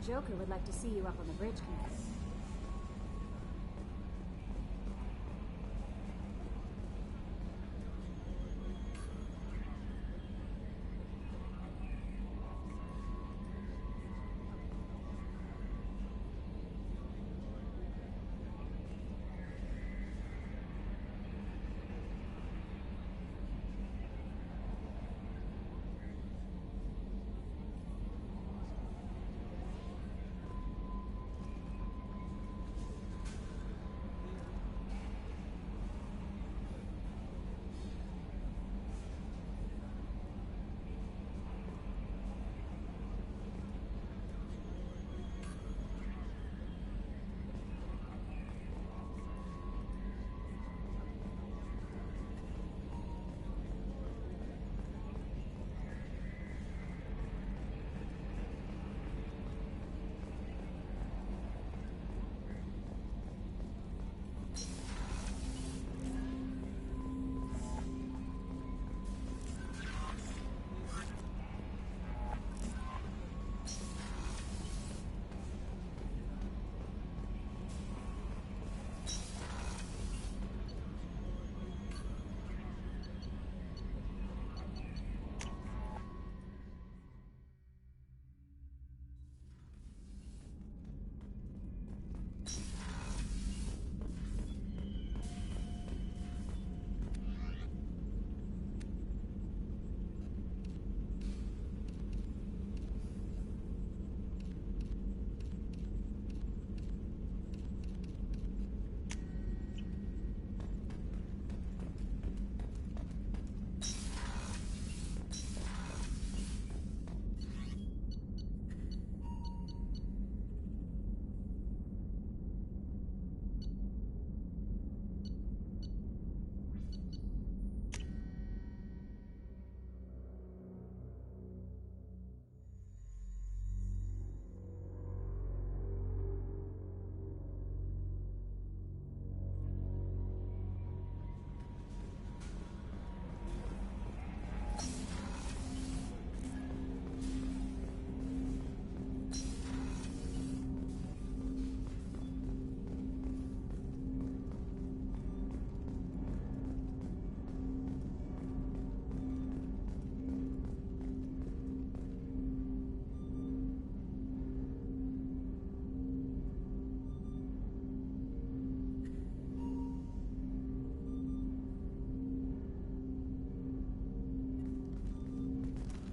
Joker would like to see you up on the bridge, Commander.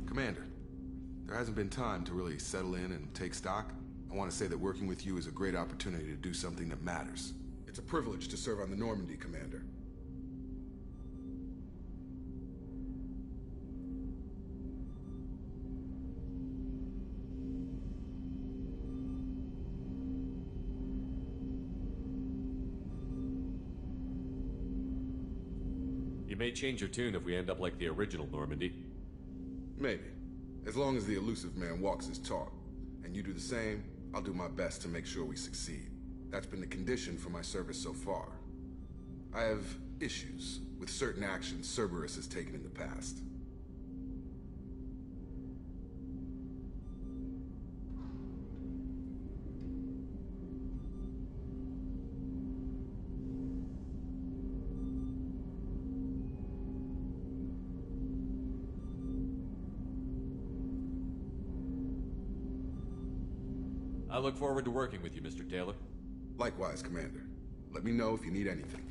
Commander, there hasn't been time to really settle in and take stock. I want to say that working with you is a great opportunity to do something that matters. It's a privilege to serve on the Normandy, Commander. You may change your tune if we end up like the original Normandy. Maybe. As long as the elusive man walks his talk, and you do the same, I'll do my best to make sure we succeed. That's been the condition for my service so far. I have issues with certain actions Cerberus has taken in the past. I look forward to working with you, Mr. Taylor. Likewise, Commander. Let me know if you need anything.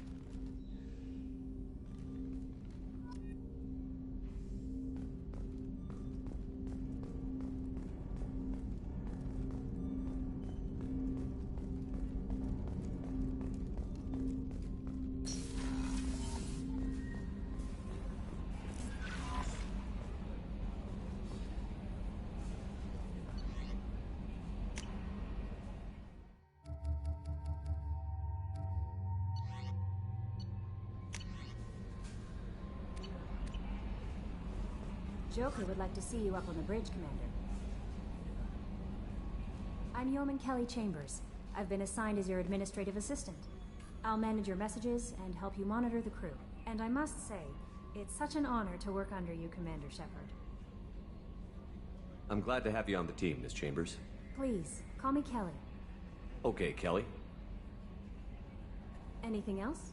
Joker would like to see you up on the bridge, Commander. I'm Yeoman Kelly Chambers. I've been assigned as your administrative assistant. I'll manage your messages and help you monitor the crew. And I must say, it's such an honor to work under you, Commander Shepard. I'm glad to have you on the team, Miss Chambers. Please, call me Kelly. Okay, Kelly. Anything else?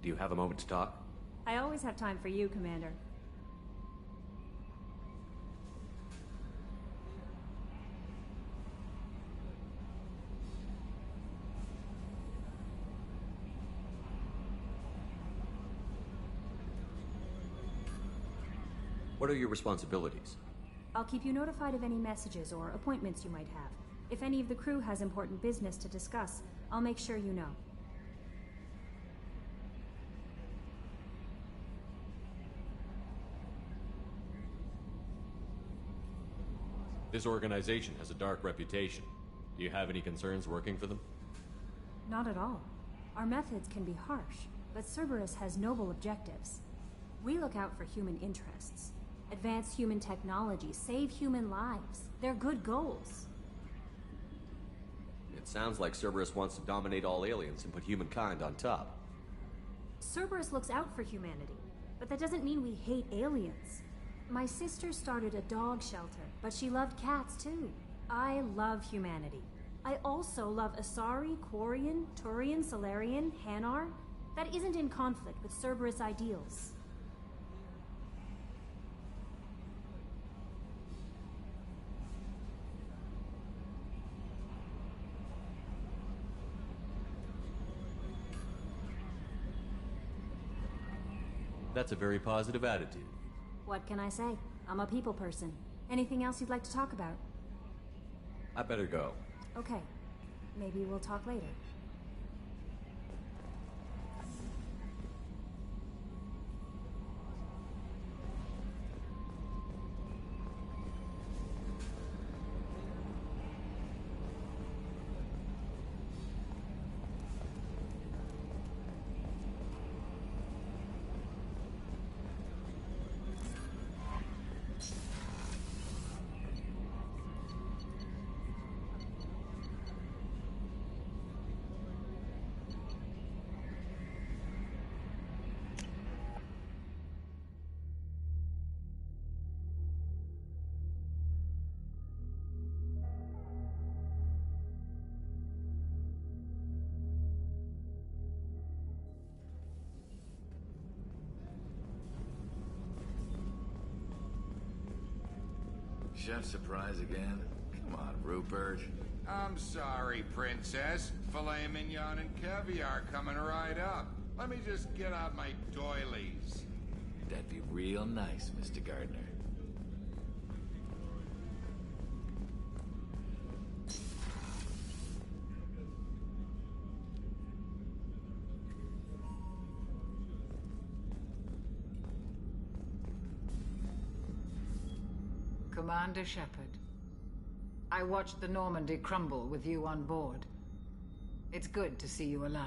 Do you have a moment to talk? I always have time for you, Commander. What are your responsibilities? I'll keep you notified of any messages or appointments you might have. If any of the crew has important business to discuss, I'll make sure you know. This organization has a dark reputation. Do you have any concerns working for them? Not at all. Our methods can be harsh, but Cerberus has noble objectives. We look out for human interests. Advance human technology, save human lives. They're good goals. It sounds like Cerberus wants to dominate all aliens and put humankind on top. Cerberus looks out for humanity, but that doesn't mean we hate aliens. My sister started a dog shelter, but she loved cats too. I love humanity. I also love Asari, Quarian, Turian, Solarian, Hanar. That isn't in conflict with Cerberus ideals. That's a very positive attitude. What can I say? I'm a people person. Anything else you'd like to talk about? I better go. Okay. Maybe we'll talk later. Chef surprise again? Come on, Rupert. I'm sorry, Princess. Filet mignon and caviar coming right up. Let me just get out my doilies. That'd be real nice, Mr. Gardner. Commander Shepard, I watched the Normandy crumble with you on board. It's good to see you alive.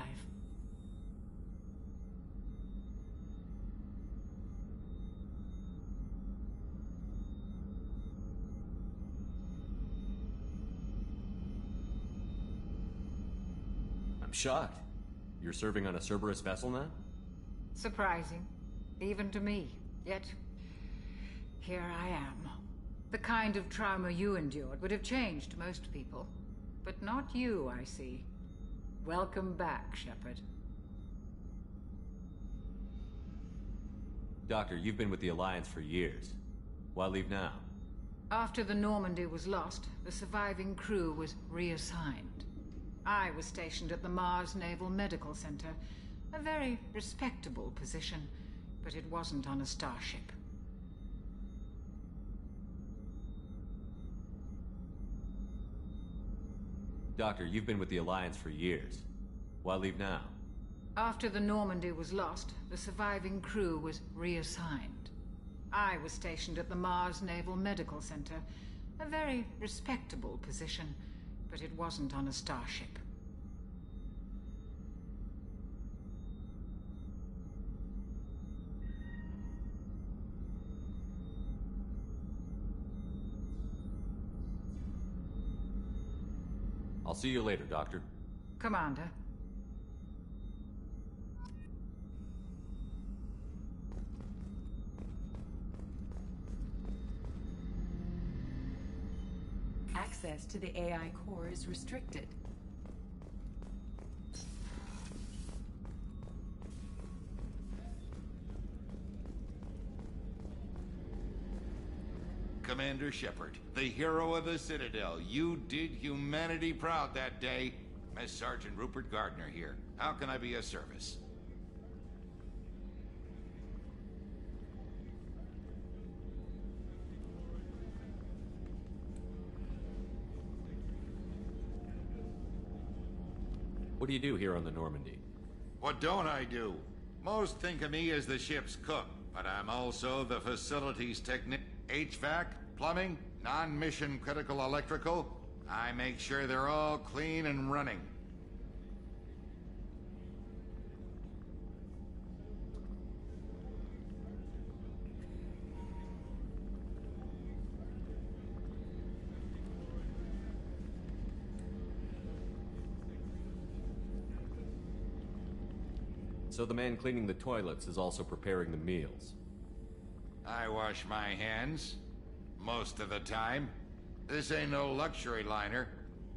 I'm shocked. You're serving on a Cerberus vessel now? Surprising, even to me. Yet, here I am. The kind of trauma you endured would have changed most people. But not you, I see. Welcome back, Shepard. Doctor, you've been with the Alliance for years. Why leave now? After the Normandy was lost, the surviving crew was reassigned. I was stationed at the Mars Naval Medical Center. A very respectable position, but it wasn't on a starship. Doctor, you've been with the Alliance for years. Why leave now? After the Normandy was lost, the surviving crew was reassigned. I was stationed at the Mars Naval Medical Center. A very respectable position, but it wasn't on a starship. I'll see you later, Doctor. Commander. access to the AI core is restricted. Commander Shepard, the hero of the Citadel. You did humanity proud that day. Miss Sergeant Rupert Gardner here. How can I be of service? What do you do here on the Normandy? What don't I do? Most think of me as the ship's cook, but I'm also the facilities technician. HVAC, plumbing, non-mission critical electrical. I make sure they're all clean and running. So the man cleaning the toilets is also preparing the meals. I wash my hands. Most of the time. This ain't no luxury liner.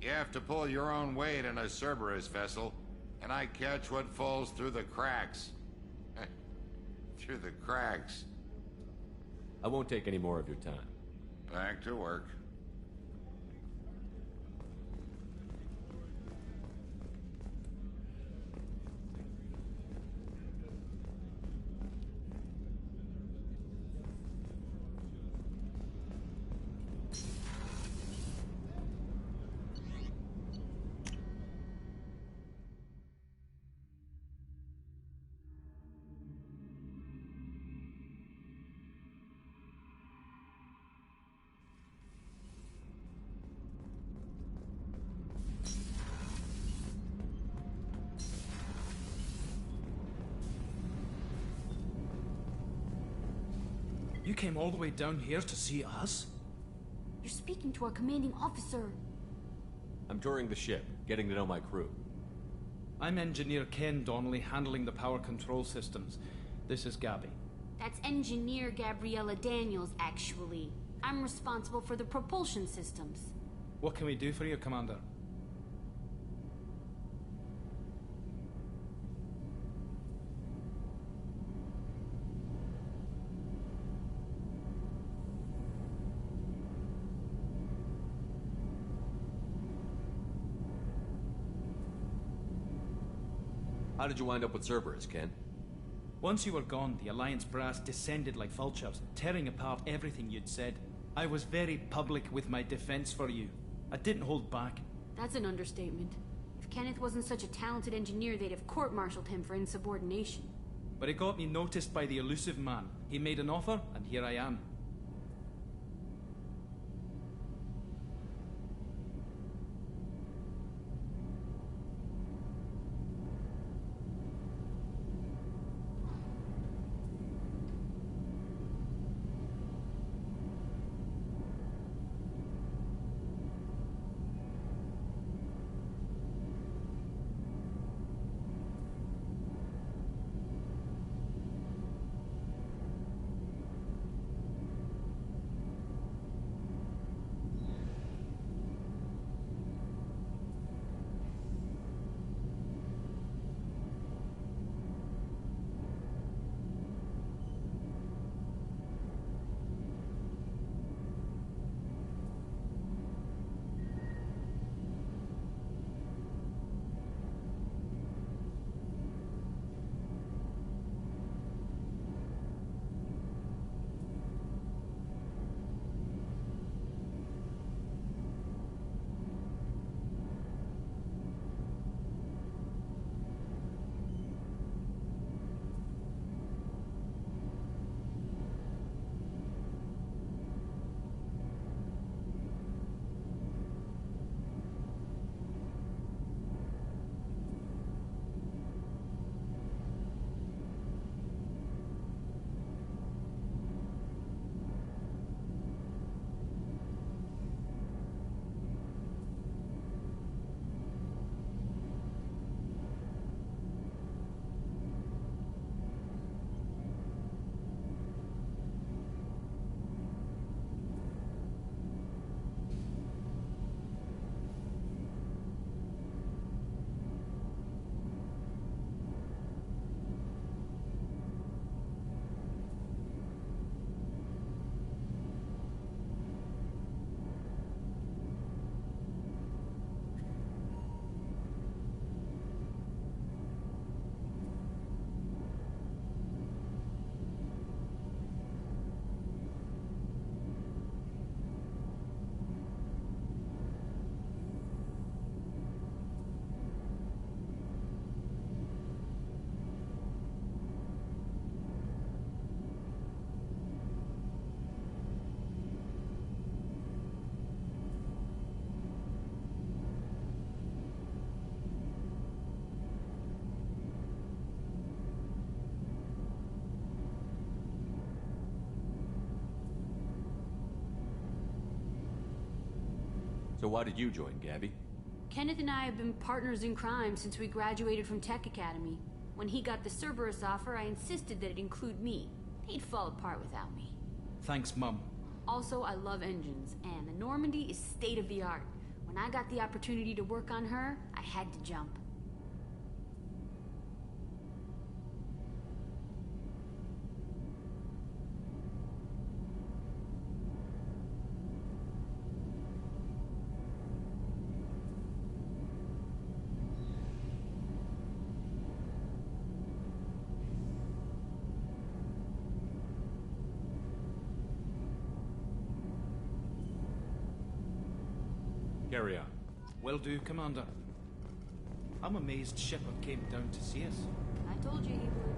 You have to pull your own weight in a Cerberus vessel, and I catch what falls through the cracks. Through the cracks. I won't take any more of your time. Back to work. You came all the way down here to see us? You're speaking to our commanding officer. I'm touring the ship, getting to know my crew. I'm Engineer Ken Donnelly, handling the power control systems. This is Gabby. That's Engineer Gabriella Daniels, actually. I'm responsible for the propulsion systems. What can we do for you, Commander? How did you wind up with Cerberus, Ken? Once you were gone, the Alliance brass descended like vultures, tearing apart everything you'd said. I was very public with my defense for you. I didn't hold back. That's an understatement. If Kenneth wasn't such a talented engineer, they'd have court-martialed him for insubordination. But it got me noticed by the elusive man. He made an offer, and here I am. So why did you join, Gabby? Kenneth and I have been partners in crime since we graduated from Tech Academy. When he got the Cerberus offer, I insisted that it include me. He'd fall apart without me. Thanks, Mum. Also, I love engines, and the Normandy is state-of-the-art. When I got the opportunity to work on her, I had to jump. Carry on. Will do, Commander. I'm amazed Shepard came down to see us. I told you he would.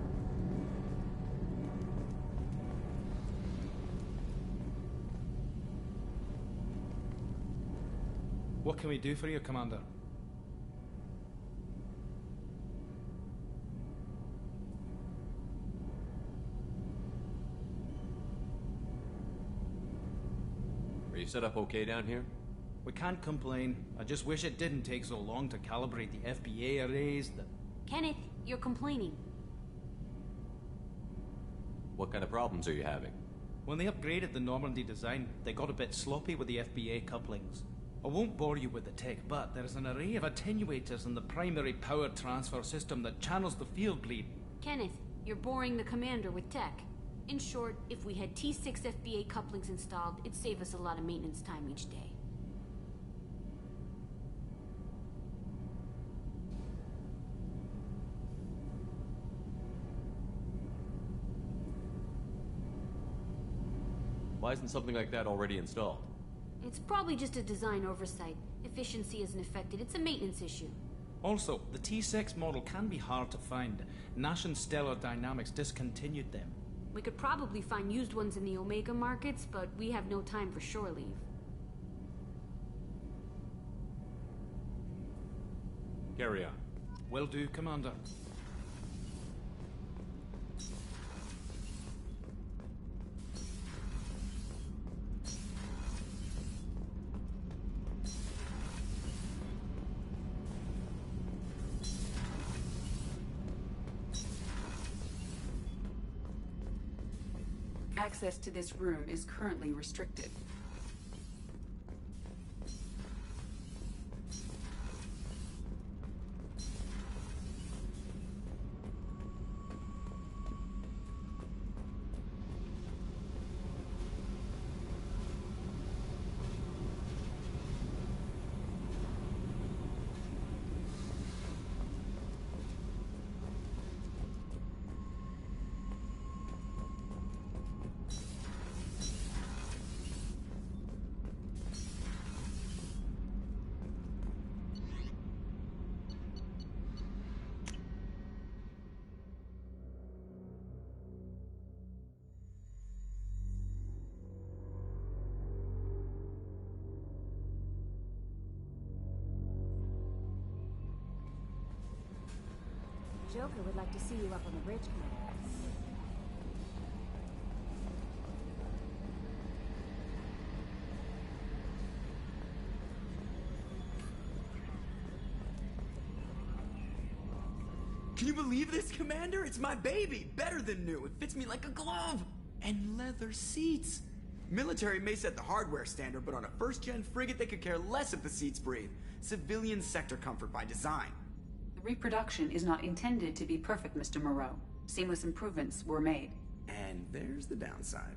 What can we do for you, Commander? Are you set up okay down here? We can't complain. I just wish it didn't take so long to calibrate the FBA arrays. Kenneth, you're complaining. What kind of problems are you having? When they upgraded the Normandy design, they got a bit sloppy with the FBA couplings. I won't bore you with the tech, but there is an array of attenuators in the primary power transfer system that channels the field bleed. Kenneth, you're boring the commander with tech. In short, if we had T6 FBA couplings installed, it'd save us a lot of maintenance time each day. Why isn't something like that already installed? It's probably just a design oversight. Efficiency isn't affected. It's a maintenance issue. Also, the T6 model can be hard to find. Nash and Stellar Dynamics discontinued them. We could probably find used ones in the Omega markets, but we have no time for shore leave. Carry on. Will do, Commander. Access to this room is currently restricted. Joker would like to see you up on the bridge, Commander. Can you believe this, Commander? It's my baby! Better than new. It fits me like a glove! And leather seats! Military may set the hardware standard, but on a first-gen frigate, they could care less if the seats breathe. Civilian sector comfort by design. The reproduction is not intended to be perfect, Mr. Moreau. Seamless improvements were made. And there's the downside.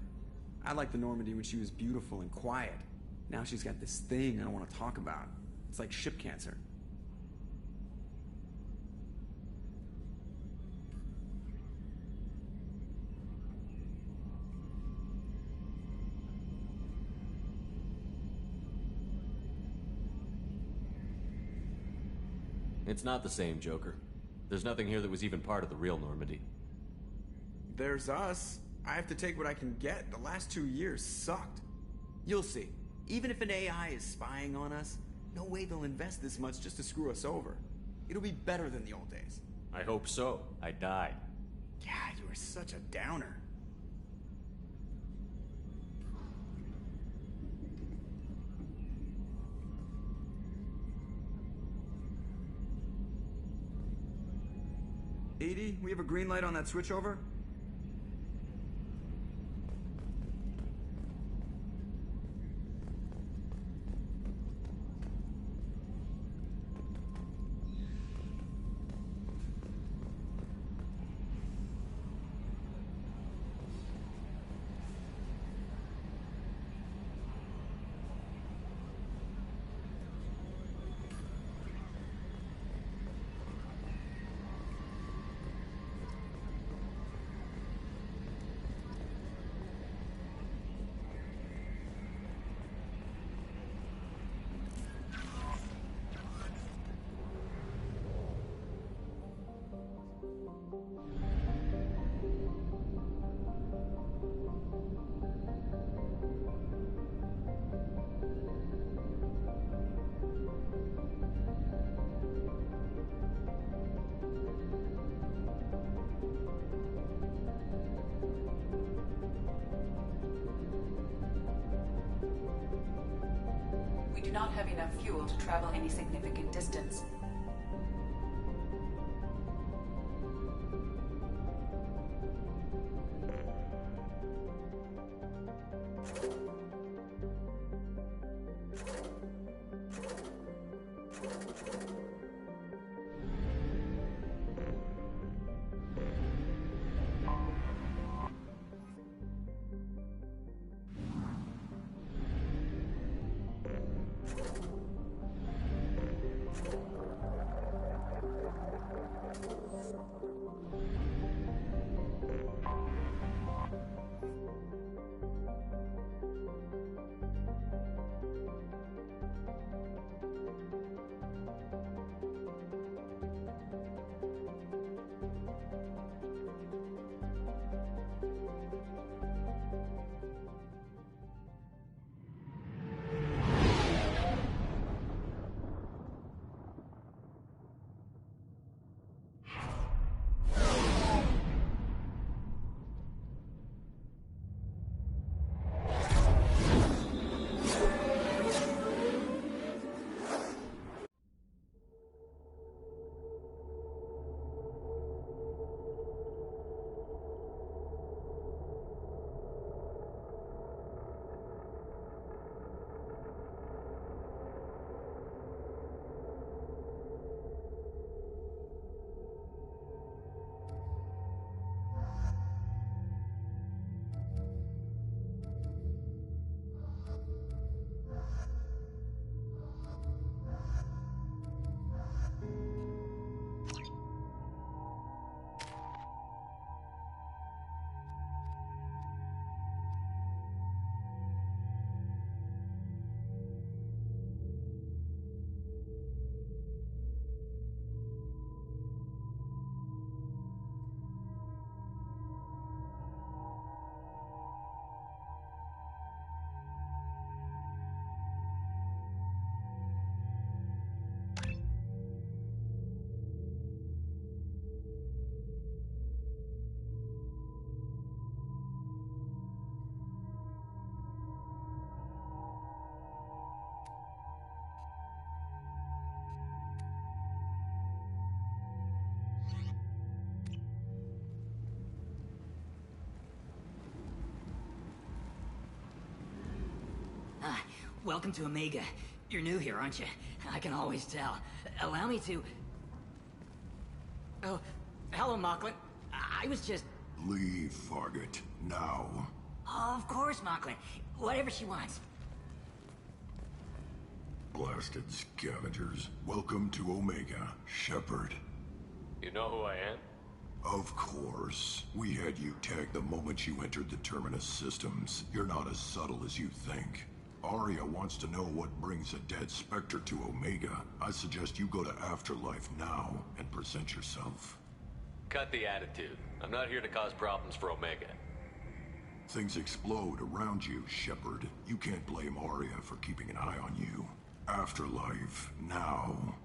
I liked the Normandy when she was beautiful and quiet. Now she's got this thing I don't want to talk about. It's like ship cancer. It's not the same, Joker. There's nothing here that was even part of the real Normandy. There's us. I have to take what I can get. The last 2 years sucked. You'll see. Even if an AI is spying on us, no way they'll invest this much just to screw us over. It'll be better than the old days. I hope so. I died. Yeah, you are such a downer. EDI, we have a green light on that switchover? We do not have enough fuel to travel any significant distance. Welcome to Omega. You're new here, aren't you? I can always tell. Allow me to... Oh, hello, Mocklin. I was just... Leave, Fargate. Now. Oh, of course, Mocklin. Whatever she wants. Blasted scavengers. Welcome to Omega, Shepard. You know who I am? Of course. We had you tagged the moment you entered the Terminus systems. You're not as subtle as you think. Arya wants to know what brings a dead Spectre to Omega. I suggest you go to Afterlife now and present yourself. Cut the attitude. I'm not here to cause problems for Omega. Things explode around you, Shepard. You can't blame Arya for keeping an eye on you. Afterlife now.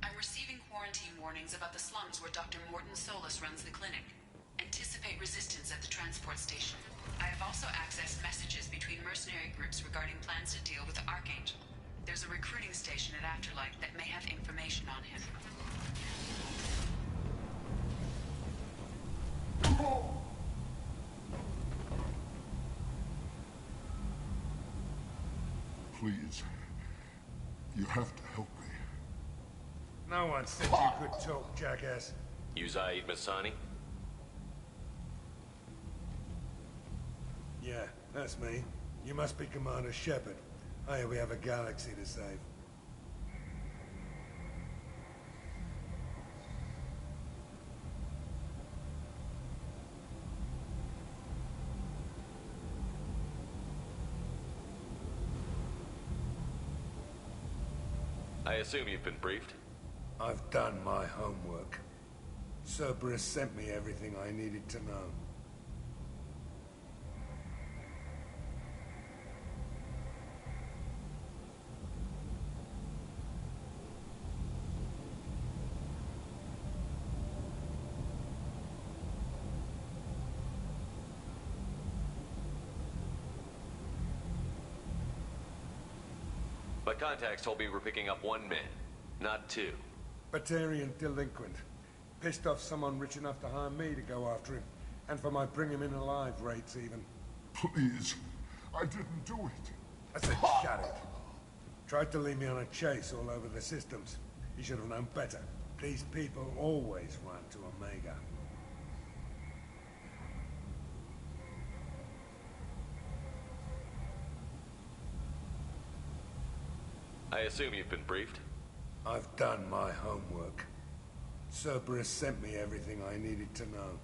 I'm receiving quarantine warnings about the slums where Dr. Morton Solus runs the clinic. Anticipate resistance at the transport station. I have also accessed messages between mercenary groups regarding plans to deal with the Archangel. There's a recruiting station at Afterlife that may have information on him. Please. You have to help me. No one said you could talk, jackass. You Zaid Masani? Yeah, that's me. You must be Commander Shepard. Hey, we have a galaxy to save. I assume you've been briefed? I've done my homework. Cerberus sent me everything I needed to know. My contacts told me we're picking up 1 man, not 2. Batarian delinquent. Pissed off someone rich enough to hire me to go after him. And for my bring him in alive rates even. Please. I didn't do it. I said shut it. Tried to lead me on a chase all over the systems. He should have known better. These people always run to Omega. I assume you've been briefed? I've done my homework. Cerberus sent me everything I needed to know.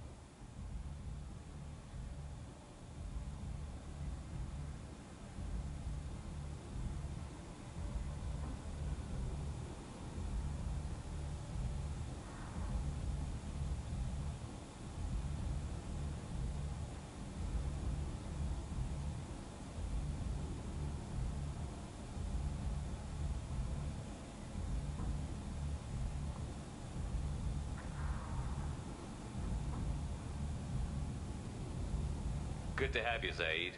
Good to have you, Zaid.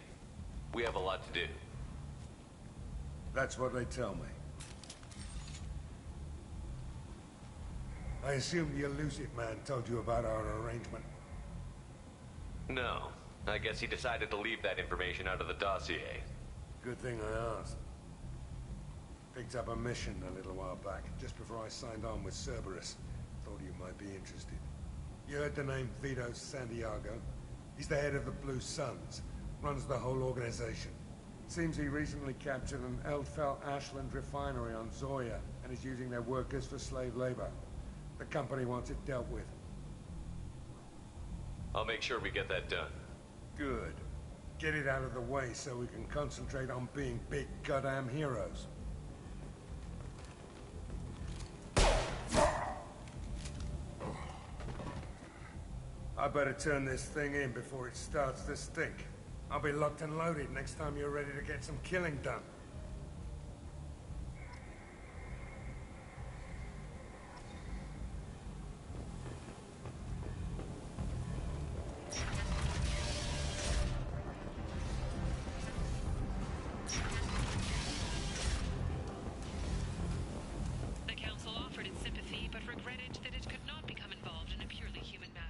We have a lot to do. That's what they tell me. I assume the elusive man told you about our arrangement. No. I guess he decided to leave that information out of the dossier. Good thing I asked. Picked up a mission a little while back, just before I signed on with Cerberus. Thought you might be interested. You heard the name Vito Santiago? He's the head of the Blue Suns, runs the whole organization. Seems he recently captured an Eldfell Ashland refinery on Zoya and is using their workers for slave labor. The company wants it dealt with. I'll make sure we get that done. Good. Get it out of the way so we can concentrate on being big goddamn heroes. I better turn this thing in before it starts to stink. I'll be locked and loaded next time you're ready to get some killing done. The Council offered its sympathy, but regretted that it could not become involved in a purely human matter.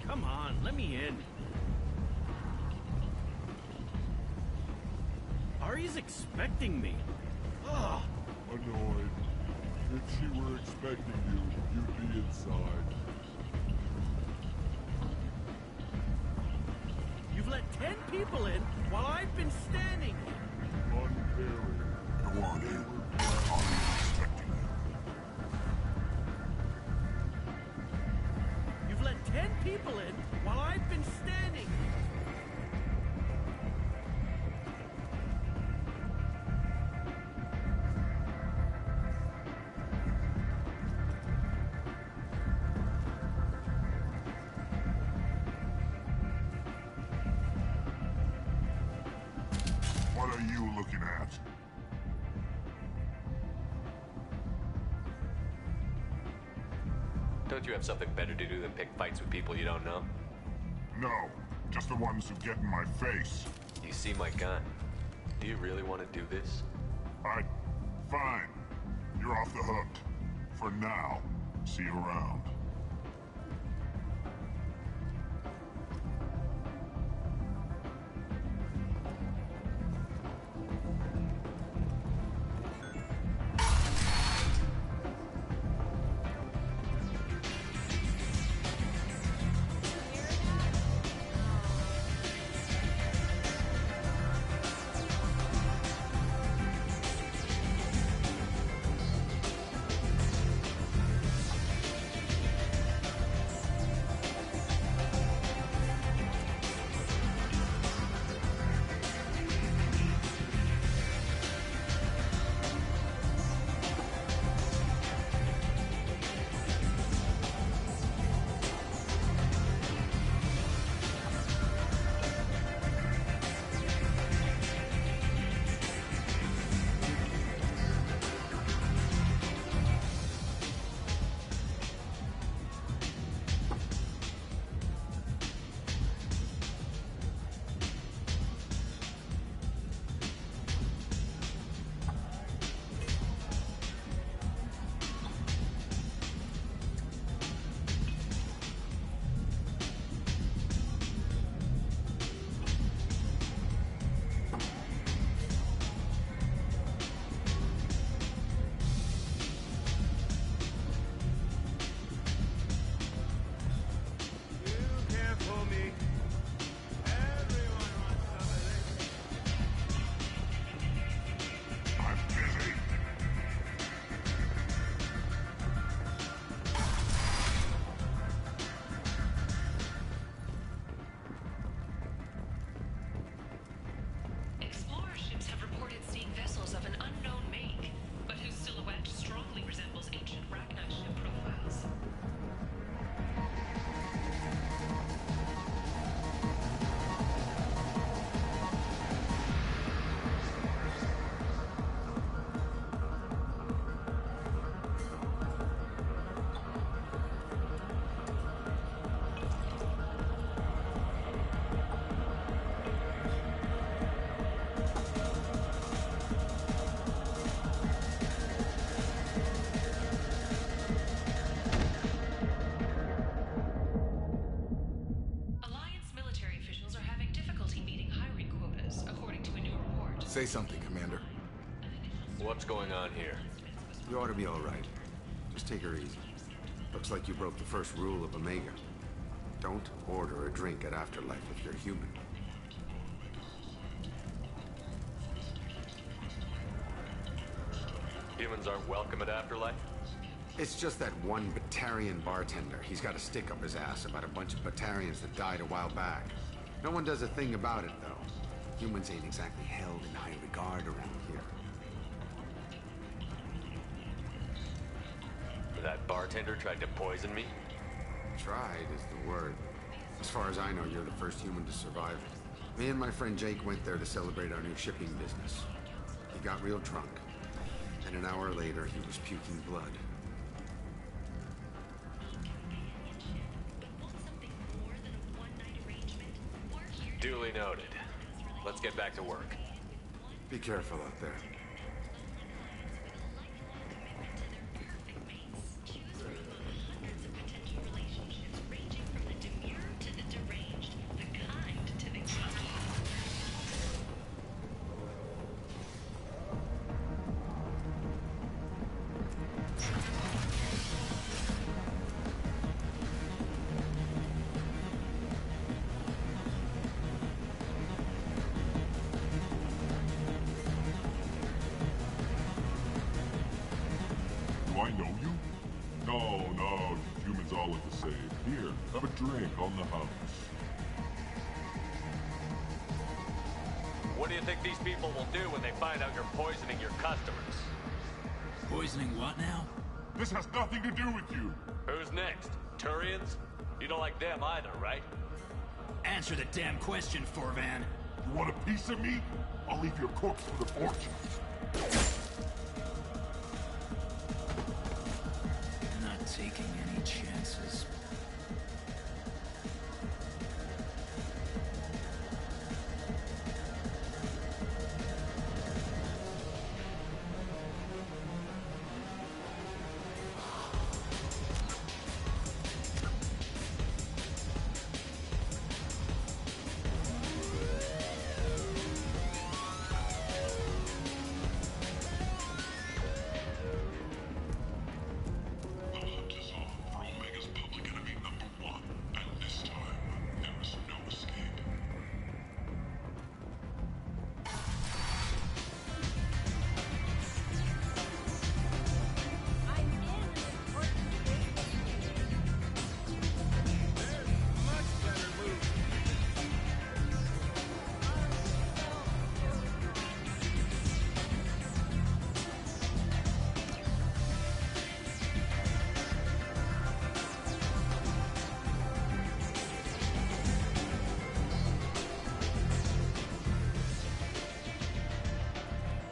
Come on, let me in. Ari's expecting me. Ugh. Annoyed. If she were expecting you, you'd be inside. You've let 10 people in while I've been standing. Unfairly. Go on in. Ari's expecting you. You've let 10 people in while I've been standing. What are you looking at? Don't you have something better to do than pick fights with people you don't know? No, just the ones who get in my face. You see my gun. Do you really want to do this? Fine. You're off the hook. For now. See you around. Say something, Commander. What's going on here? You ought to be all right. Just take her easy. Looks like you broke the first rule of Omega. Don't order a drink at Afterlife if you're human. Humans aren't welcome at Afterlife? It's just that one Batarian bartender. He's got a stick up his ass about a bunch of Batarians that died a while back. No one does a thing about it, though. Humans ain't exactly held in high regard around here. That bartender tried to poison me? Tried is the word. As far as I know, you're the first human to survive it. Me and my friend Jake went there to celebrate our new shipping business. He got real drunk, and an hour later, he was puking blood. Duly noted. Let's get back to work. Be careful out there. Do I know you? No, humans all look the same. Here, have a drink on the house. What do you think these people will do when they find out you're poisoning your customers? Poisoning what now? This has nothing to do with you. Who's next? Turians? You don't like them either, right? Answer the damn question, Forvan. You want a piece of me? I'll leave your corpse for the fortune. Not taking any chances.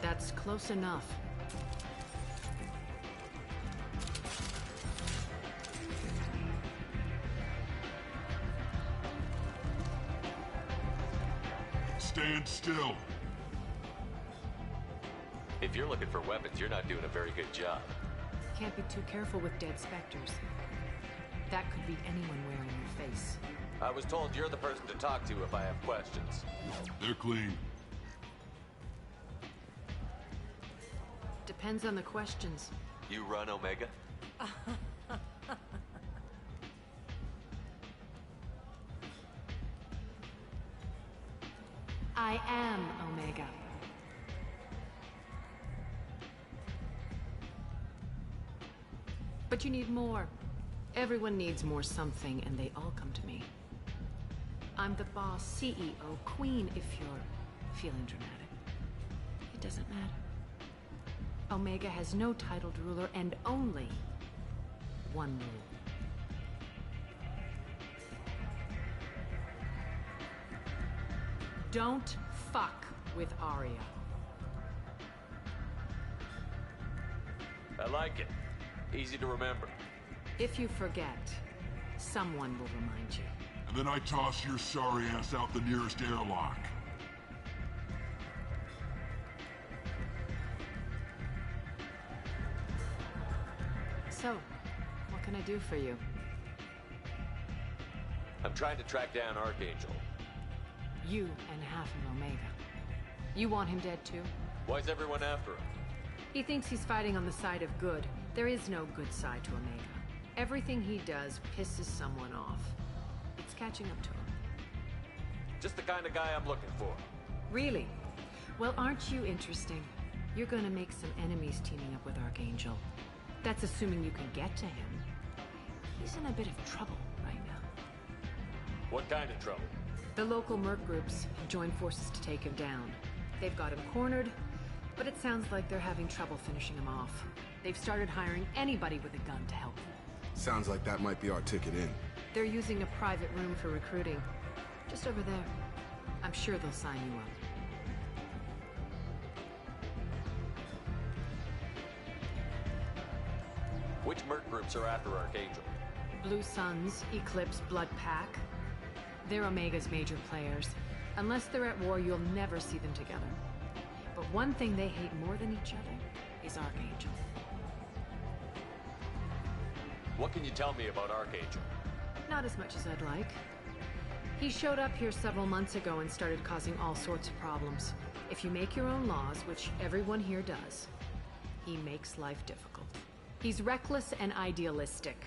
That's close enough. Stand still. If you're looking for weapons, you're not doing a very good job. Can't be too careful with dead specters. That could be anyone wearing your face. I was told you're the person to talk to if I have questions. They're clean. Depends on the questions. You run Omega? I am Omega. But you need more. Everyone needs more something, and they all come to me. I'm the boss, CEO, queen, if you're feeling dramatic. It doesn't matter. Omega has no titled ruler and only one rule. Don't fuck with Arya. I like it. Easy to remember. If you forget, someone will remind you. And then I toss your sorry ass out the nearest airlock. So, what can I do for you? I'm trying to track down Archangel. You and half of Omega. You want him dead too? Why's everyone after him? He thinks he's fighting on the side of good. There is no good side to Omega. Everything he does pisses someone off. It's catching up to him. Just the kind of guy I'm looking for. Really? Well, aren't you interesting? You're gonna make some enemies teaming up with Archangel. That's assuming you can get to him. He's in a bit of trouble right now. What kind of trouble? The local merc groups have joined forces to take him down. They've got him cornered, but it sounds like they're having trouble finishing him off. They've started hiring anybody with a gun to help them. Sounds like that might be our ticket in. They're using a private room for recruiting. Just over there. I'm sure they'll sign you up. Which merc groups are after Archangel? Blue Suns, Eclipse, Blood Pack. They're Omega's major players. Unless they're at war, you'll never see them together. But one thing they hate more than each other is Archangel. What can you tell me about Archangel? Not as much as I'd like. He showed up here several months ago and started causing all sorts of problems. If you make your own laws, which everyone here does, he makes life difficult. He's reckless and idealistic.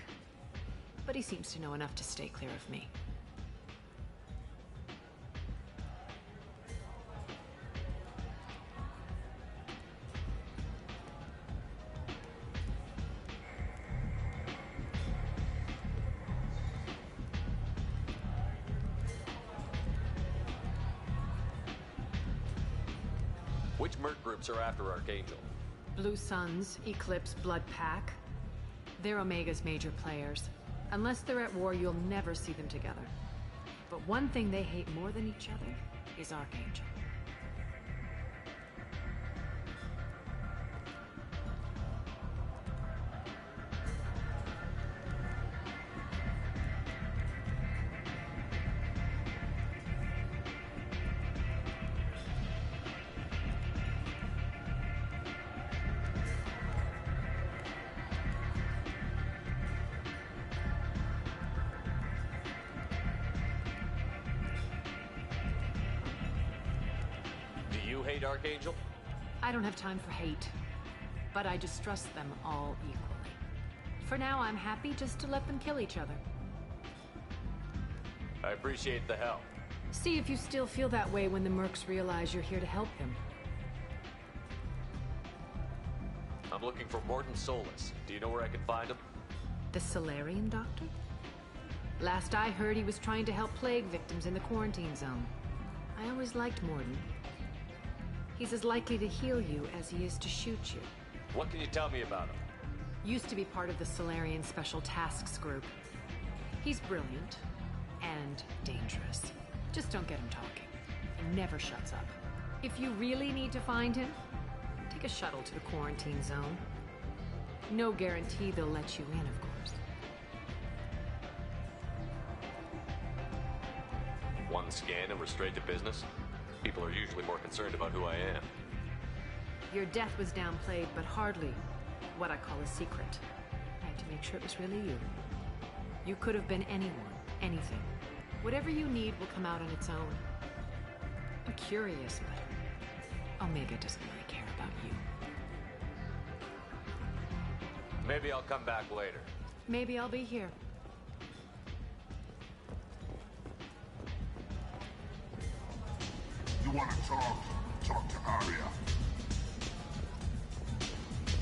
But he seems to know enough to stay clear of me. Which merc groups are after Archangel? Blue Suns, Eclipse, Blood Pack. They're Omega's major players. Unless they're at war, you'll never see them together. But one thing they hate more than each other is Archangel. you hate Archangel? I don't have time for hate, but I distrust them all equally. For now, I'm happy just to let them kill each other. I appreciate the help. See if you still feel that way when the mercs realize you're here to help him. I'm looking for Morton Solus. Do you know where I can find him? The Solarian doctor? Last I heard, he was trying to help plague victims in the quarantine zone. I always liked Morton. He's as likely to heal you as he is to shoot you. What can you tell me about him? Used to be part of the Solarian Special Tasks Group. He's brilliant and dangerous. Just don't get him talking. He never shuts up. If you really need to find him, take a shuttle to the quarantine zone. No guarantee they'll let you in, of course. One scan and we're straight to business? People are usually more concerned about who I am. Your death was downplayed, but hardly what I call a secret. I had to make sure it was really you. You could have been anyone, anything. Whatever you need will come out on its own. I'm curious, but Omega doesn't really care about you. Maybe I'll come back later. Maybe I'll be here. You want to talk? Talk to Arya.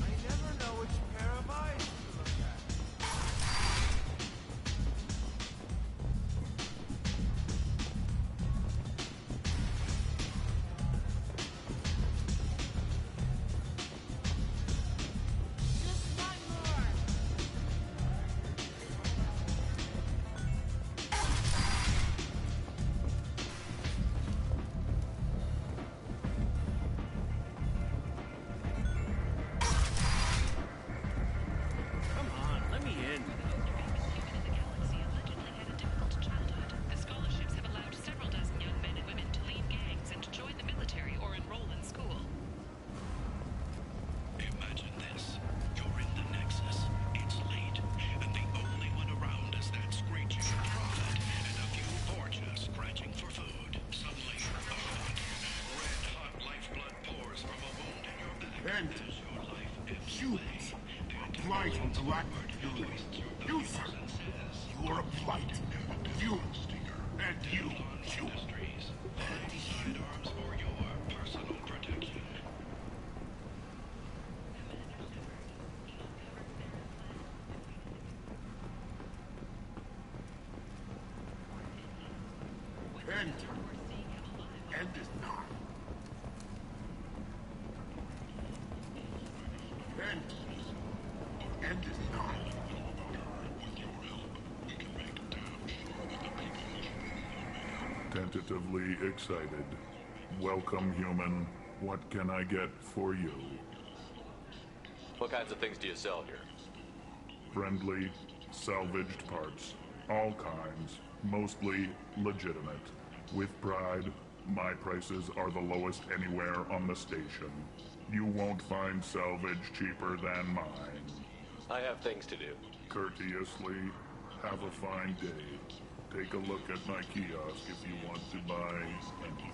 I never know which pair of eyes to look at. Just one more. Come on, let me in. The scholarships have allowed several dozen young men and women to leave gangs and join the military or enroll in school. Imagine this. You're in the Nexus. It's late, and the only one around is that screeching prophet and a few porches scratching for food. Suddenly, a red-hot lifeblood pours from a wound in your back. And as your life ebbs shoot. away, the Blight on the lack entire of twists your you, thumbs sir. and says, You are a blight. You. And you. Launch You. Industries. Sidearms for your personal protection. End. End is not. End. End is not. Tentatively excited. Welcome, human. What can I get for you? What kinds of things do you sell here? Friendly, salvaged parts. All kinds. Mostly legitimate. With pride, my prices are the lowest anywhere on the station. You won't find salvage cheaper than mine. I have things to do. Courteously, have a fine day. Take a look at my kiosk if you want to buy anything.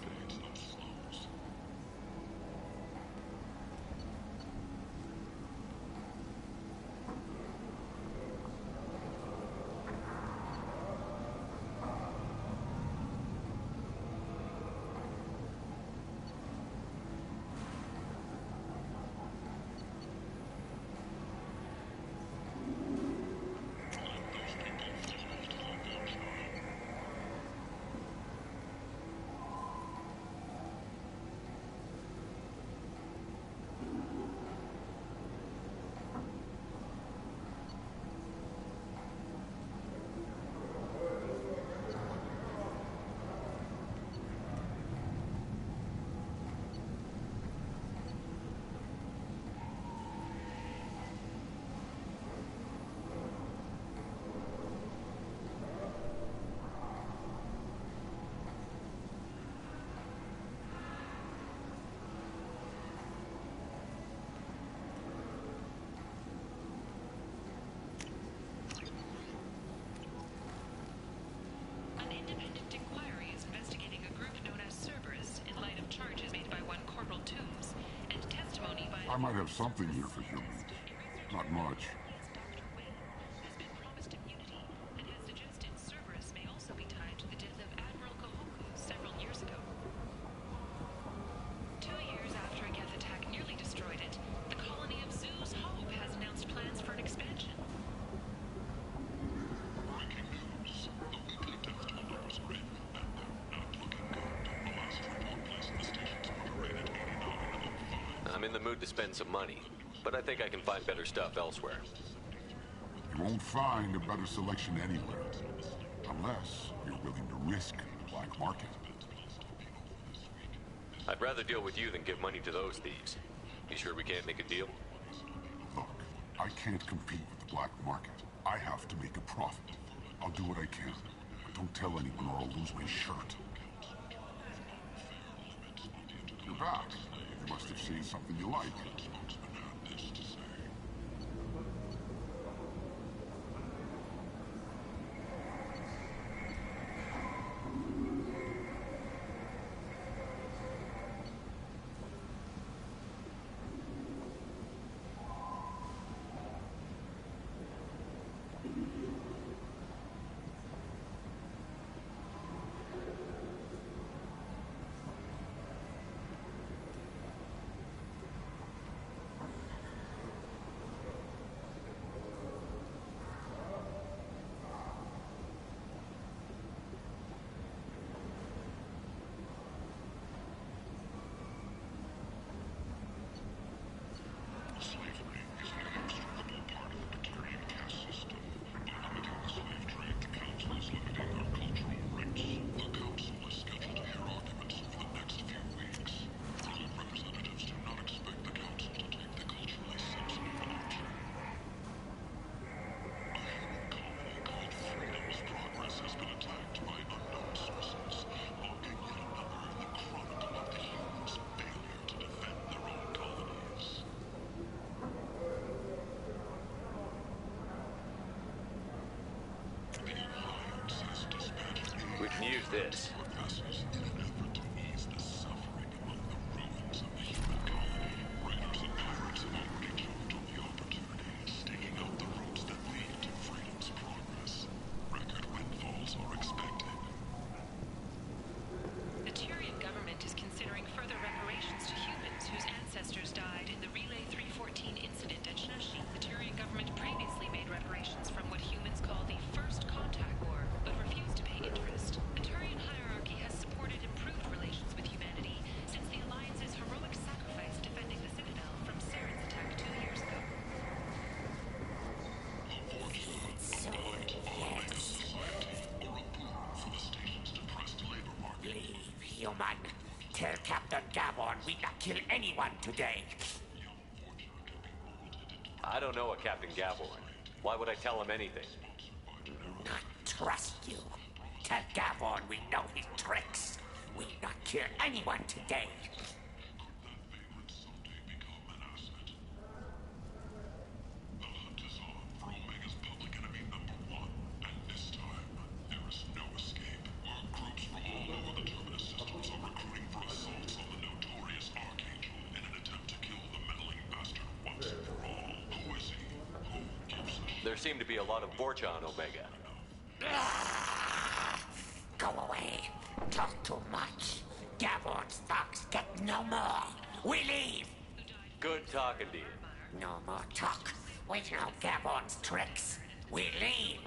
I might have something here for humans. Not much. I'm in the mood to spend some money, but I think I can find better stuff elsewhere. You won't find a better selection anywhere. Unless you're willing to risk the black market. I'd rather deal with you than give money to those thieves. You sure we can't make a deal? Look, I can't compete with the black market. I have to make a profit. I'll do what I can, but don't tell anyone or I'll lose my shirt. You're back. You must have seen something you like. We can use this. The Tyrian government is considering further reparations to humans whose ancestors died in the Relay 314 incident at Shashi. The Tyrian government previously made reparations from what humans call the First Contact War, but refused to pay interest. The Turian hierarchy has supported improved relations with humanity since the Alliance's heroic sacrifice defending the Citadel from Saren's attack 2 years ago. Leave, human. Tell Captain Gavon we not kill anyone today. I don't know a Captain Gaborn. Why would I tell him anything? Not trust you. Tell Gavon we know his tricks. We not kill anyone today. There seem to be a lot of Vorcha on Omega. Go away. Talk too much. Gavon's thugs get no more. We leave. Good talking to you. No more talk. We know Gavon's tricks. We leave.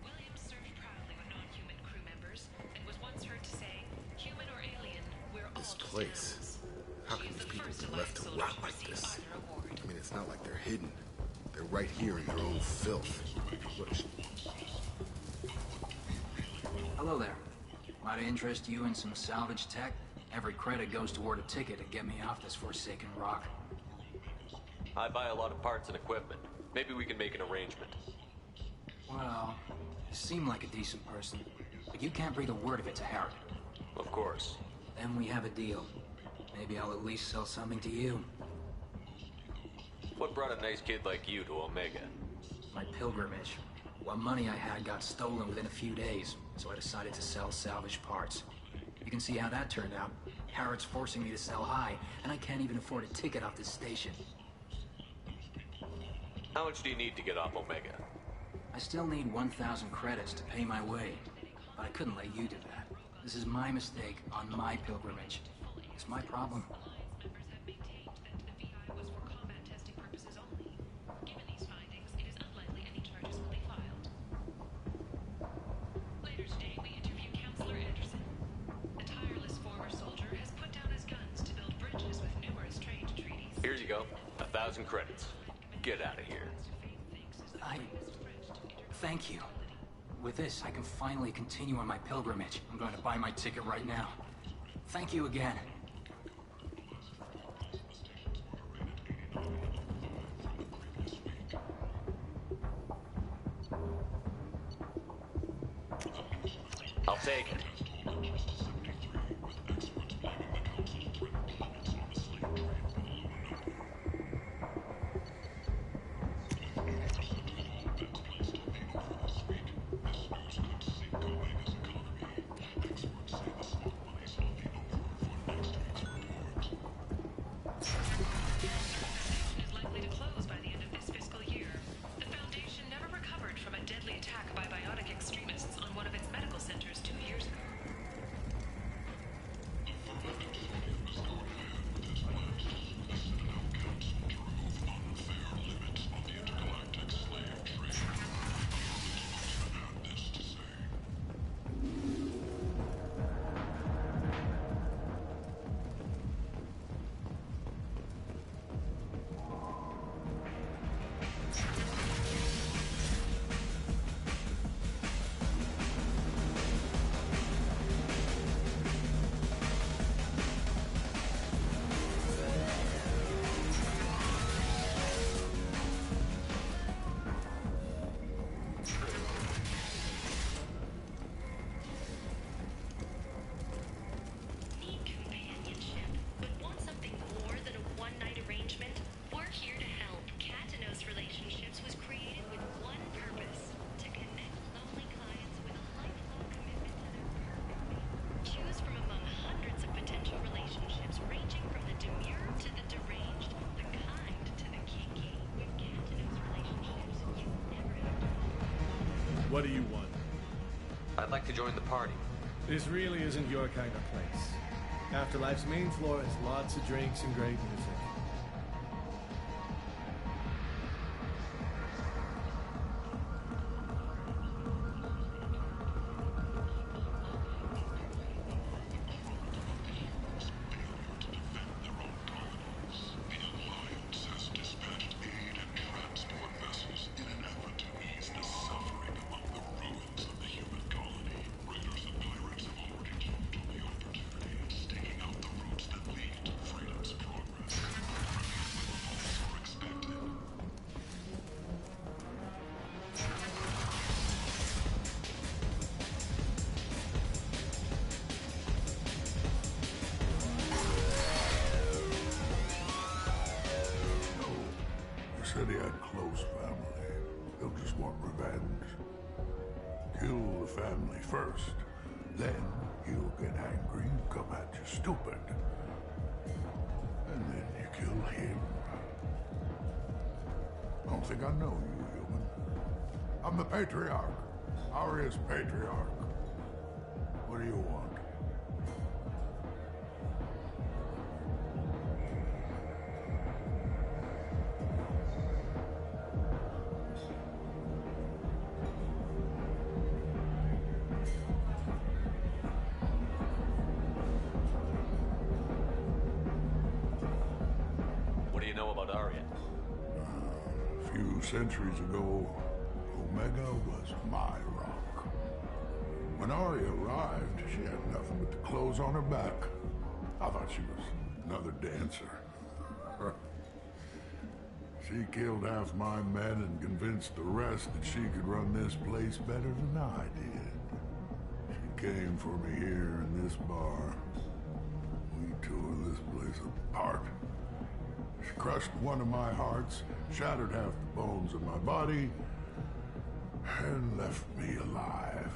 William served proudly with non-human crew members and was once heard to say, human or alien, we're all This just place. animals. How can these people be left to rot like this? I mean, it's not like they're hidden. They're right here in their own filth. Look. Hello there. Might I interest you in some salvage tech? Every credit goes toward a ticket to get me off this forsaken rock. I buy a lot of parts and equipment. Maybe we can make an arrangement. Well, you seem like a decent person, but you can't breathe a word of it to Harrod. Of course. Then we have a deal. Maybe I'll at least sell something to you. What brought a nice kid like you to Omega? My pilgrimage. What money I had got stolen within a few days, so I decided to sell salvaged parts. You can see how that turned out. Harrod's forcing me to sell high, and I can't even afford a ticket off this station. How much do you need to get off Omega? I still need 1,000 credits to pay my way, but I couldn't let you do that. This is my mistake on my pilgrimage. It's my problem. Here you go. 1,000 credits. Get out of here. Thank you. With this, I can finally continue on my pilgrimage. I'm going to buy my ticket right now. Thank you again. I'll take it. What do you want? I'd like to join the party. This really isn't your kind of place. Afterlife's main floor has lots of drinks and great music. Said he had close family. He'll just want revenge. Kill the family first. Then he'll get angry and come at you stupid. And then you kill him. I don't think I know you, human. I'm the Patriarch. Aria's Patriarch. What do you want? Centuries ago, Omega was my rock. When Aria arrived, she had nothing but the clothes on her back. I thought she was another dancer. She killed half my men and convinced the rest that she could run this place better than I did. She came for me here in this bar. We tore this place apart. She crushed one of my hearts, shattered half the bones of my body, and left me alive.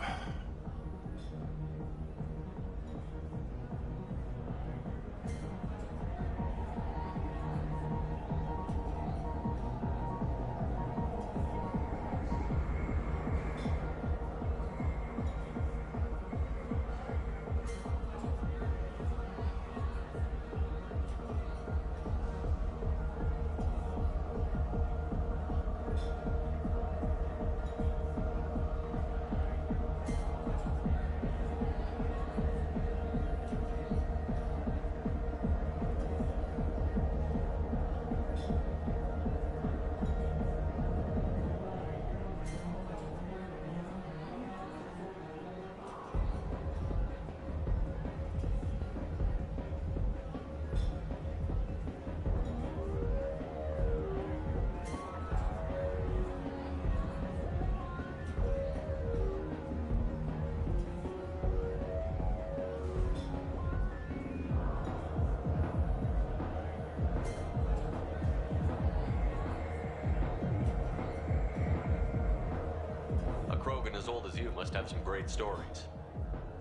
as old as you must have some great stories.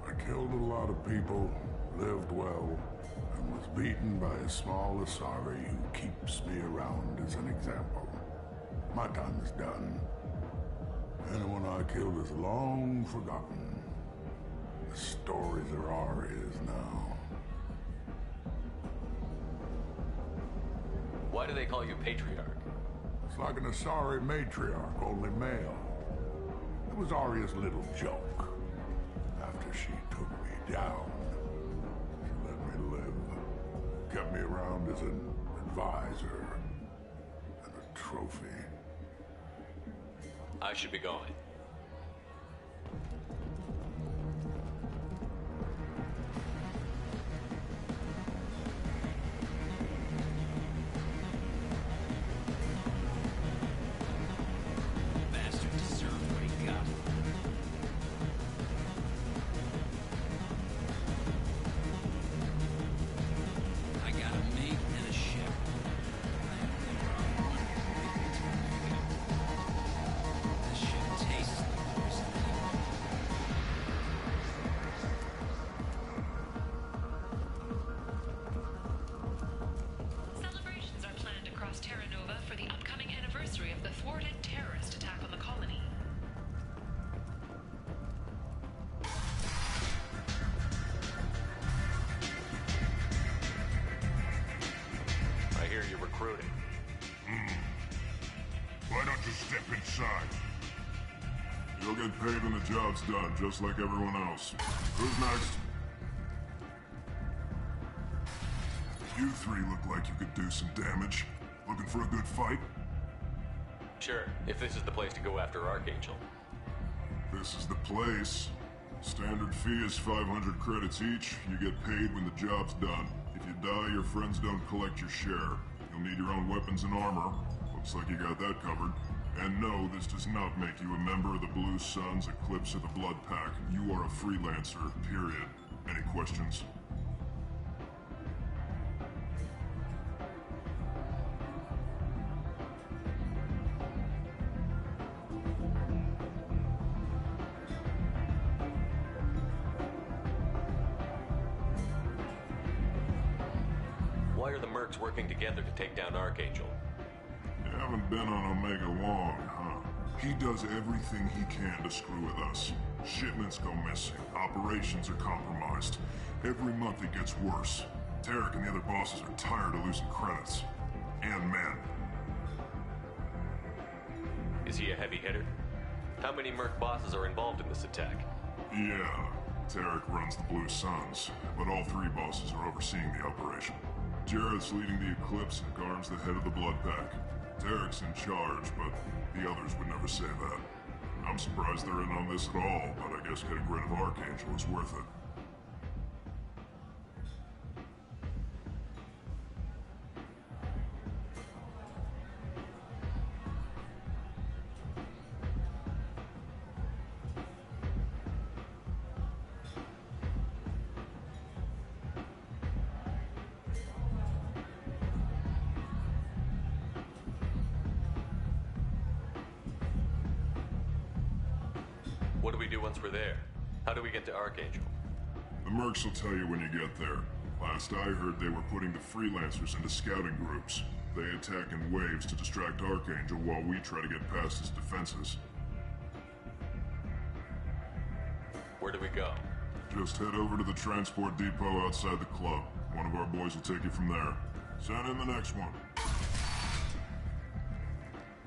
I killed a lot of people, lived well, and was beaten by a small Asari who keeps me around as an example. My time is done. Anyone I killed is long forgotten. The stories are Aria's now. Why do they call you Patriarch? It's like an Asari matriarch, only male. It was Aria's little joke. After she took me down, she let me live. Kept me around as an advisor and a trophy. I should be going. Bastard deserved what he got. I got a mate and a ship. This shit tastes like worse than Celebrations are planned across Terra Nova for the upcoming anniversary of the thwarted terrorist attack on the colony. I hear you're recruiting. Why don't you step inside? You'll get paid when the job's done, just like everyone else. Who's next? You three look like you could do some damage. Looking for a good fight? Sure, if this is the place to go after Archangel. This is the place. Standard fee is 500 credits each. You get paid when the job's done. If you die, your friends don't collect your share. You'll need your own weapons and armor. Looks like you got that covered. And no, this does not make you a member of the Blue Suns, Eclipse, or the Blood Pack. You are a freelancer, period. Any questions? Why are the mercs working together to take down Archangel? You haven't been on Omega long, huh? He does everything he can to screw with us. Shipments go missing. Operations are compromised. Every month it gets worse. Tarek and the other bosses are tired of losing credits. And men. Is he a heavy hitter? How many merc bosses are involved in this attack? Yeah, Tarek runs the Blue Suns, but all three bosses are overseeing the operation. Jared's leading the Eclipse and Garm's the head of the Blood Pack. Tarek's in charge, but the others would never say that. I'm surprised they're in on this at all, but I guess getting rid of Archangel is worth it. What do we do once we're there? How do we get to Archangel? The mercs will tell you when you get there. Last I heard, they were putting the freelancers into scouting groups. They attack in waves to distract Archangel while we try to get past his defenses. Where do we go? Just head over to the transport depot outside the club. One of our boys will take you from there. Send in the next one.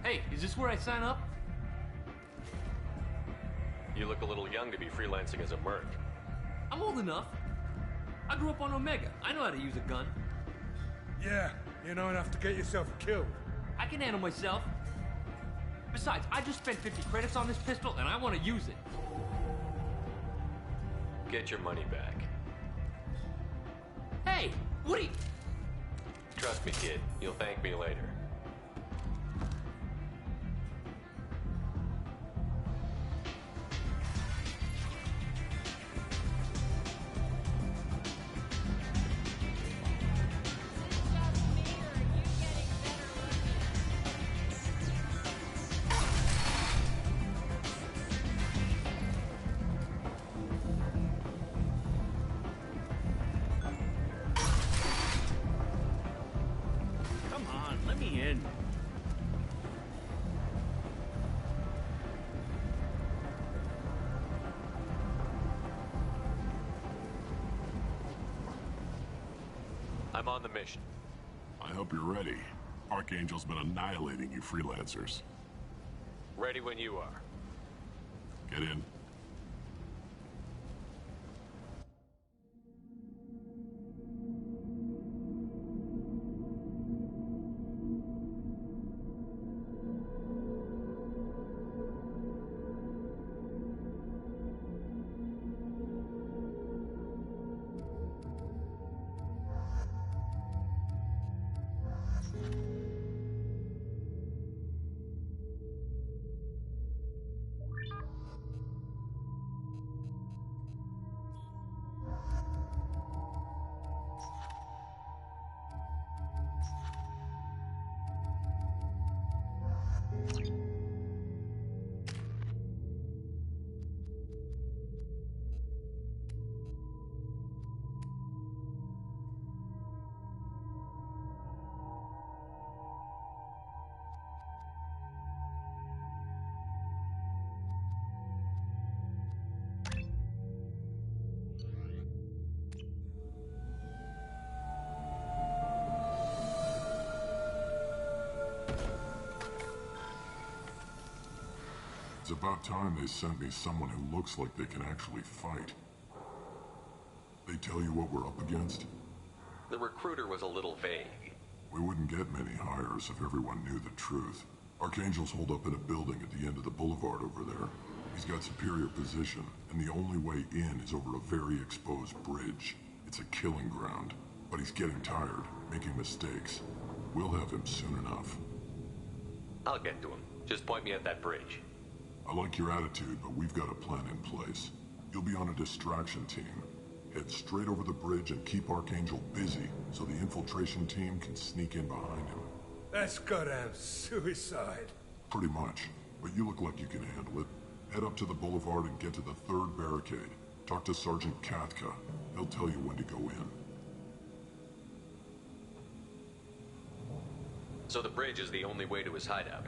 Hey, is this where I sign up? You look a little young to be freelancing as a merc. I'm old enough. I grew up on Omega. I know how to use a gun. Yeah, you know enough to get yourself killed. I can handle myself. Besides, I just spent 50 credits on this pistol, and I want to use it. Get your money back. Hey, Woody! Trust me, kid. You'll thank me later. in. I'm on the mission. I hope you're ready. Archangel's been annihilating you freelancers. Ready when you are. Get in. It's about time they sent me someone who looks like they can actually fight. They tell you what we're up against? The recruiter was a little vague. We wouldn't get many hires if everyone knew the truth. Archangel's holed up in a building at the end of the boulevard over there. He's got superior position, and the only way in is over a very exposed bridge. It's a killing ground, but he's getting tired, making mistakes. We'll have him soon enough. I'll get to him. Just point me at that bridge. I like your attitude, but we've got a plan in place. You'll be on a distraction team. Head straight over the bridge and keep Archangel busy so the infiltration team can sneak in behind him. That's goddamn suicide. Pretty much, but you look like you can handle it. Head up to the boulevard and get to the third barricade. Talk to Sergeant Katka. He'll tell you when to go in. So the bridge is the only way to his hideout?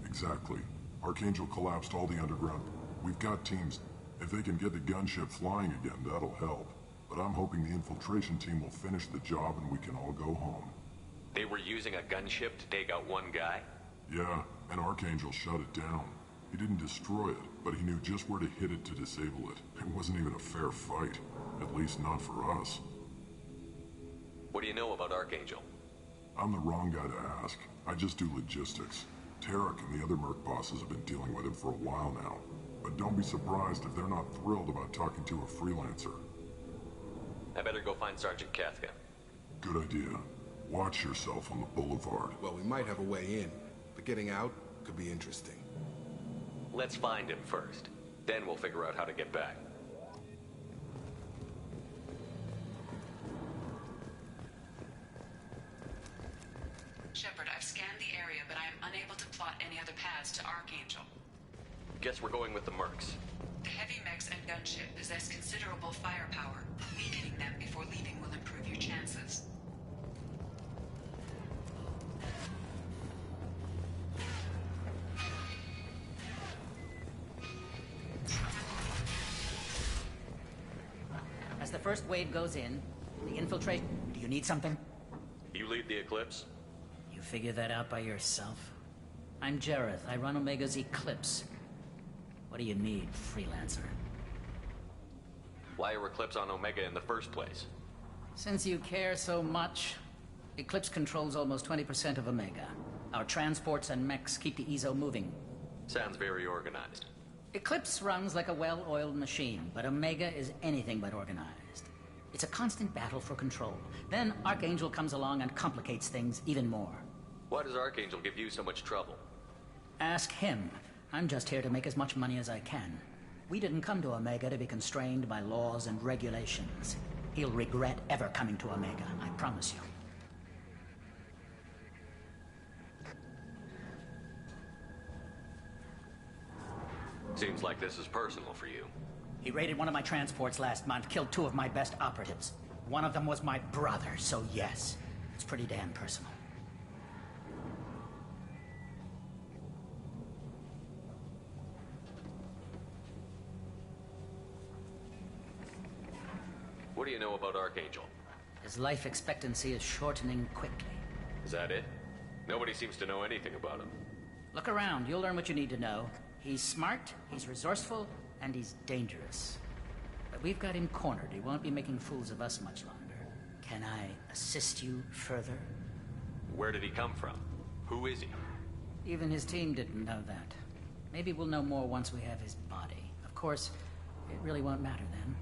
Exactly. Archangel collapsed all the underground. We've got teams. If they can get the gunship flying again, that'll help. But I'm hoping the infiltration team will finish the job and we can all go home. They were using a gunship to take out one guy? Yeah, and Archangel shut it down. He didn't destroy it, but he knew just where to hit it to disable it. It wasn't even a fair fight. At least not for us. What do you know about Archangel? I'm the wrong guy to ask. I just do logistics. Tarek and the other merc bosses have been dealing with him for a while now. But don't be surprised if they're not thrilled about talking to a freelancer. I better go find Sergeant Katka. Good idea. Watch yourself on the boulevard. Well, we might have a way in, but getting out could be interesting. Let's find him first. Then we'll figure out how to get back. Shepard, I've scanned the area, but I am unable to plot any other paths to Archangel. Guess we're going with the mercs. The heavy mechs and gunship possess considerable firepower. Weakening them before leaving will improve your chances. As the first wave goes in, the infiltrate... Do you need something? You lead the Eclipse? You figure that out by yourself? I'm Jareth. I run Omega's Eclipse. What do you need, freelancer? Why are Eclipse on Omega in the first place? Since you care so much, Eclipse controls almost 20% of Omega. Our transports and mechs keep the EZO moving. Sounds very organized. Eclipse runs like a well-oiled machine, but Omega is anything but organized. It's a constant battle for control. Then Archangel comes along and complicates things even more. Why does Archangel give you so much trouble? Ask him. I'm just here to make as much money as I can. We didn't come to Omega to be constrained by laws and regulations. He'll regret ever coming to Omega, I promise you. Seems like this is personal for you. He raided one of my transports last month, killed 2 of my best operatives. One of them was my brother, so yes, it's pretty damn personal. What do you know about Archangel? His life expectancy is shortening quickly. Is that it? Nobody seems to know anything about him. Look around, you'll learn what you need to know. He's smart, he's resourceful, and he's dangerous. But we've got him cornered. He won't be making fools of us much longer. Can I assist you further? Where did he come from? Who is he? Even his team didn't know that. Maybe we'll know more once we have his body. Of course, it really won't matter then.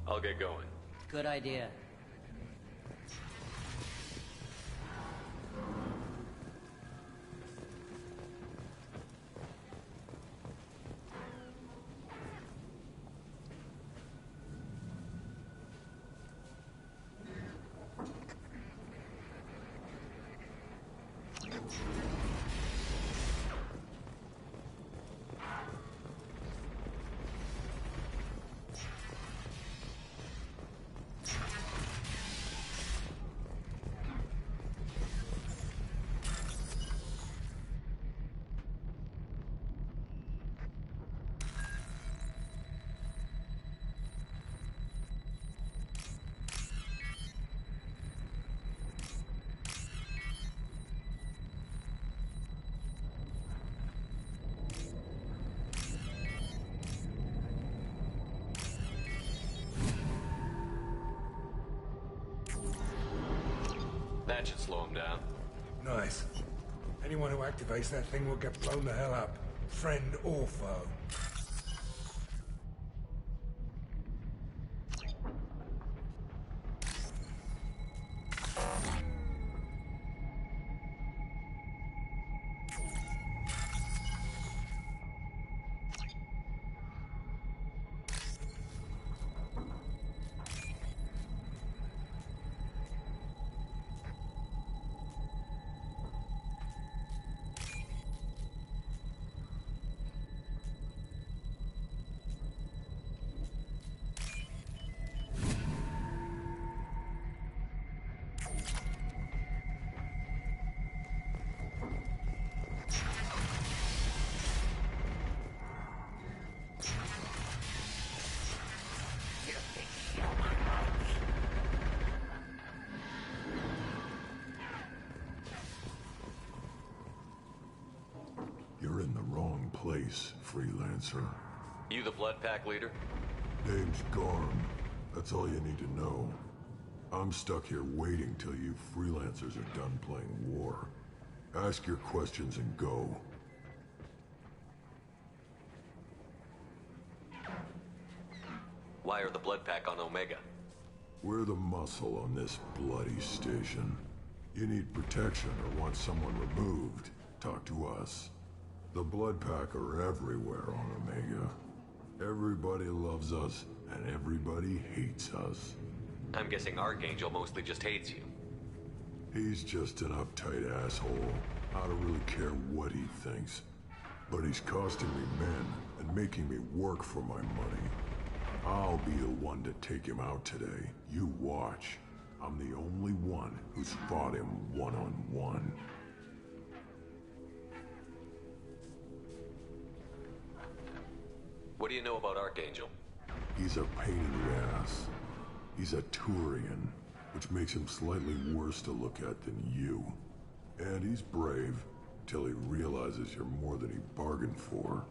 I'll get going. Good idea. That should slow him down. Nice. Anyone who activates that thing will get blown the hell up. Friend or foe. You're in the wrong place, freelancer. You the Blood Pack leader? Name's Garm. That's all you need to know. I'm stuck here waiting till you freelancers are done playing war. Ask your questions and go. Why are the Blood Pack on Omega? We're the muscle on this bloody station. You need protection or want someone removed, talk to us. The Blood Pack are everywhere on Omega. Everybody loves us, and everybody hates us. I'm guessing Archangel mostly just hates you. He's just an uptight asshole. I don't really care what he thinks. But he's costing me men and making me work for my money. I'll be the one to take him out today. You watch. I'm the only one who's fought him one-on-one. What do you know about Archangel? He's a pain in the ass. He's a Turian, which makes him slightly worse to look at than you. And he's brave, till he realizes you're more than he bargained for.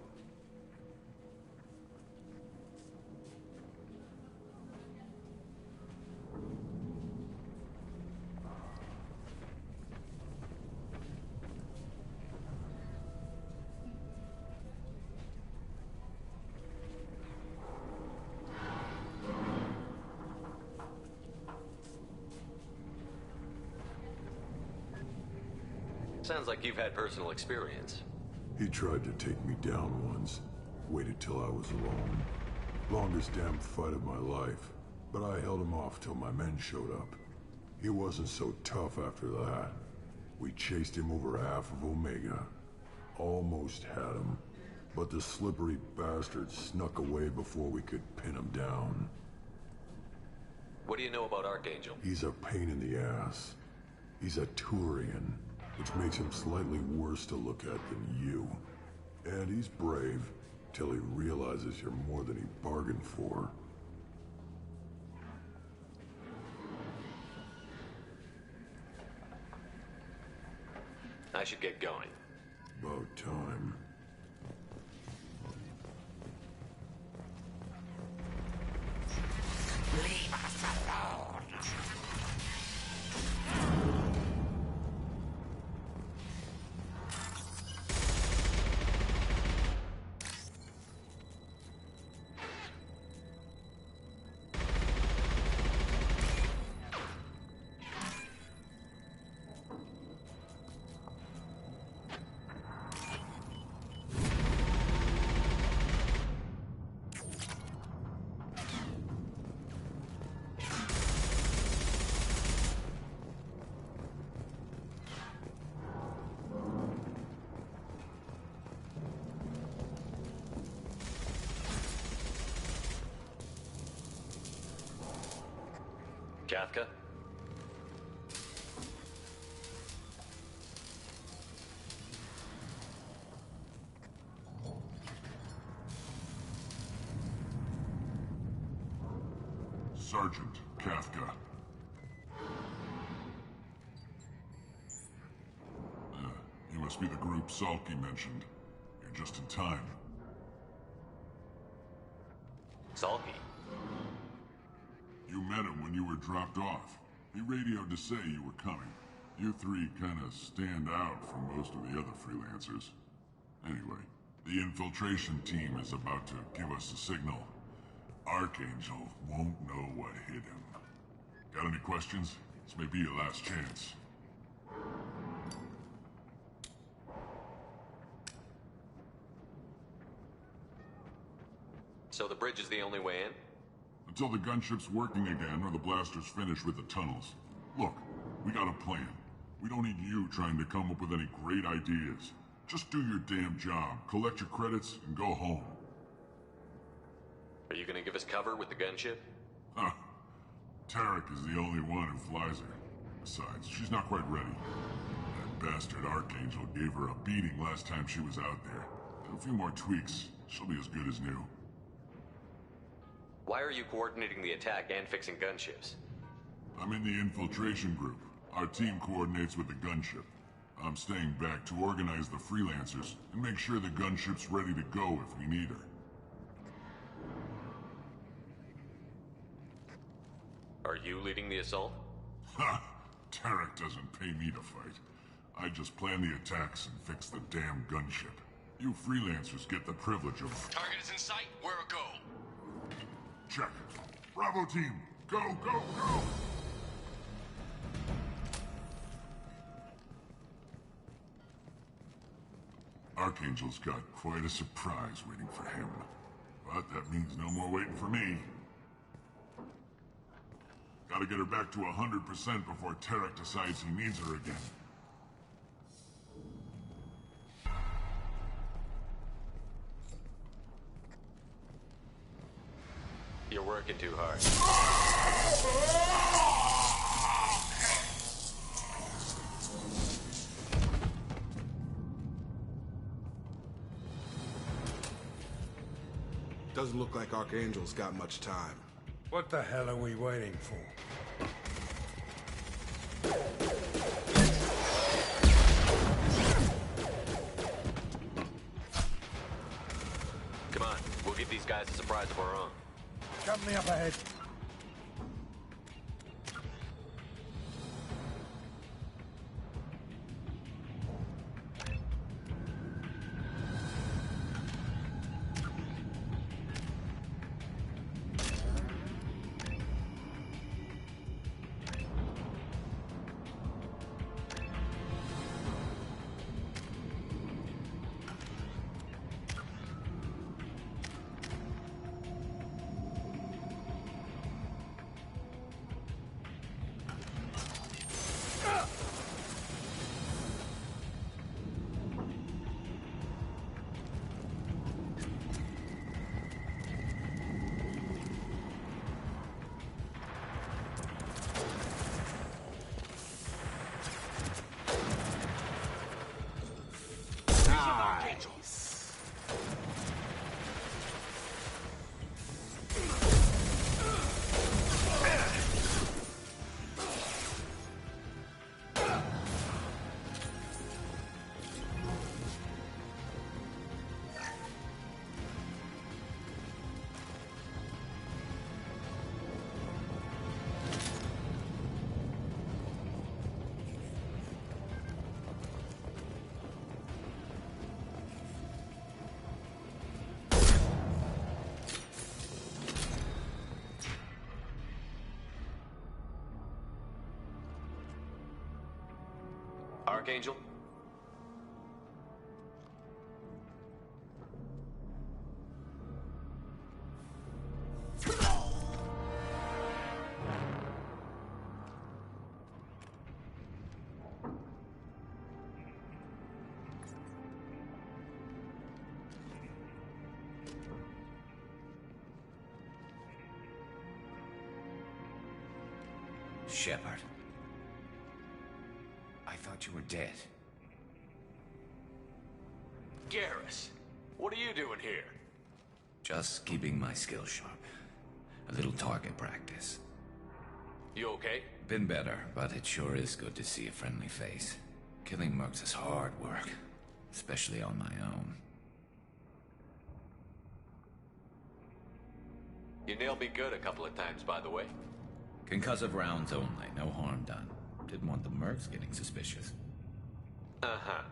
Sounds like you've had personal experience. He tried to take me down once. Waited till I was alone. Longest damn fight of my life. But I held him off till my men showed up. He wasn't so tough after that. We chased him over half of Omega. Almost had him. But the slippery bastard snuck away before we could pin him down. What do you know about Archangel? He's a pain in the ass. He's a Turian, which makes him slightly worse to look at than you. And he's brave, till he realizes you're more than he bargained for. I should get going. About time. Leave us alone! Kafka? Sergeant Kafka. You must be the group Salky mentioned. You're just in time. Salky? You met him when you were dropped off. He radioed to say you were coming. You three kind of stand out from most of the other freelancers. Anyway, the infiltration team is about to give us a signal. Archangel won't know what hit him. Got any questions? This may be your last chance. So the bridge is the only way in? Until the gunship's working again or the blasters finish with the tunnels. Look, we got a plan. We don't need you trying to come up with any great ideas. Just do your damn job, collect your credits, and go home. Are you gonna give us cover with the gunship? Huh. Tarek is the only one who flies her. Besides, she's not quite ready. That bastard Archangel gave her a beating last time she was out there. A few more tweaks, she'll be as good as new. Why are you coordinating the attack and fixing gunships? I'm in the infiltration group. Our team coordinates with the gunship. I'm staying back to organize the freelancers and make sure the gunship's ready to go if we need her. Are you leading the assault? Ha! Tarek doesn't pay me to fight. I just plan the attacks and fix the damn gunship. You freelancers get the privilege of... Target is in sight. Where a go? Check. Bravo team, go, go, go! Archangel's got quite a surprise waiting for him. But that means no more waiting for me. Gotta get her back to 100% before Tarek decides he needs her again. You're working too hard. Doesn't look like Archangel's got much time. What the hell are we waiting for? Come on, we'll give these guys a surprise of our own. Company up ahead. Archangel? Shepard. I thought you were dead. Garrus, what are you doing here? Just keeping my skills sharp. A little target practice. You okay? Been better, but it sure is good to see a friendly face. Killing mercs is hard work, especially on my own. You nailed me good a couple of times, by the way. Concussive rounds only, no harm done. Didn't want the mercs getting suspicious. Uh-huh.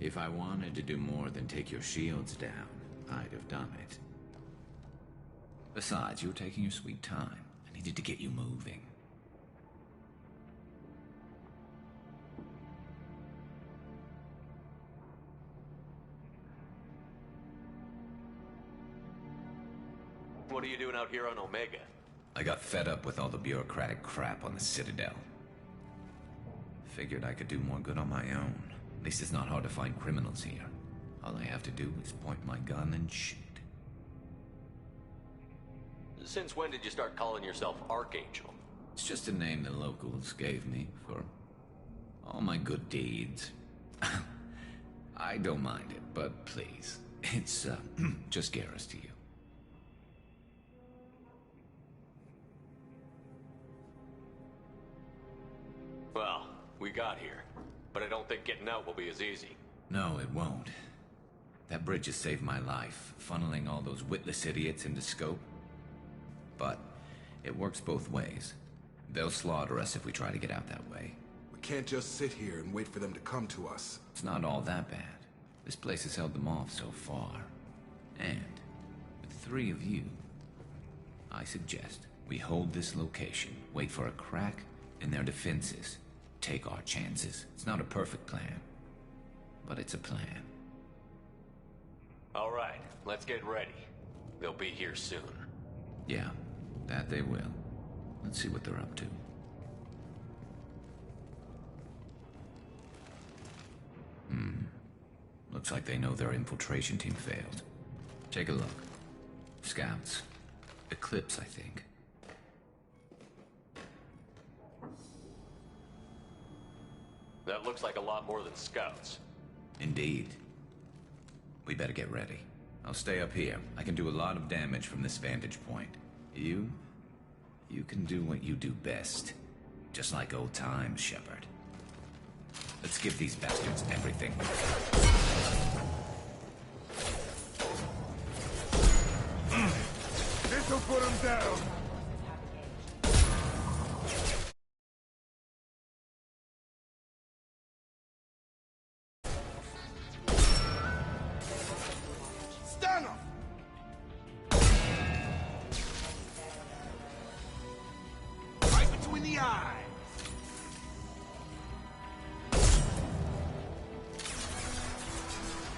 If I wanted to do more than take your shields down, I'd have done it. Besides, you were taking your sweet time. I needed to get you moving. What are you doing out here on Omega? I got fed up with all the bureaucratic crap on the Citadel. Figured I could do more good on my own. At least it's not hard to find criminals here. All I have to do is point my gun and shoot. Since when did you start calling yourself Archangel? It's just a name the locals gave me for all my good deeds. I don't mind it, but please, it's just Garrus to you. Well, we got here, but I don't think getting out will be as easy. No, it won't. That bridge has saved my life, funneling all those witless idiots into scope. But it works both ways. They'll slaughter us if we try to get out that way. We can't just sit here and wait for them to come to us. It's not all that bad. This place has held them off so far. And with 3 of you, I suggest we hold this location, wait for a crack in their defenses, take our chances. It's not a perfect plan, but it's a plan. All right, let's get ready. They'll be here soon. Yeah, that they will. Let's see what they're up to. Looks like they know their infiltration team failed. Take a look. Scouts. Eclipse, I think. That looks like a lot more than scouts. Indeed. We better get ready. I'll stay up here. I can do a lot of damage from this vantage point. You can do what you do best. Just like old times, Shepard. Let's give these bastards everything. This'll put them down. Stun them! Right between the eyes.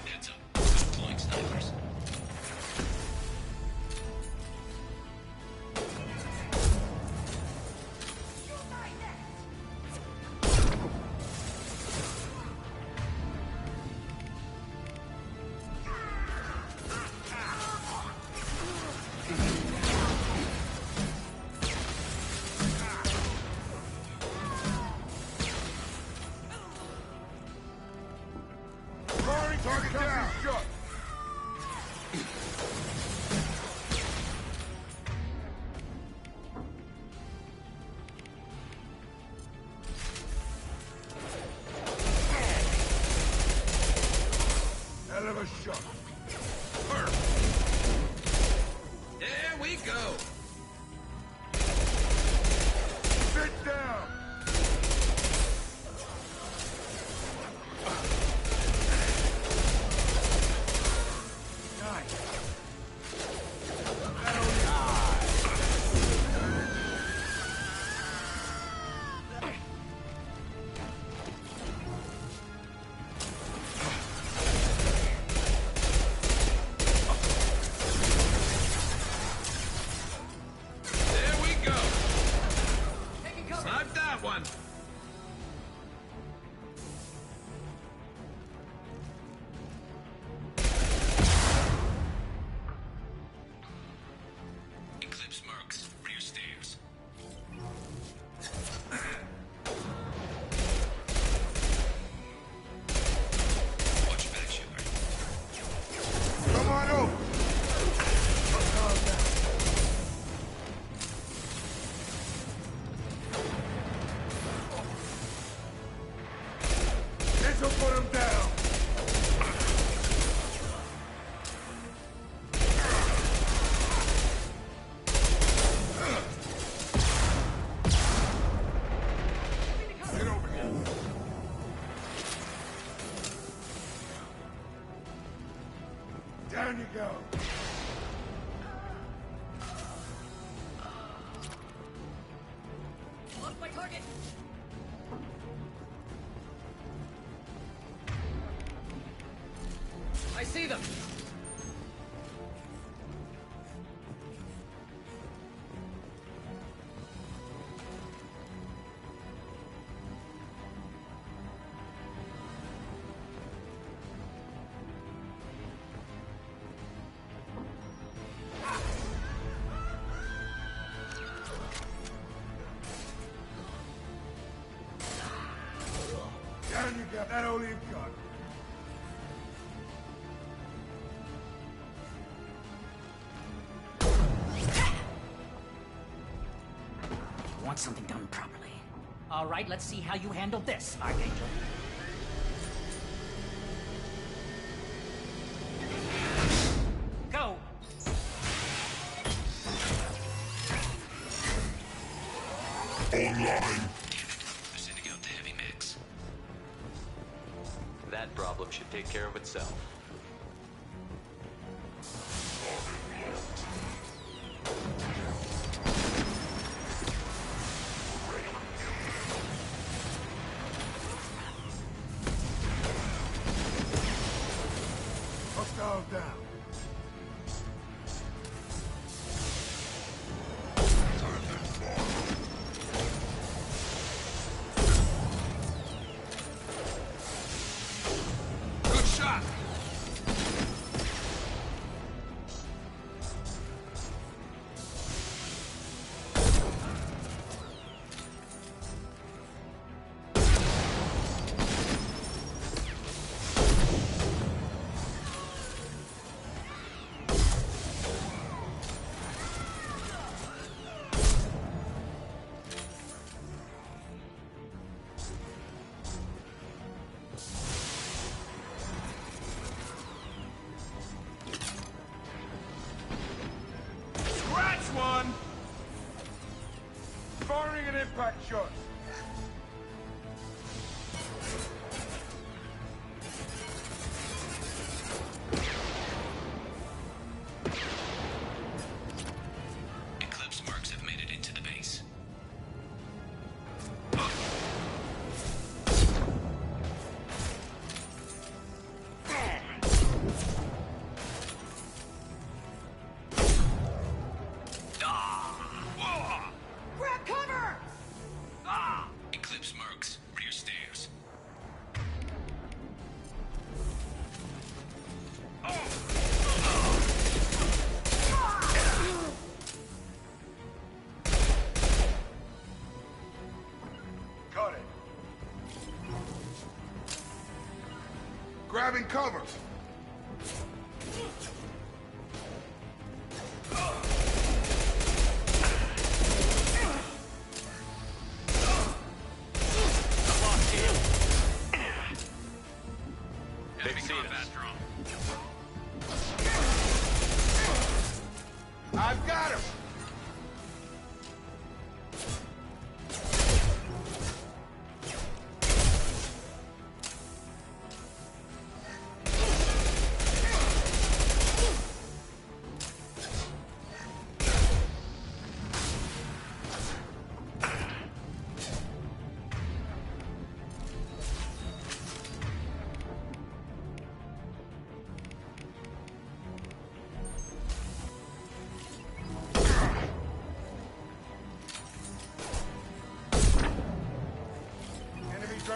Heads up. Deploying snipers. Firing target down. Shot. Hell of a shot. There we go. Sit down. that one! Eclipse marks, rear stairs. Watch back, Shepard. Come on over! This'll put him down! Get over here. Down you go. Lost my target! I see them! Down you go. That all you've got. You want something done properly. All right, let's see how you handle this, Archangel. Go! Online. Sending out the heavy mix. That problem should take care of itself. Hostiles down. Good shot! Scratch one! Firing an impact shot. Eclipse marks have made it into the base. Grab cover! Eclipse marks, rear stairs. Got it. Grabbing cover. Big scene. I've got him.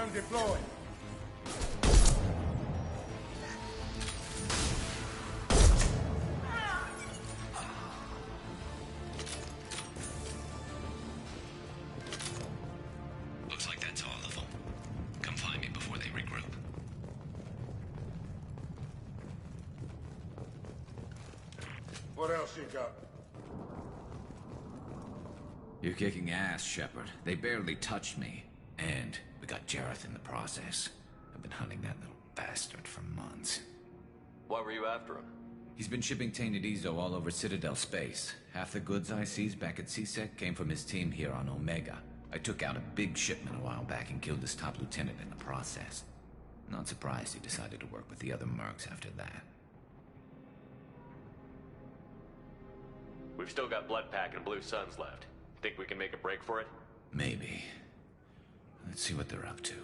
Drone deployed. Looks like that's all of them. Come find me before they regroup. What else you got? You're kicking ass, Shepard. They barely touched me. And we got Jareth in the process. I've been hunting that little bastard for months. Why were you after him? He's been shipping tainted Ezo all over Citadel space. Half the goods I seized back at CSEC came from his team here on Omega. I took out a big shipment a while back and killed his top lieutenant in the process. Not surprised he decided to work with the other mercs after that. We've still got Bloodpack and Blue Suns left. Think we can make a break for it? Maybe. Let's see what they're up to.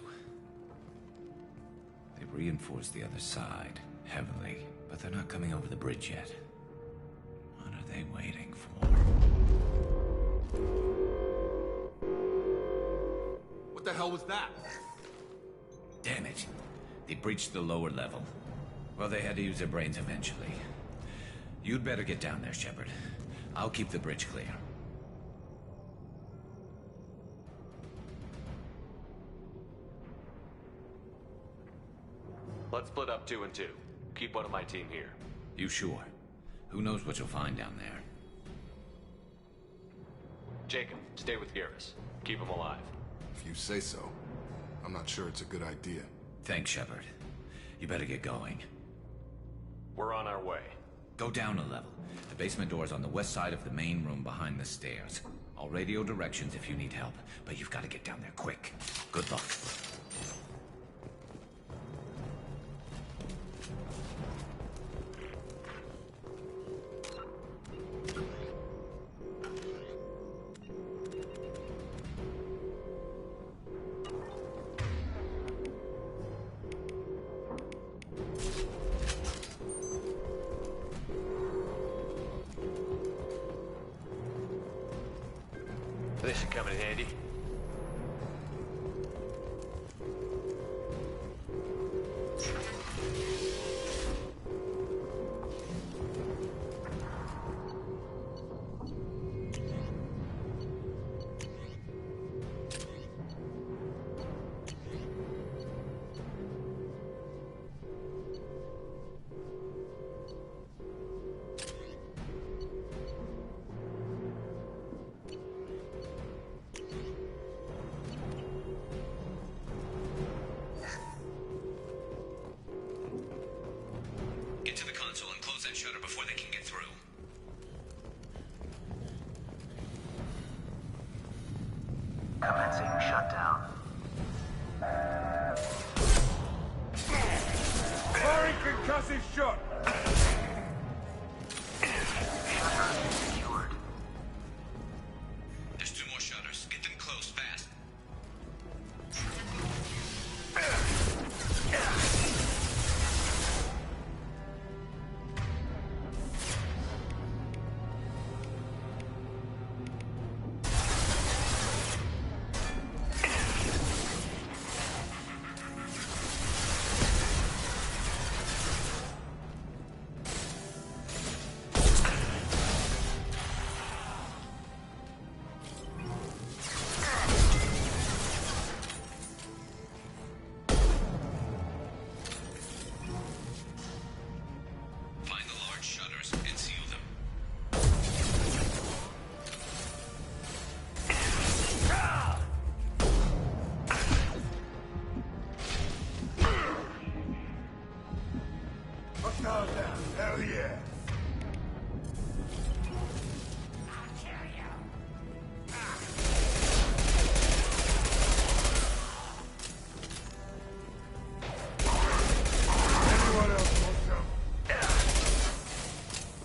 They've reinforced the other side, heavily, but they're not coming over the bridge yet. What are they waiting for? What the hell was that? Damn it. They breached the lower level. Well, they had to use their brains eventually. You'd better get down there, Shepard. I'll keep the bridge clear. Let's split up 2 and 2. Keep one of my team here. You sure? Who knows what you'll find down there? Jacob, stay with Garrus. Keep him alive. If you say so. I'm not sure it's a good idea. Thanks, Shepard. You better get going. We're on our way. Go down a level. The basement door's on the west side of the main room behind the stairs. I'll radio directions if you need help, but you've got to get down there quick. Good luck. This should come in handy. Get to the console and close that shutter before they can get through. Commencing shutdown. Firing concussive shot! Shutter secured. There's 2 more shutters. Get them closed fast. Find the large shutters and seal them. Hostile down. Hell yeah. Anyone else want some?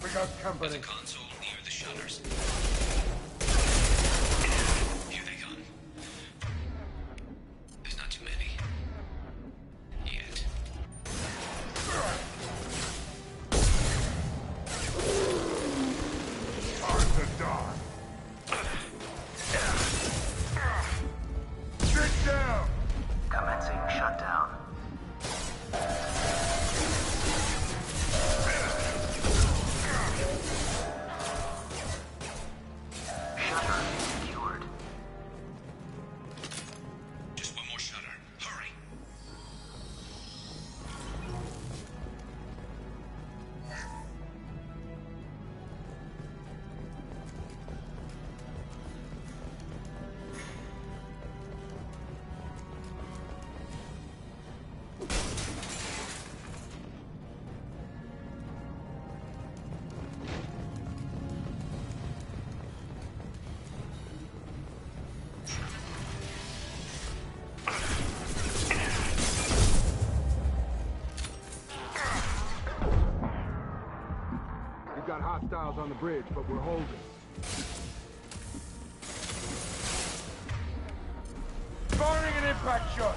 We got company. There's a console near the shutters. Here they come. There's not too many. Yet. Time to die. Sit down. Commencing hostiles on the bridge, but we're holding. Firing an impact shot!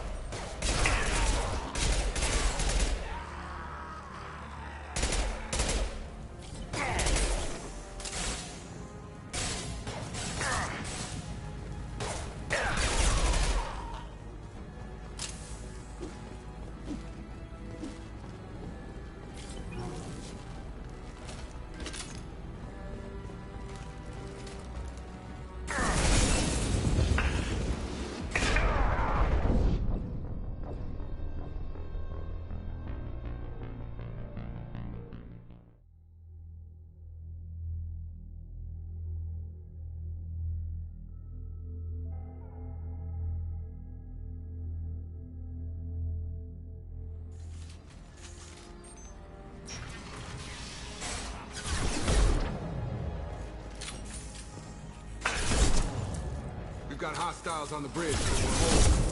We've got hostiles on the bridge, but we're holding.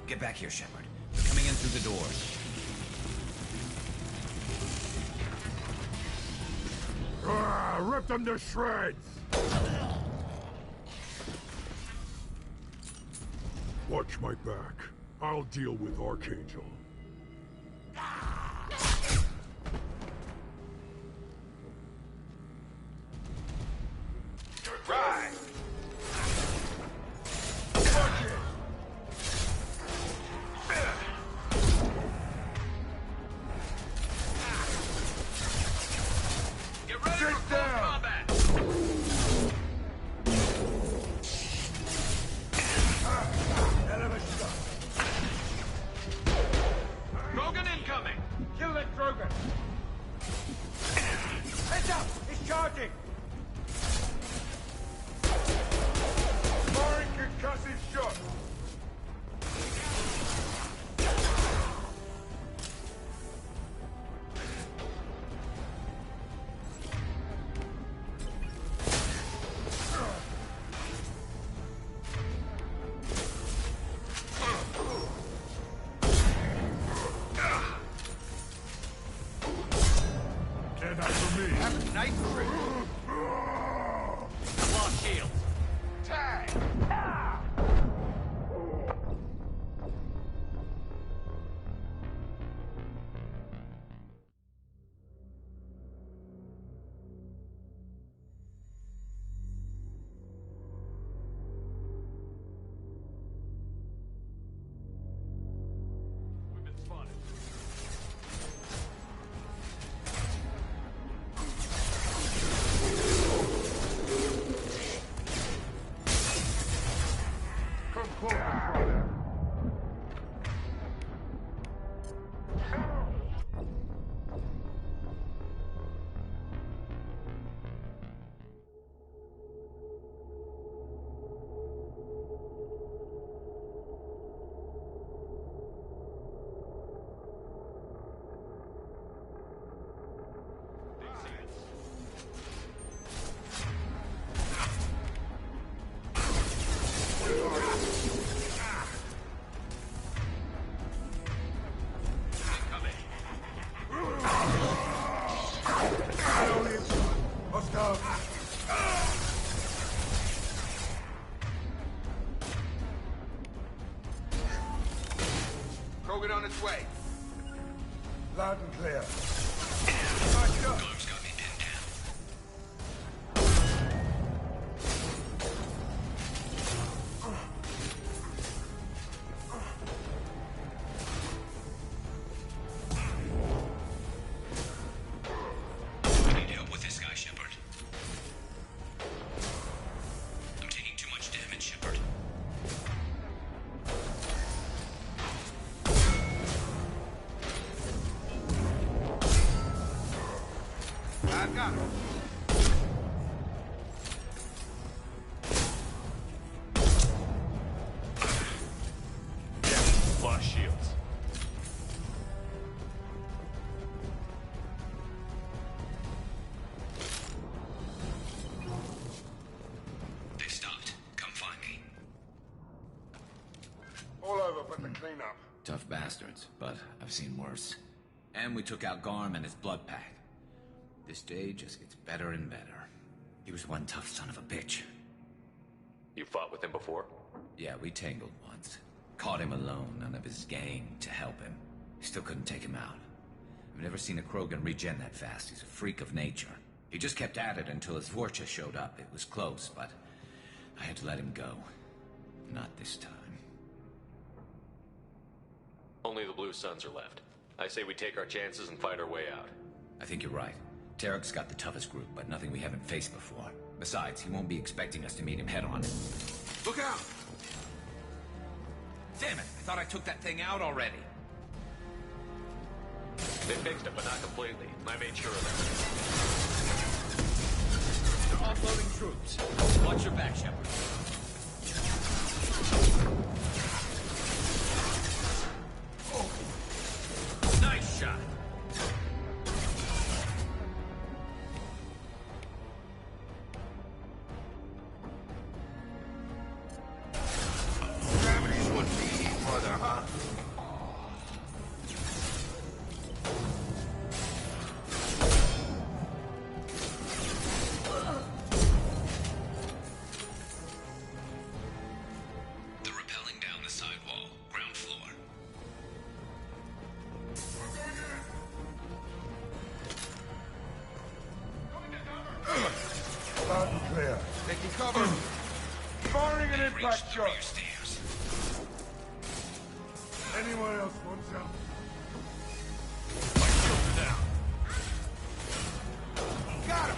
Get back here, Shepard. They're coming in through the doors. Rip them to shreds! Watch my back. I'll deal with Archangel. Right! Stop. Krogan on its way. Loud and clear. Glove's got me pinned down. I need help with this guy, Shepard. I'm taking too much damage, Shepard. I've got him. Flash shields. They've stopped. Come find me. All over but the cleanup. Tough bastards, but I've seen worse. And we took out Garm and his blood pack. This day just gets better and better. He was one tough son of a bitch. You fought with him before? Yeah, we tangled once. Caught him alone, none of his gang to help him. Still couldn't take him out. I've never seen a Krogan regen that fast. He's a freak of nature. He just kept at it until his Vorcha showed up. It was close, but I had to let him go. Not this time. Only the Blue Suns are left. I say we take our chances and fight our way out. I think you're right. Tarek's got the toughest group, but nothing we haven't faced before. Besides, he won't be expecting us to meet him head-on. Look out! Damn it! I thought I took that thing out already. They fixed it, but not completely. I made sure of that. They're offloading troops. Watch your back, Shepard. Oh. Nice shot. Gravity's what we eat, mother, huh? They're rappelling down the sidewall, ground floor. Loud and clear. Taking cover. Firing an impact shot. Your stairs. Anyone else wants help? Got him!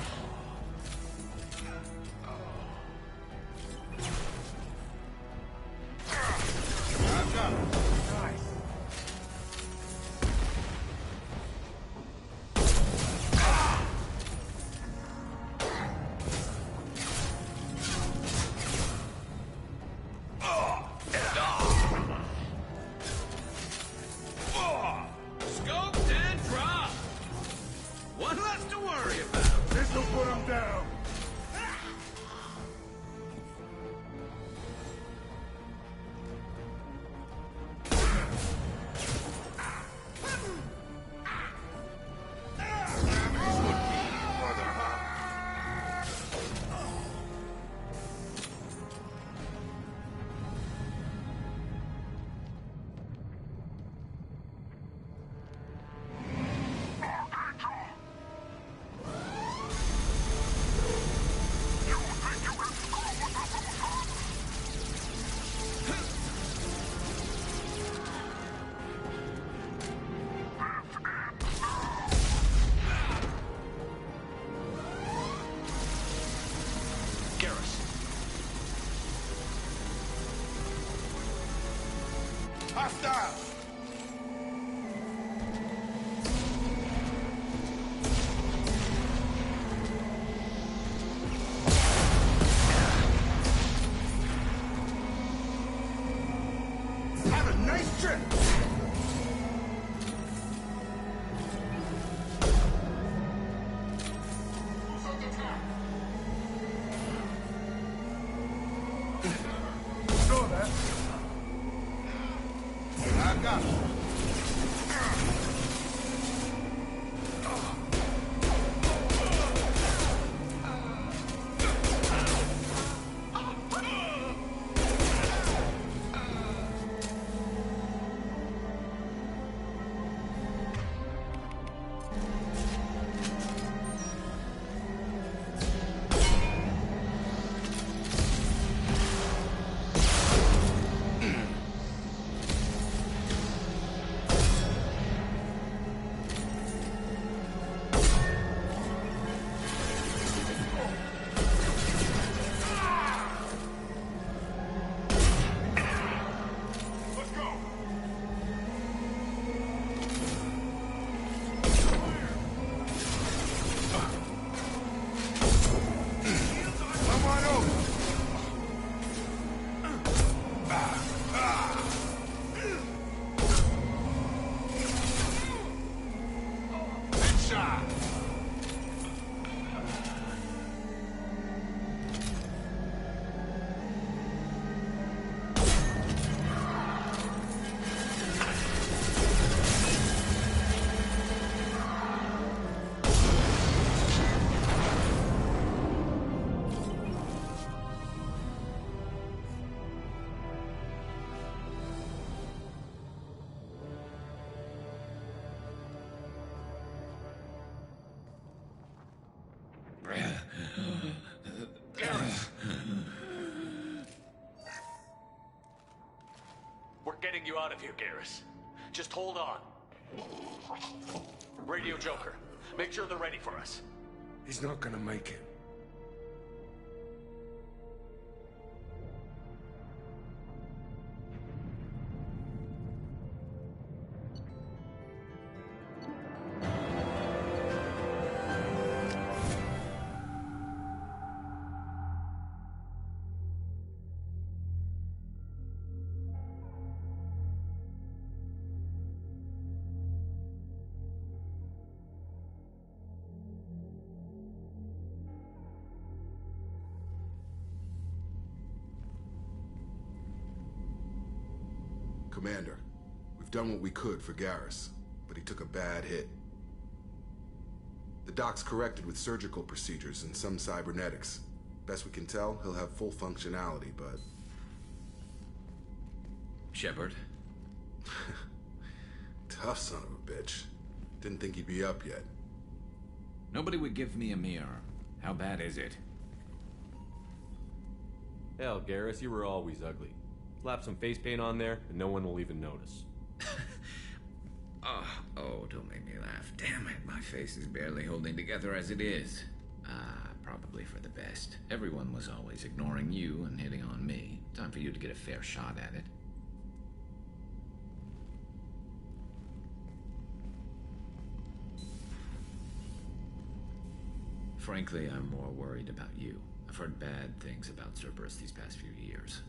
I've got him. Nice. Scoped and dropped. One less to worry about. This'll put him down. Gravity's what we eat, mother, huh? Garrus. Hostile! Have a nice trip! Saw that. I've got him. getting you out of here, Garrus. Just hold on. Radio Joker, make sure they're ready for us. He's not gonna make it. Commander, we've done what we could for Garrus, but he took a bad hit. The doc's corrected with surgical procedures and some cybernetics. Best we can tell, he'll have full functionality, but... Shepard? Tough son of a bitch. Didn't think he'd be up yet. Nobody would give me a mirror. How bad is it? Hell, Garrus, you were always ugly. Slap some face paint on there, and no one will even notice. Oh, don't make me laugh. Damn it, my face is barely holding together as it is. Probably for the best. Everyone was always ignoring you and hitting on me. Time for you to get a fair shot at it. Frankly, I'm more worried about you. I've heard bad things about Cerberus these past few years.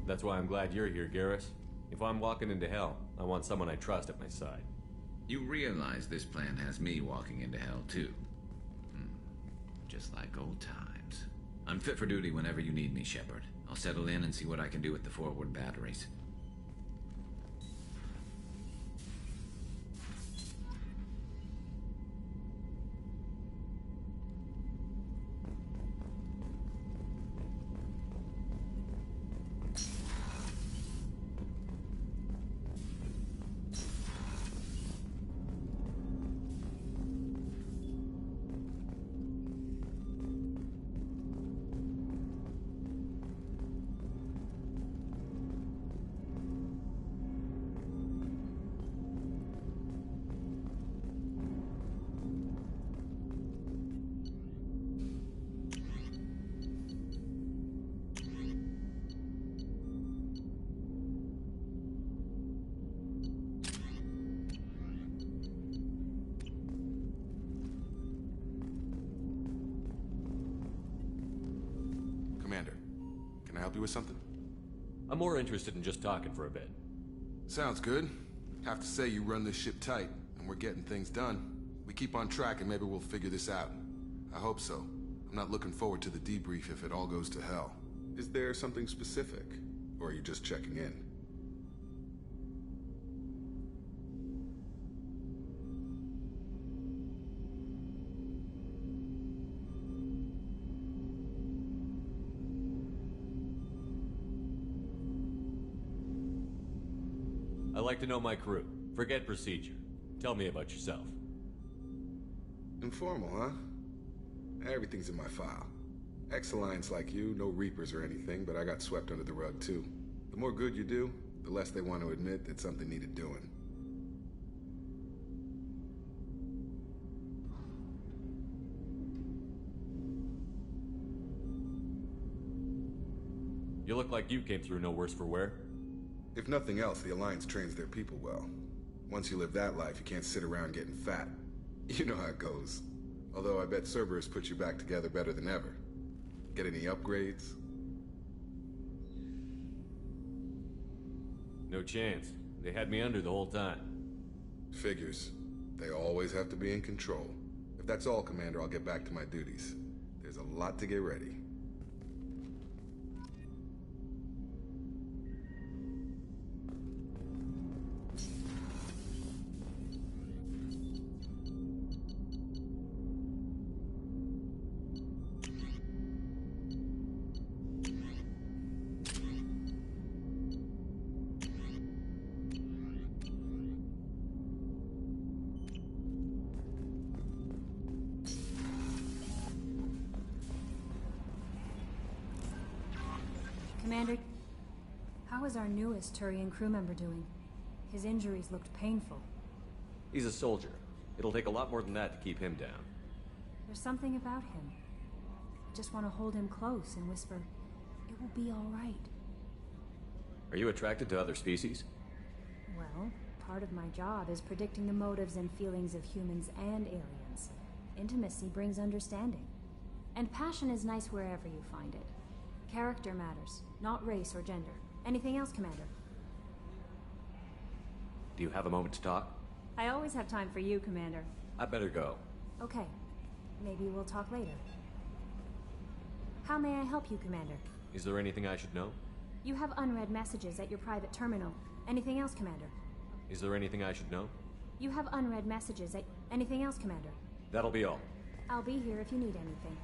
That's why I'm glad you're here, Garrus. If I'm walking into hell, I want someone I trust at my side. You realize this plan has me walking into hell, too. Just like old times. I'm fit for duty whenever you need me, Shepard. I'll settle in and see what I can do with the forward batteries. Commander, can I help you with something? I'm more interested in just talking for a bit. Sounds good. Have to say you run this ship tight, and we're getting things done. We keep on track and maybe we'll figure this out. I hope so. I'm not looking forward to the debrief if it all goes to hell. Is there something specific? Or are you just checking in? I like to know my crew. Forget procedure. Tell me about yourself. Informal, huh? Everything's in my file. Ex-Alliance like you, no Reapers or anything, but I got swept under the rug too. The more good you do, the less they want to admit that something needed doing. You look like you came through no worse for wear. If nothing else, the Alliance trains their people well. Once you live that life, you can't sit around getting fat. You know how it goes. Although I bet Cerberus put you back together better than ever. Get any upgrades? No chance. They had me under the whole time. Figures. They always have to be in control. If that's all, Commander, I'll get back to my duties. There's a lot to get ready. Commander, how is our newest Turian crew member doing? His injuries looked painful. He's a soldier. It'll take a lot more than that to keep him down. There's something about him. I just want to hold him close and whisper, it will be all right. Are you attracted to other species? Well, part of my job is predicting the motives and feelings of humans and aliens. Intimacy brings understanding. And passion is nice wherever you find it. Character matters, not race or gender. Anything else, Commander? Do you have a moment to talk? I always have time for you, Commander. I better go. Okay. Maybe we'll talk later. How may I help you, Commander? Is there anything I should know? You have unread messages at your private terminal. Anything else, Commander? Is there anything I should know? You have unread messages at... Anything else, Commander? That'll be all. I'll be here if you need anything.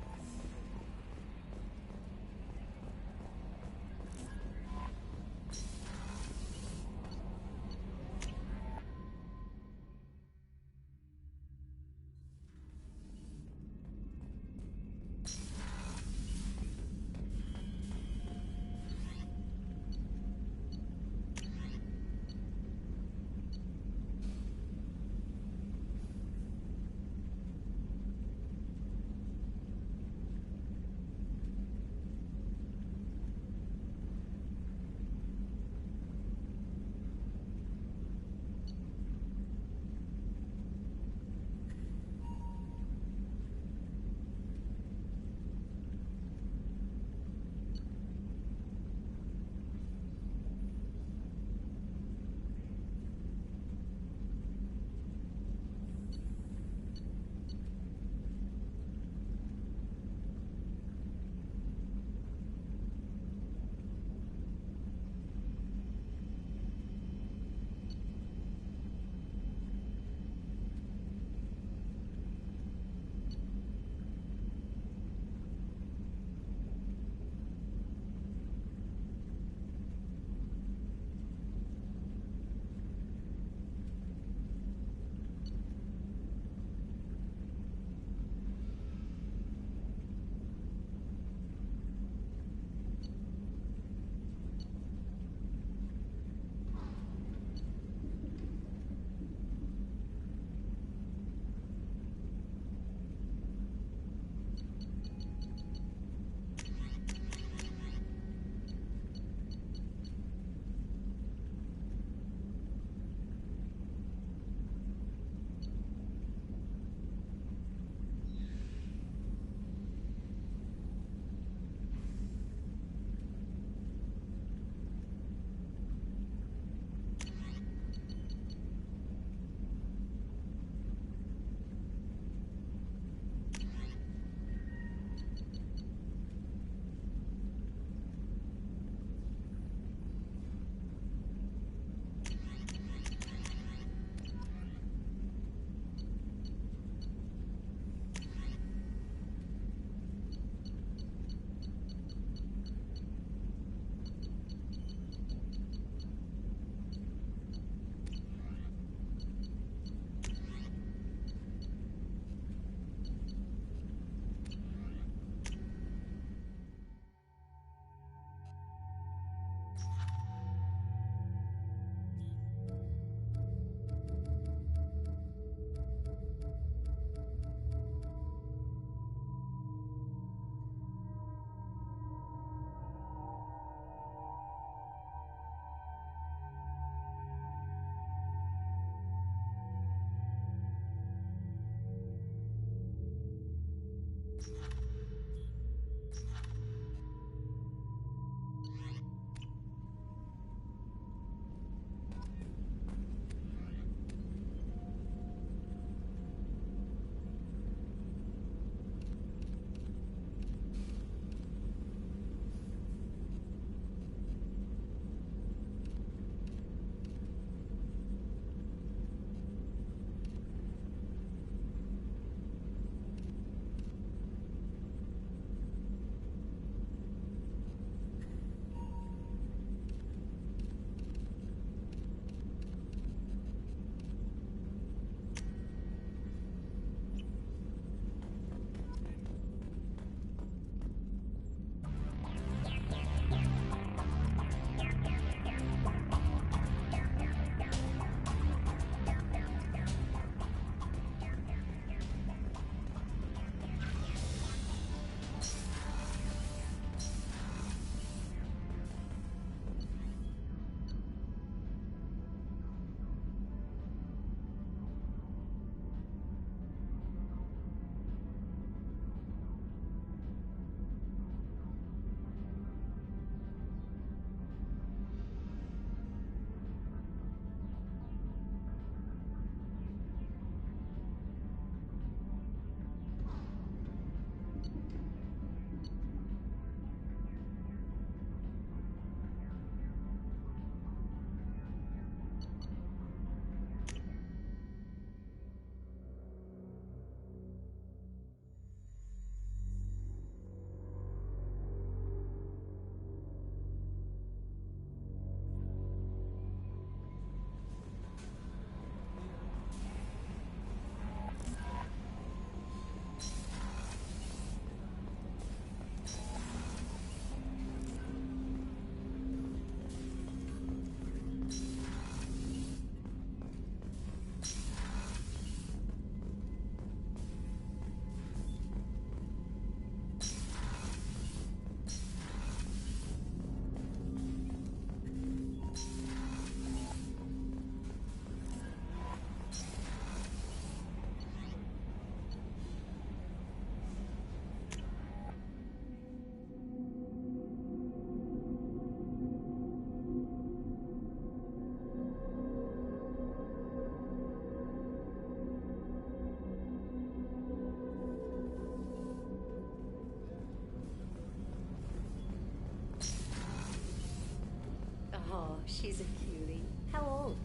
Oh, she's a cutie. How old?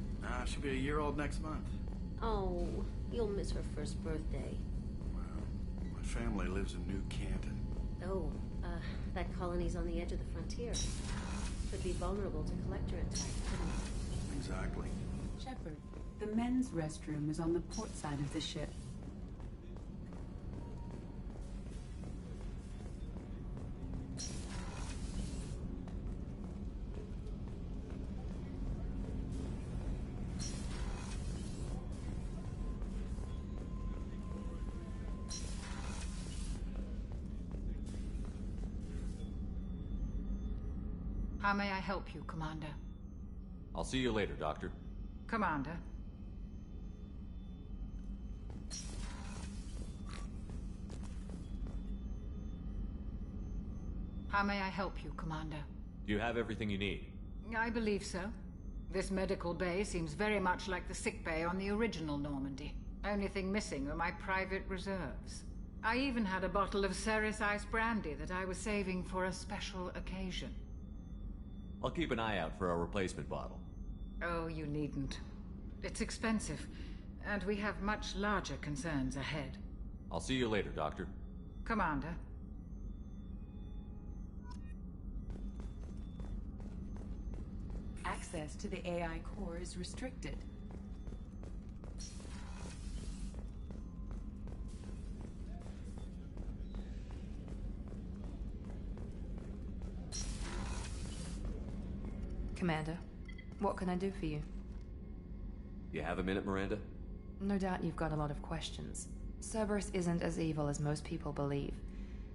She'll be a year old next month. Oh, you'll miss her first birthday. Well, my family lives in New Canton. Oh, that colony's on the edge of the frontier. Could be vulnerable to collector attack, couldn't it? Exactly. Shepard, the men's restroom is on the port side of the ship. How may I help you, Commander? I'll see you later, Doctor. Commander. How may I help you, Commander? Do you have everything you need? I believe so. This medical bay seems very much like the sick bay on the original Normandy. Only thing missing are my private reserves. I even had a bottle of Ceres Ice brandy that I was saving for a special occasion. I'll keep an eye out for a replacement bottle. Oh, you needn't. It's expensive, and we have much larger concerns ahead. I'll see you later, Doctor. Commander. Access to the AI core is restricted. Commander, what can I do for you? You have a minute, Miranda? No doubt you've got a lot of questions. Cerberus isn't as evil as most people believe.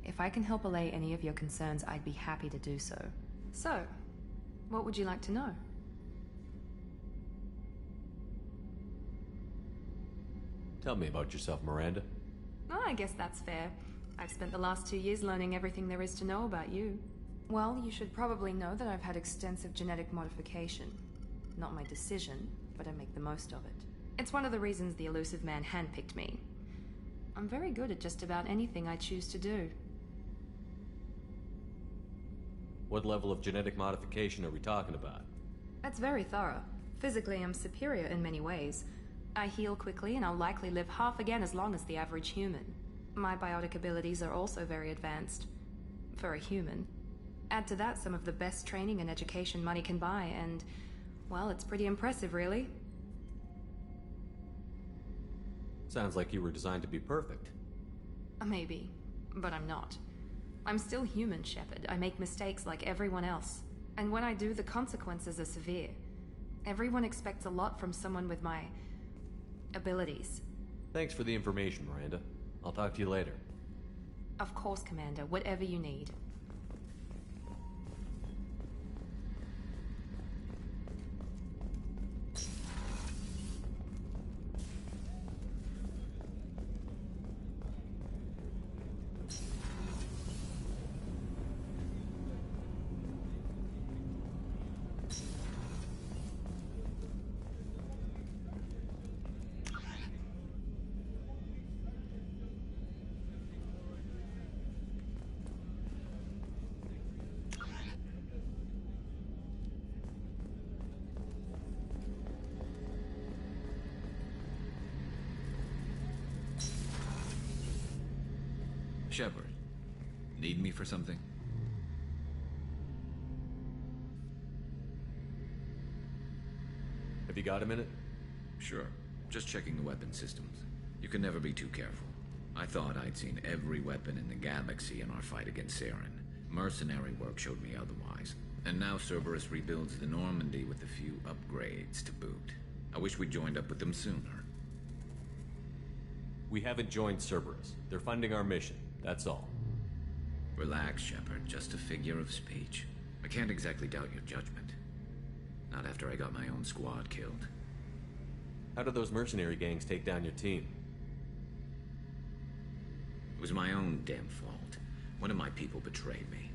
If I can help allay any of your concerns, I'd be happy to do so. So, what would you like to know? Tell me about yourself, Miranda. Oh, I guess that's fair. I've spent the last 2 years learning everything there is to know about you. Well, you should probably know that I've had extensive genetic modification. Not my decision, but I make the most of it. It's one of the reasons the elusive man handpicked me. I'm very good at just about anything I choose to do. What level of genetic modification are we talking about? That's very thorough. Physically, I'm superior in many ways. I heal quickly, and I'll likely live half again as long as the average human. My biotic abilities are also very advanced. For a human. Add to that some of the best training and education money can buy, and, well, it's pretty impressive, really. Sounds like you were designed to be perfect. Maybe, but I'm not. I'm still human, Shepard. I make mistakes like everyone else. And when I do, the consequences are severe. Everyone expects a lot from someone with my abilities. Thanks for the information, Miranda. I'll talk to you later. Of course, Commander. Whatever you need. Shepard, need me for something? Have you got a minute? Sure. Just checking the weapon systems. You can never be too careful. I thought I'd seen every weapon in the galaxy in our fight against Saren. Mercenary work showed me otherwise. And now Cerberus rebuilds the Normandy with a few upgrades to boot. I wish we'd joined up with them sooner. We haven't joined Cerberus. They're funding our mission. That's all. Relax, Shepard. Just a figure of speech. I can't exactly doubt your judgment. Not after I got my own squad killed. How did those mercenary gangs take down your team? It was my own damn fault. One of my people betrayed me.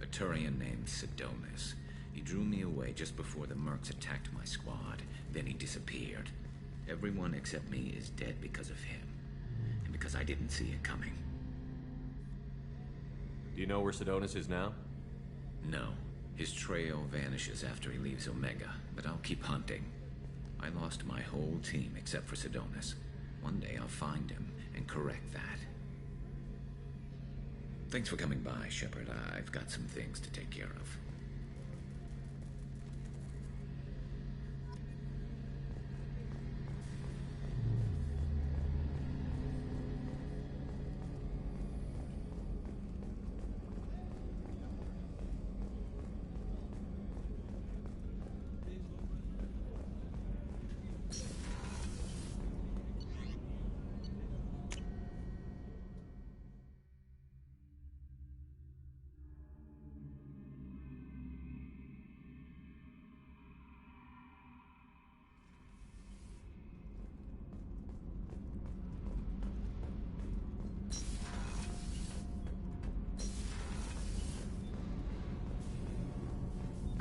A Turian named Sidonis. He drew me away just before the mercs attacked my squad. Then he disappeared. Everyone except me is dead because of him. And because I didn't see it coming. Do you know where Sidonis is now? No. His trail vanishes after he leaves Omega, but I'll keep hunting. I lost my whole team except for Sidonis. One day I'll find him and correct that. Thanks for coming by, Shepard. I've got some things to take care of.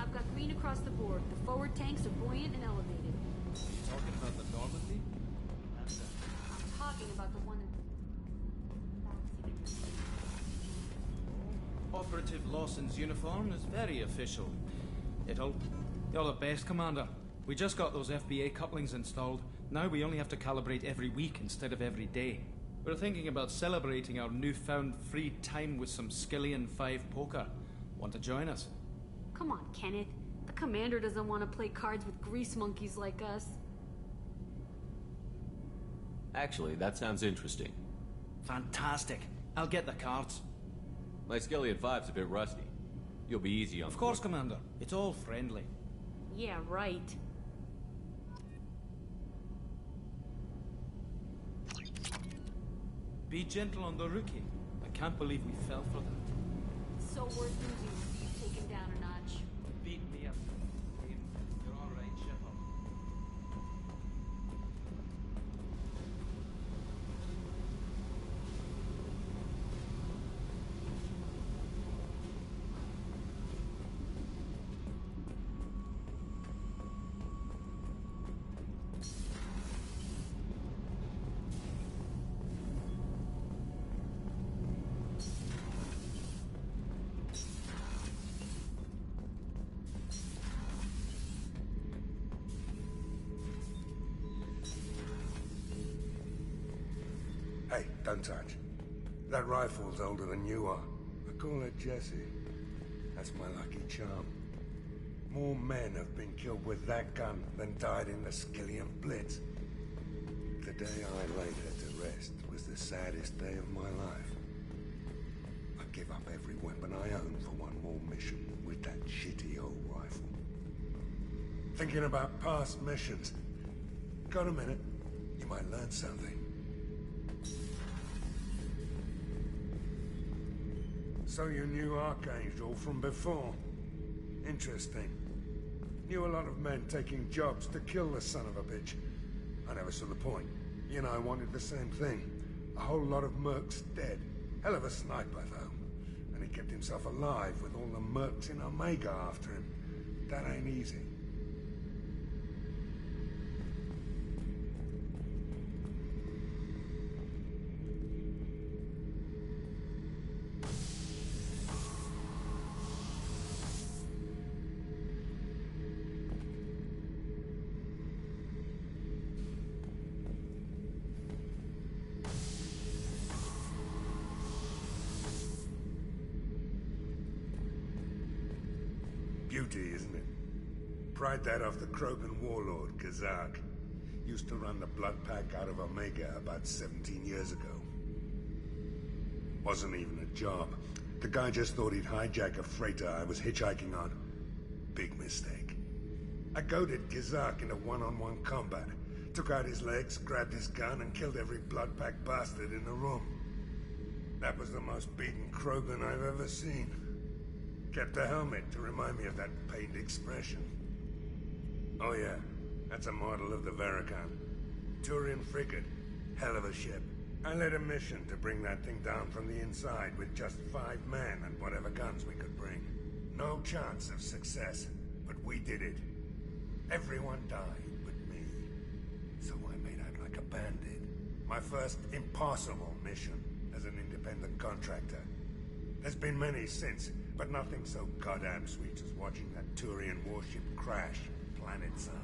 I've got green across the board. The forward tanks are buoyant and elevated. You talking about the Normandy? I'm talking about the one in... Operative Lawson's uniform is very official. You're the best, Commander. We just got those FBA couplings installed. Now we only have to calibrate every week instead of every day. We're thinking about celebrating our newfound free time with some Skillian 5 poker. Want to join us? Come on, Kenneth. The commander doesn't want to play cards with grease monkeys like us. Actually, that sounds interesting. Fantastic. I'll get the cards. My Skillian 5's a bit rusty. You'll be easy on... Of course, Commander. It's all friendly. Yeah, right. Be gentle on the rookie. I can't believe we fell for that. So worth losing to see you taken down a notch. Beat me up. You're all right, Shepard. don't touch. That rifle's older than you are. I call her Jessie. That's my lucky charm. More men have been killed with that gun than died in the Skillian Blitz. The day I laid her to rest was the saddest day of my life. I give up every weapon I own for one more mission with that shitty old rifle. Thinking about past missions. Got a minute? You might learn something. So you knew Archangel from before? Interesting. Knew a lot of men taking jobs to kill the son of a bitch. I never saw the point. You know, I wanted the same thing. A whole lot of mercs dead. Hell of a sniper, though. And he kept himself alive with all the mercs in Omega after him. That ain't easy. Beauty, isn't it? Pried that off the Krogan warlord, Kazak. Used to run the blood pack out of Omega about 17 years ago. Wasn't even a job. The guy just thought he'd hijack a freighter I was hitchhiking on. Big mistake. I goaded Kazak into one-on-one combat. Took out his legs, grabbed his gun, and killed every blood pack bastard in the room. That was the most beaten Krogan I've ever seen. Kept a helmet to remind me of that pained expression. Oh yeah, that's a model of the Veracon. Turian frigate. Hell of a ship. I led a mission to bring that thing down from the inside with just 5 men and whatever guns we could bring. No chance of success, but we did it. Everyone died but me. So I made out like a bandit. My first impossible mission as an independent contractor. There's been many since, but nothing so goddamn sweet as watching that Turian warship crash planet-side.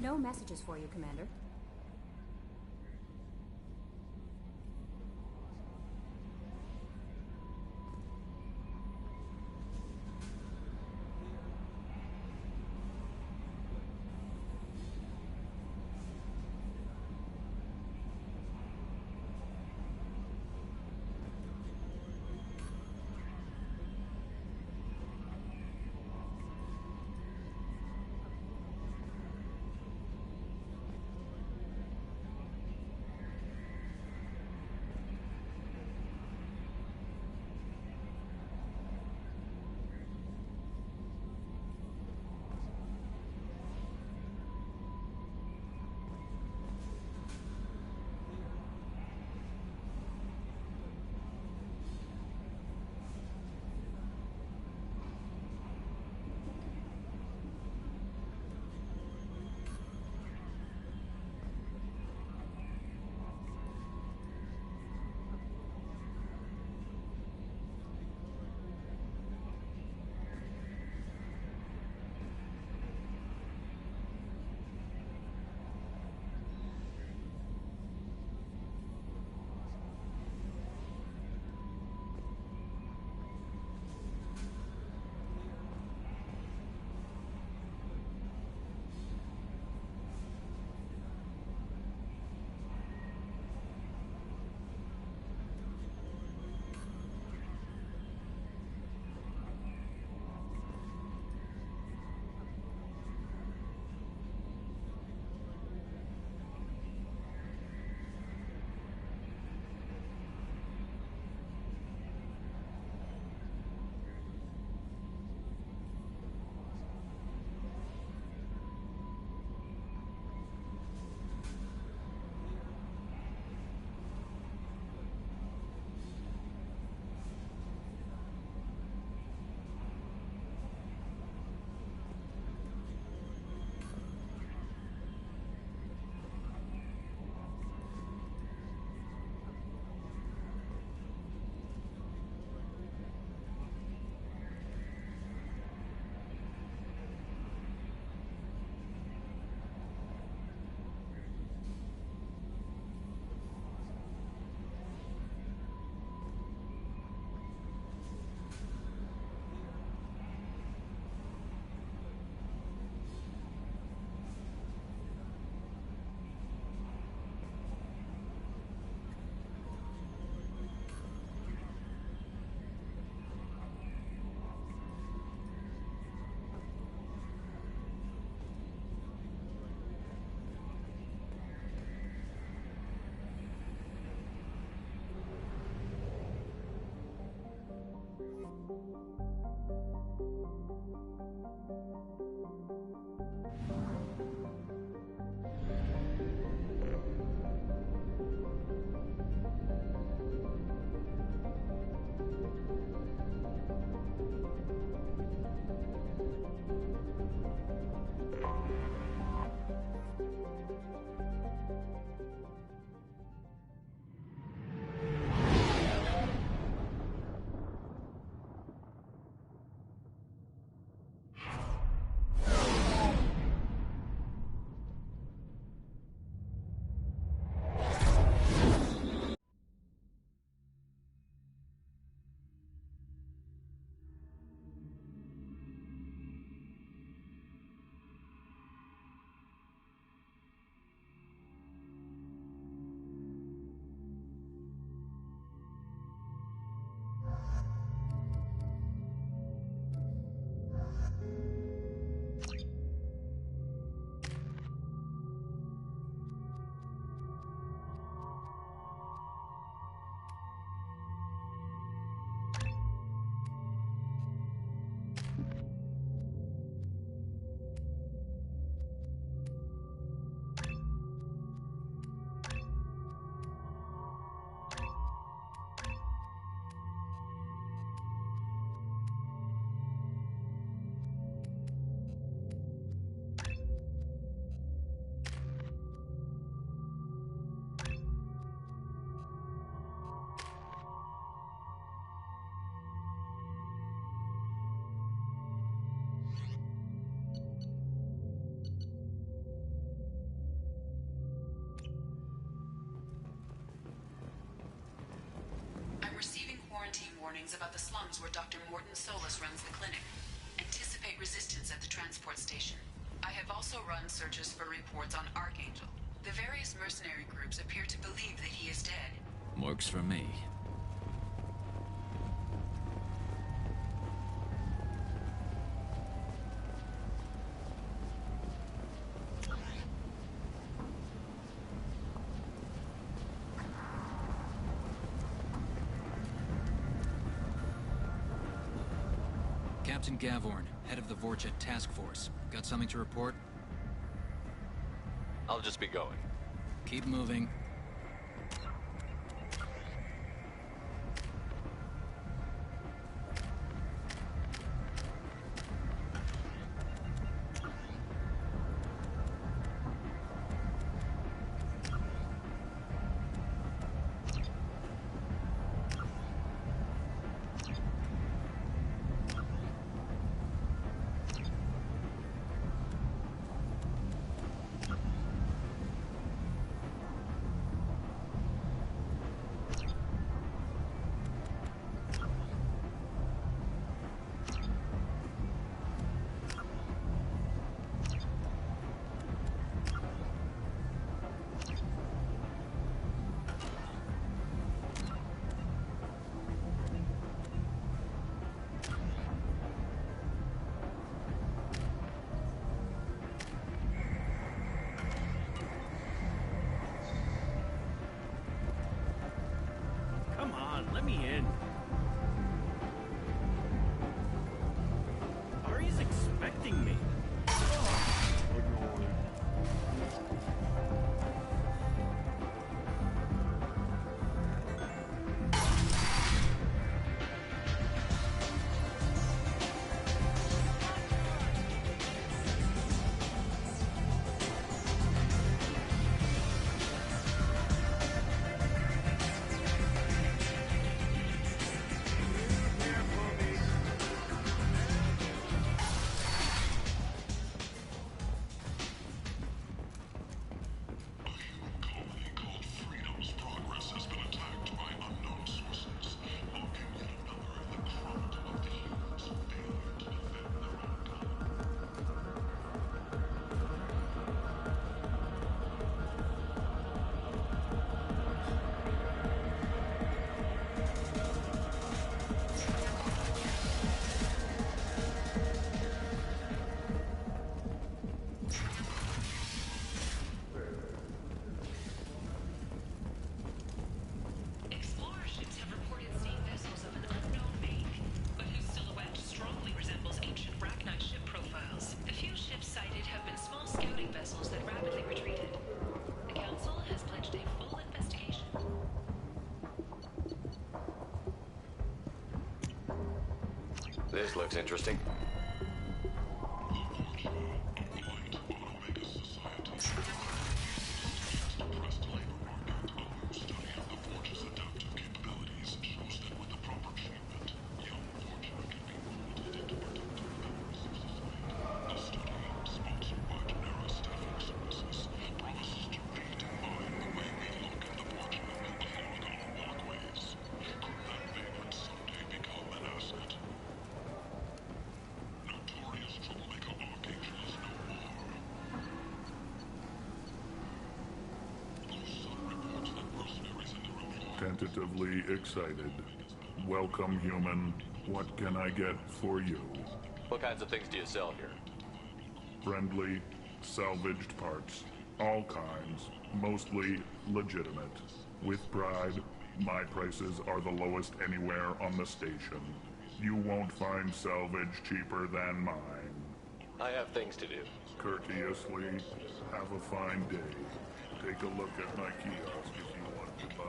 No messages for you, Commander. warnings about the slums where Dr. Morton Solus runs the clinic. Anticipate resistance at the transport station. I have also run searches for reports on Archangel. The various mercenary groups appear to believe that he is dead. Works for me. Captain Gavorn, head of the Vorchet Task Force. Got something to report? I'll just be going. Keep moving. Come on, let me in. Ari's expecting me. This looks interesting. Tentatively excited. Welcome, human. What can I get for you? What kinds of things do you sell here? Friendly, salvaged parts. All kinds. Mostly legitimate. With pride, my prices are the lowest anywhere on the station. You won't find salvage cheaper than mine. I have things to do. Courteously, have a fine day. Take a look at my kiosk if you want to buy.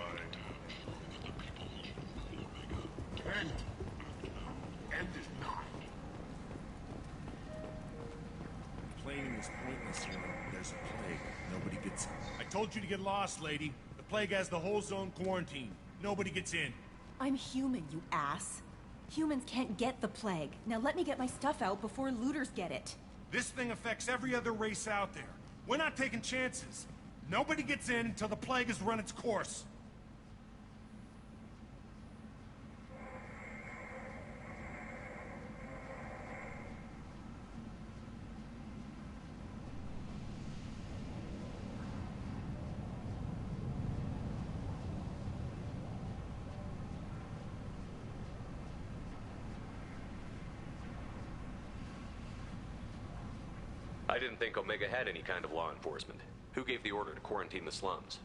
End is not. Complaining is pointless here. There's a plague. Nobody gets in. I told you to get lost, lady. The plague has the whole zone quarantined. Nobody gets in. I'm human, you ass. Humans can't get the plague. Now let me get my stuff out before looters get it. This thing affects every other race out there. We're not taking chances. Nobody gets in until the plague has run its course. I didn't think Omega had any kind of law enforcement. Who gave the order to quarantine the slums?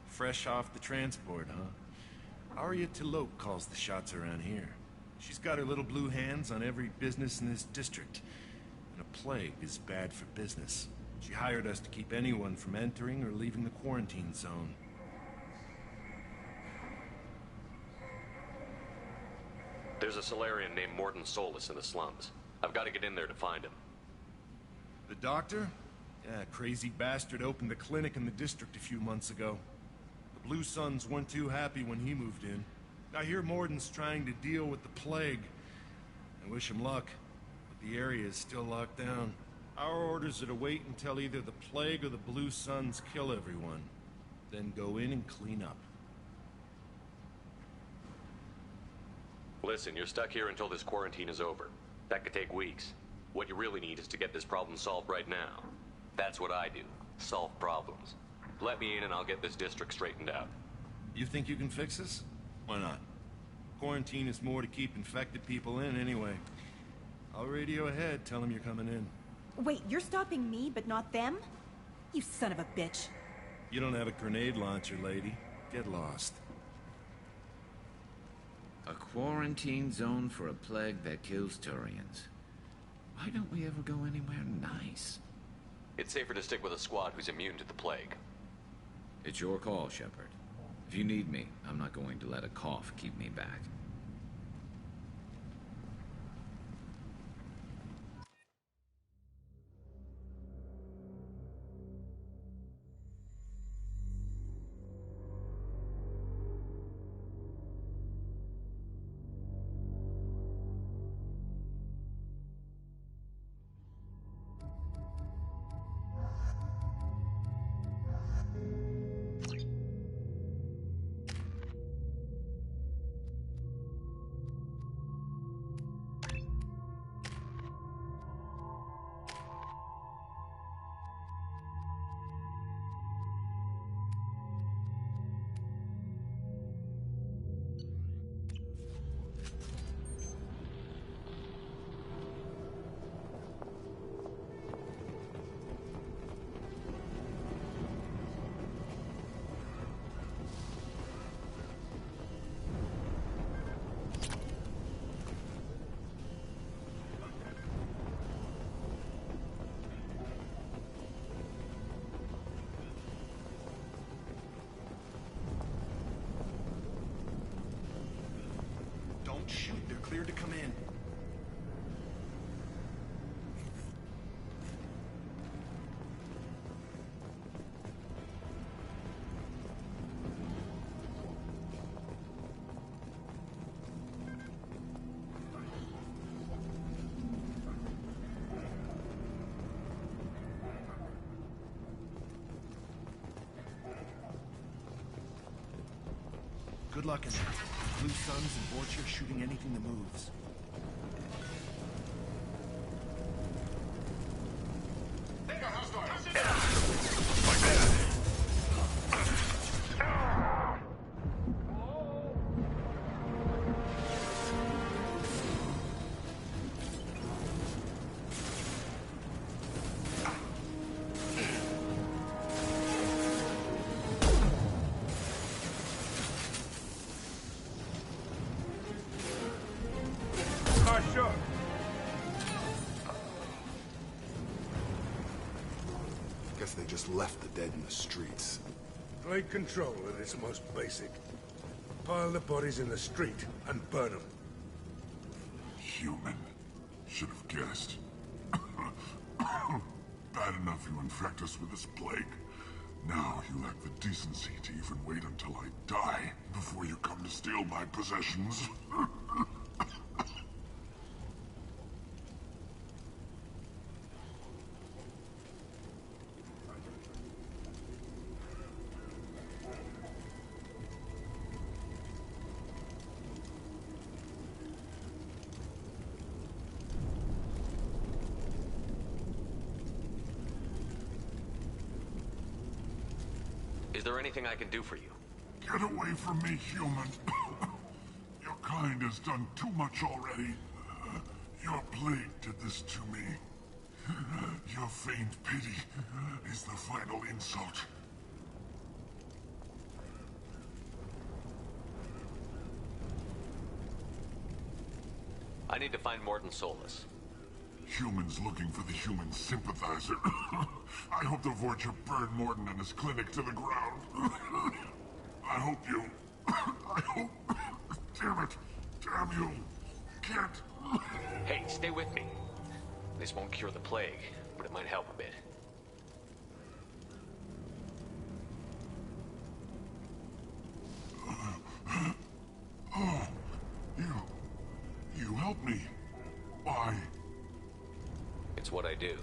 Fresh off the transport, huh? Arya Talope calls the shots around here. She's got her little blue hands on every business in this district. And a plague is bad for business. She hired us to keep anyone from entering or leaving the quarantine zone. There's a Solarian named Morton Solus in the slums. I've got to get in there to find him. The doctor? Yeah, crazy bastard opened a clinic in the district a few months ago. The Blue Suns weren't too happy when he moved in. I hear Morton's trying to deal with the plague. I wish him luck, but the area is still locked down. Our orders are to wait until either the plague or the Blue Suns kill everyone. Then go in and clean up. Listen, you're stuck here until this quarantine is over. That could take weeks. What you really need is to get this problem solved right now. That's what I do. Solve problems. Let me in and I'll get this district straightened out. You think you can fix this? Why not? Quarantine is more to keep infected people in anyway. I'll radio ahead, tell them you're coming in. Wait, you're stopping me, but not them? You son of a bitch. You don't have a grenade launcher, lady. Get lost. A quarantine zone for a plague that kills Turians. Why don't we ever go anywhere nice? It's safer to stick with a squad who's immune to the plague. It's your call, Shepard. If you need me, I'm not going to let a cough keep me back. Don't shoot. They're cleared to come in. Good luck in there. Blue Suns and Vorcha shooting anything that moves. Guess they just left the dead in the streets. Plague control at its most basic. Pile the bodies in the street and burn them. Human. Should have guessed. Bad enough you infect us with this plague. Now you lack the decency to even wait until I die before you come to steal my possessions. Is there anything I can do for you? Get away from me, human. Your kind has done too much already. Your plague did this to me. Your feigned pity is the final insult. I need to find Morton Solus. Humans looking for the human sympathizer. I hope the Vorcha burn Morton and his clinic to the ground. I hope you... I hope... Damn it! Damn you! Can't... Hey, stay with me. This won't cure the plague, but it might help a bit. Oh, you helped me. Why? It's what I do.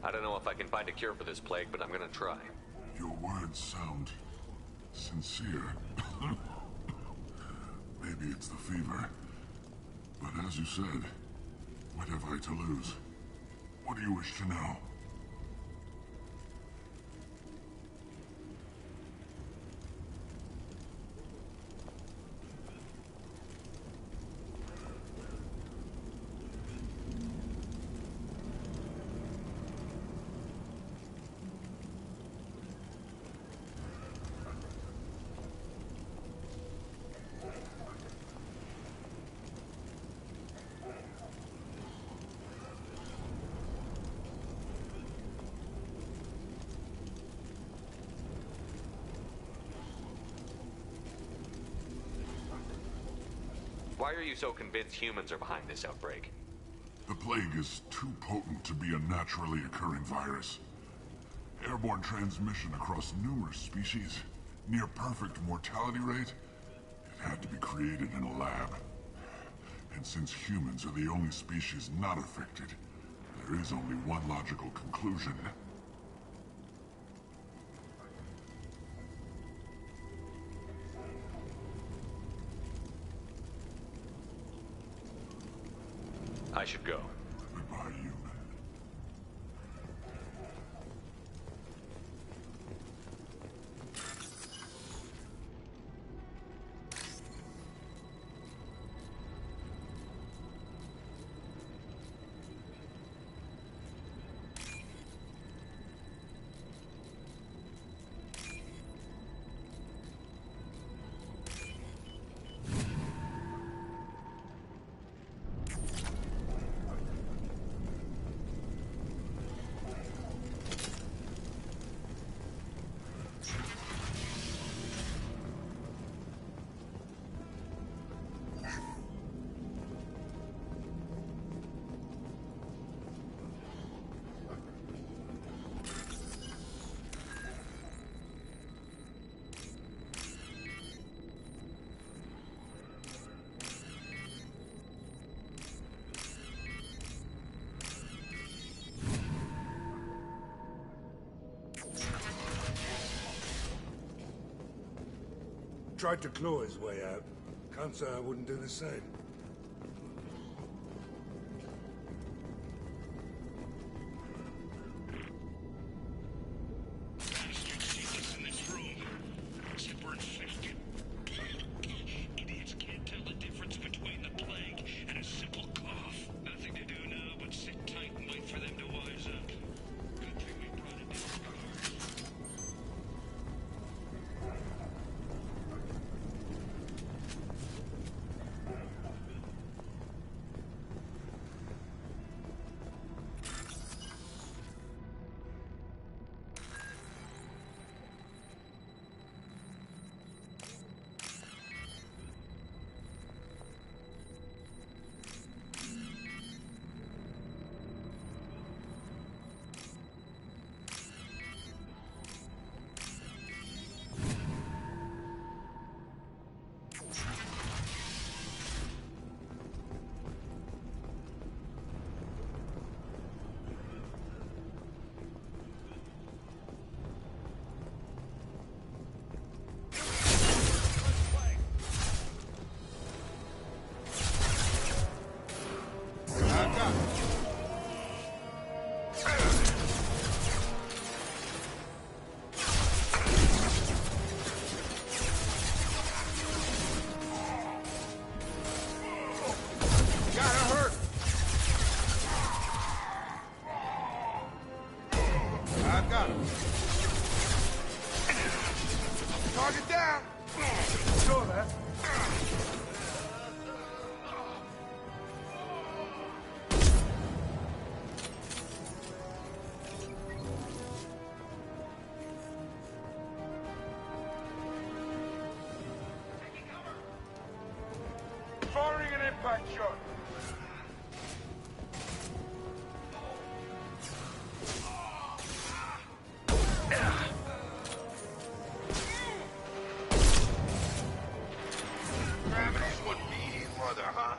I don't know if I can find a cure for this plague, but I'm gonna try. Your words sound sincere. Maybe it's the fever. But as you said, what have I to lose? What do you wish to know? Why are you so convinced humans are behind this outbreak? The plague is too potent to be a naturally occurring virus. Airborne transmission across numerous species, near perfect mortality rate. It had to be created in a lab. And since humans are the only species not affected, there is only one logical conclusion. I should go. Goodbye, human. Tried to claw his way out. Can't say I wouldn't do the same. Idiots can't tell the difference between the plague and a simple cough. Nothing to do now but sit tight and wait for them to wise up. Good thing we brought it down. Stand back, shot. Gravity's what mean, mother, huh?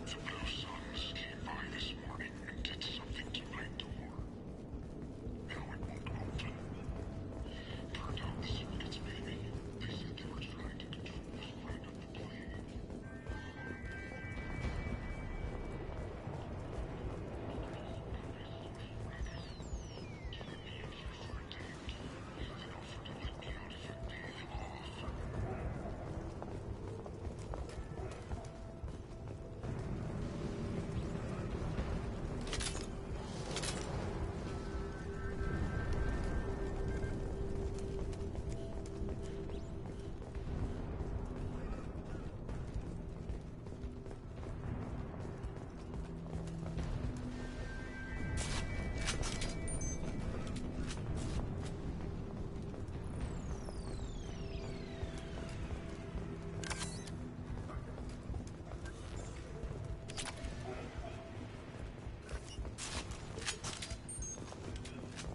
The Blue Suns came by this morning and did something to my door. Now it won't open. Turned out the surrogates made me. They said they were trying to control the spread of the plague. They offered to let me out if I'd pay them off.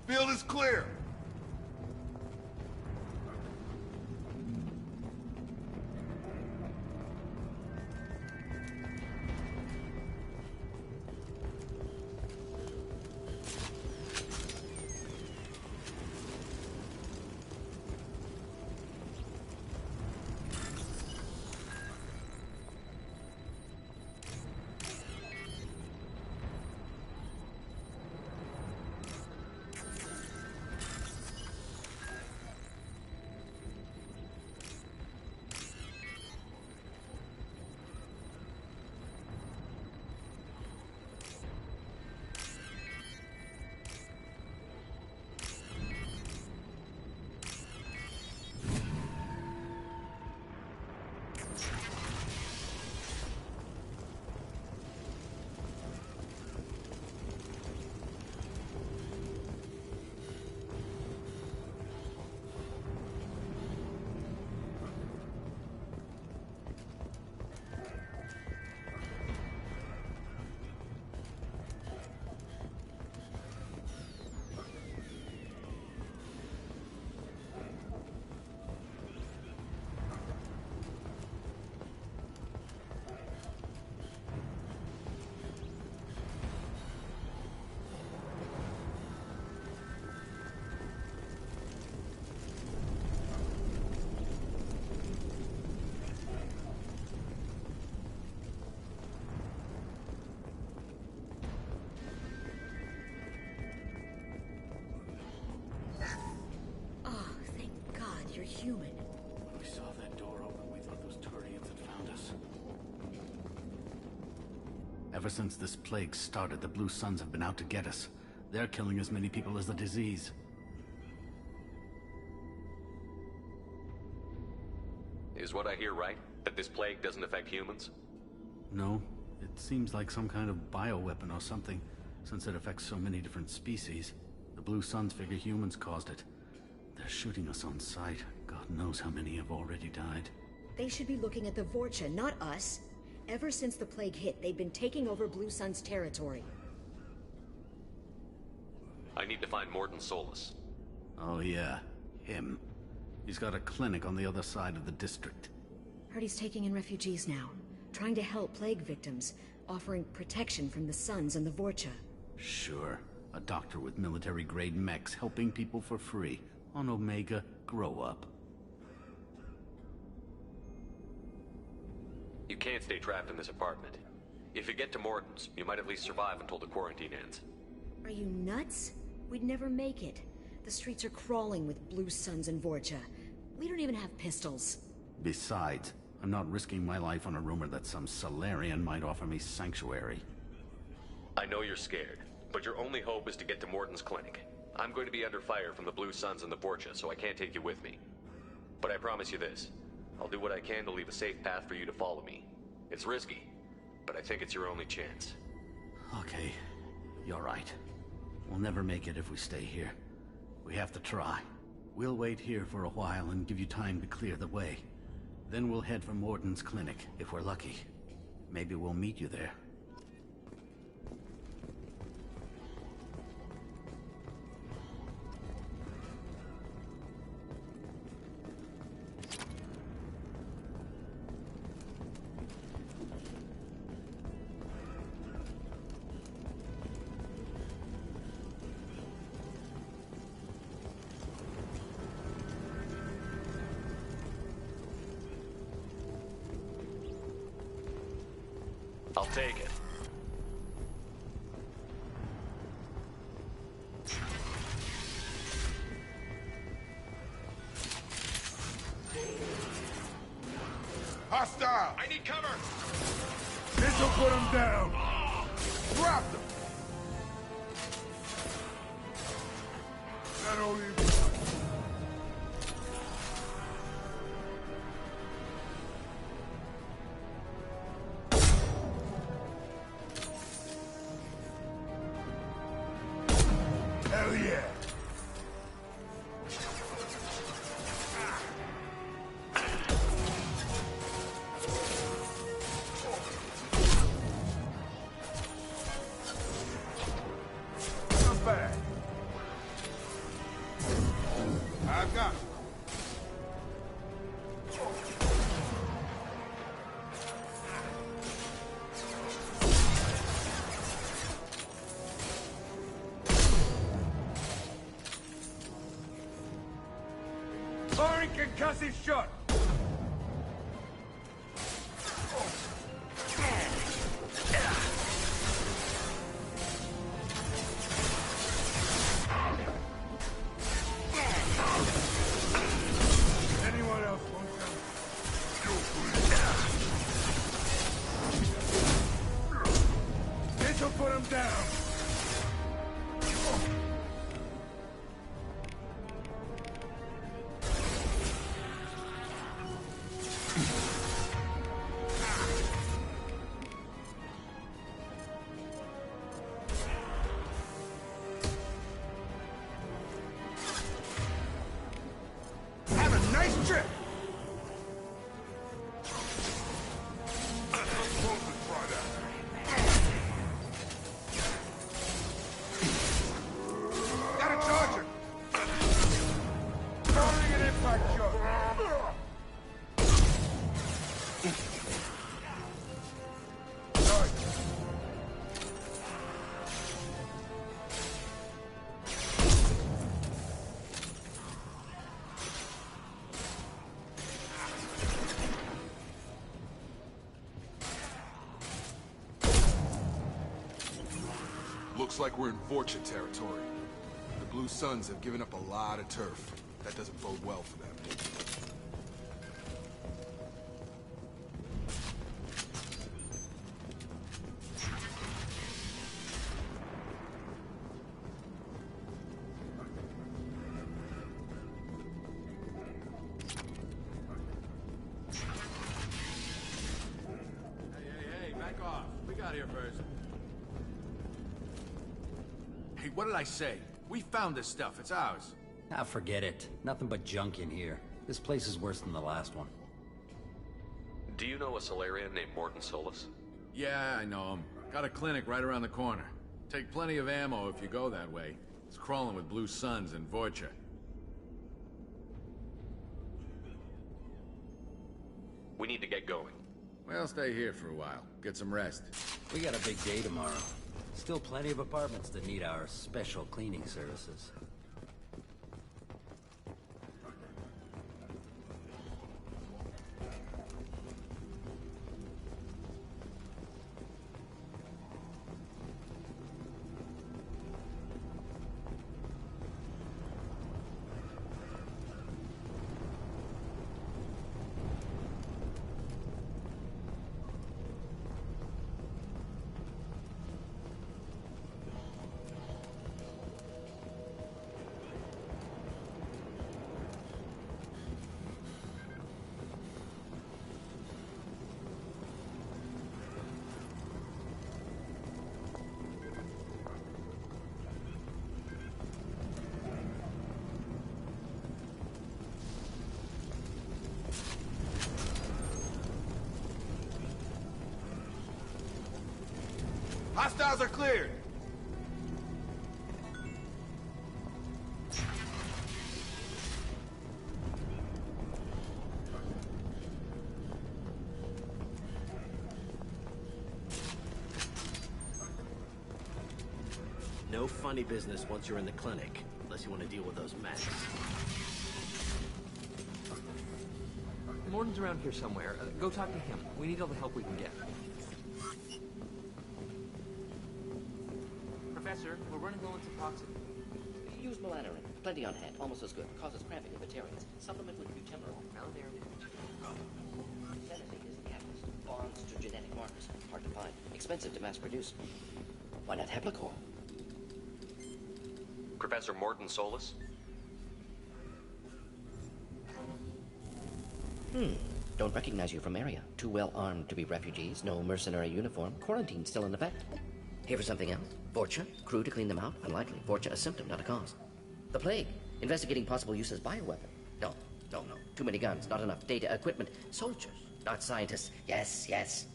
Field is clear. Human. When we saw that door open, we thought those Turians had found us. Ever since this plague started, the Blue Suns have been out to get us. They're killing as many people as the disease. Is what I hear right? That this plague doesn't affect humans? No, it seems like some kind of bioweapon or something, since it affects so many different species. The Blue Suns figure humans caused it. They're shooting us on sight. God knows how many have already died. They should be looking at the Vorcha, not us. Ever since the plague hit, they've been taking over Blue Sun's territory. I need to find Morton Solus. Oh yeah, him. He's got a clinic on the other side of the district. Heard he's taking in refugees now, trying to help plague victims, offering protection from the Suns and the Vorcha. Sure. A doctor with military-grade mechs helping people for free. On Omega, grow up. You can't stay trapped in this apartment. If you get to Morton's, you might at least survive until the quarantine ends. Are you nuts? We'd never make it. The streets are crawling with Blue Suns and Vorcha. We don't even have pistols. Besides, I'm not risking my life on a rumor that some Solarian might offer me sanctuary. I know you're scared, but your only hope is to get to Morton's clinic. I'm going to be under fire from the Blue Suns and the Vorcha, so I can't take you with me. But I promise you this. I'll do what I can to leave a safe path for you to follow me. It's risky, but I think it's your only chance. Okay, you're right. We'll never make it if we stay here. We have to try. We'll wait here for a while and give you time to clear the way. Then we'll head for Morden's clinic, if we're lucky. Maybe we'll meet you there. I'll take it. Hostile! I need cover! This'll put him down! Drop them! Not only... Hell yeah! Come back. I've got it. Firing concussive shot. Anyone else want some? This'll put him down. Have a nice trip! Got a charger! Firing an impact shot! Sorry. Looks like we're in Vorcha territory. The Blue Suns have given up a lot of turf. That doesn't bode well for them. Hey, back off. We got here first. Hey, what did I say? We found this stuff. It's ours. Ah, forget it. Nothing but junk in here. This place is worse than the last one. Do you know a Solarian named Morden Solus? Yeah, I know him. Got a clinic right around the corner. Take plenty of ammo if you go that way. It's crawling with Blue Suns and Vorcha. We need to get going. Well, stay here for a while. Get some rest. We got a big day tomorrow. Still plenty of apartments that need our special cleaning services. Hostiles are cleared. No funny business once you're in the clinic, unless you want to deal with those masks. Morton's around here somewhere. Go talk to him. We need all the help we can get. Professor, we're running low on toxin. Use melatonin. Plenty on hand. Almost as good. Causes cramping in vegetarians. Supplement with butemurol. Now there. Senescence is the catalyst. Bonds to genetic markers. Hard to find. Expensive to mass produce. Why not Heplicor? Professor Morton Solus? Don't recognize you from area. Too well armed to be refugees. No mercenary uniform. Quarantine still in effect. Here for something else? Vorcha? Crew to clean them out? Unlikely. Vorcha a symptom, not a cause. The plague. Investigating possible use as bioweapon. No. Too many guns, not enough data, equipment. Soldiers, not scientists. Yes.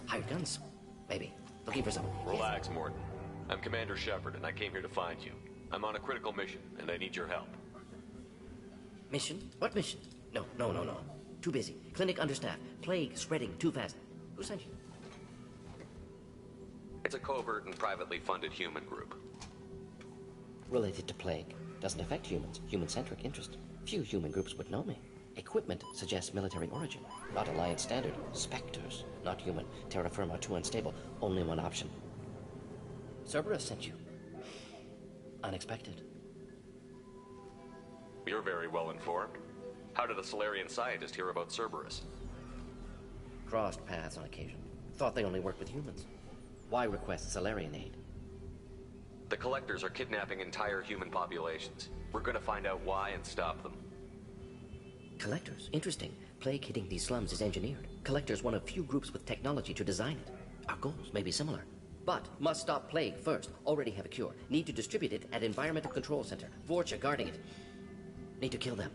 Hired guns. Maybe. Looking for some. Relax, Morton. I'm Commander Shepard, and I came here to find you. I'm on a critical mission, and I need your help. Mission? What mission? No. Too busy. Clinic understaffed. Plague spreading too fast. Who sent you? It's a covert and privately funded human group. Related to plague. Doesn't affect humans. Human-centric interest. Few human groups would know me. Equipment suggests military origin. Not Alliance standard. Spectres. Not human. Terra firma too unstable. Only one option. Cerberus sent you. Unexpected. You're very well informed. How did a Solarian scientist hear about Cerberus? Crossed paths on occasion. Thought they only worked with humans. Why request Solarian aid? The Collectors are kidnapping entire human populations. We're gonna find out why and stop them. Collectors? Interesting. Plague hitting these slums is engineered. Collectors one of few groups with technology to design it. Our goals may be similar. But must stop plague first. Already have a cure. Need to distribute it at Environmental Control Center. Vorcha guarding it. Need to kill them.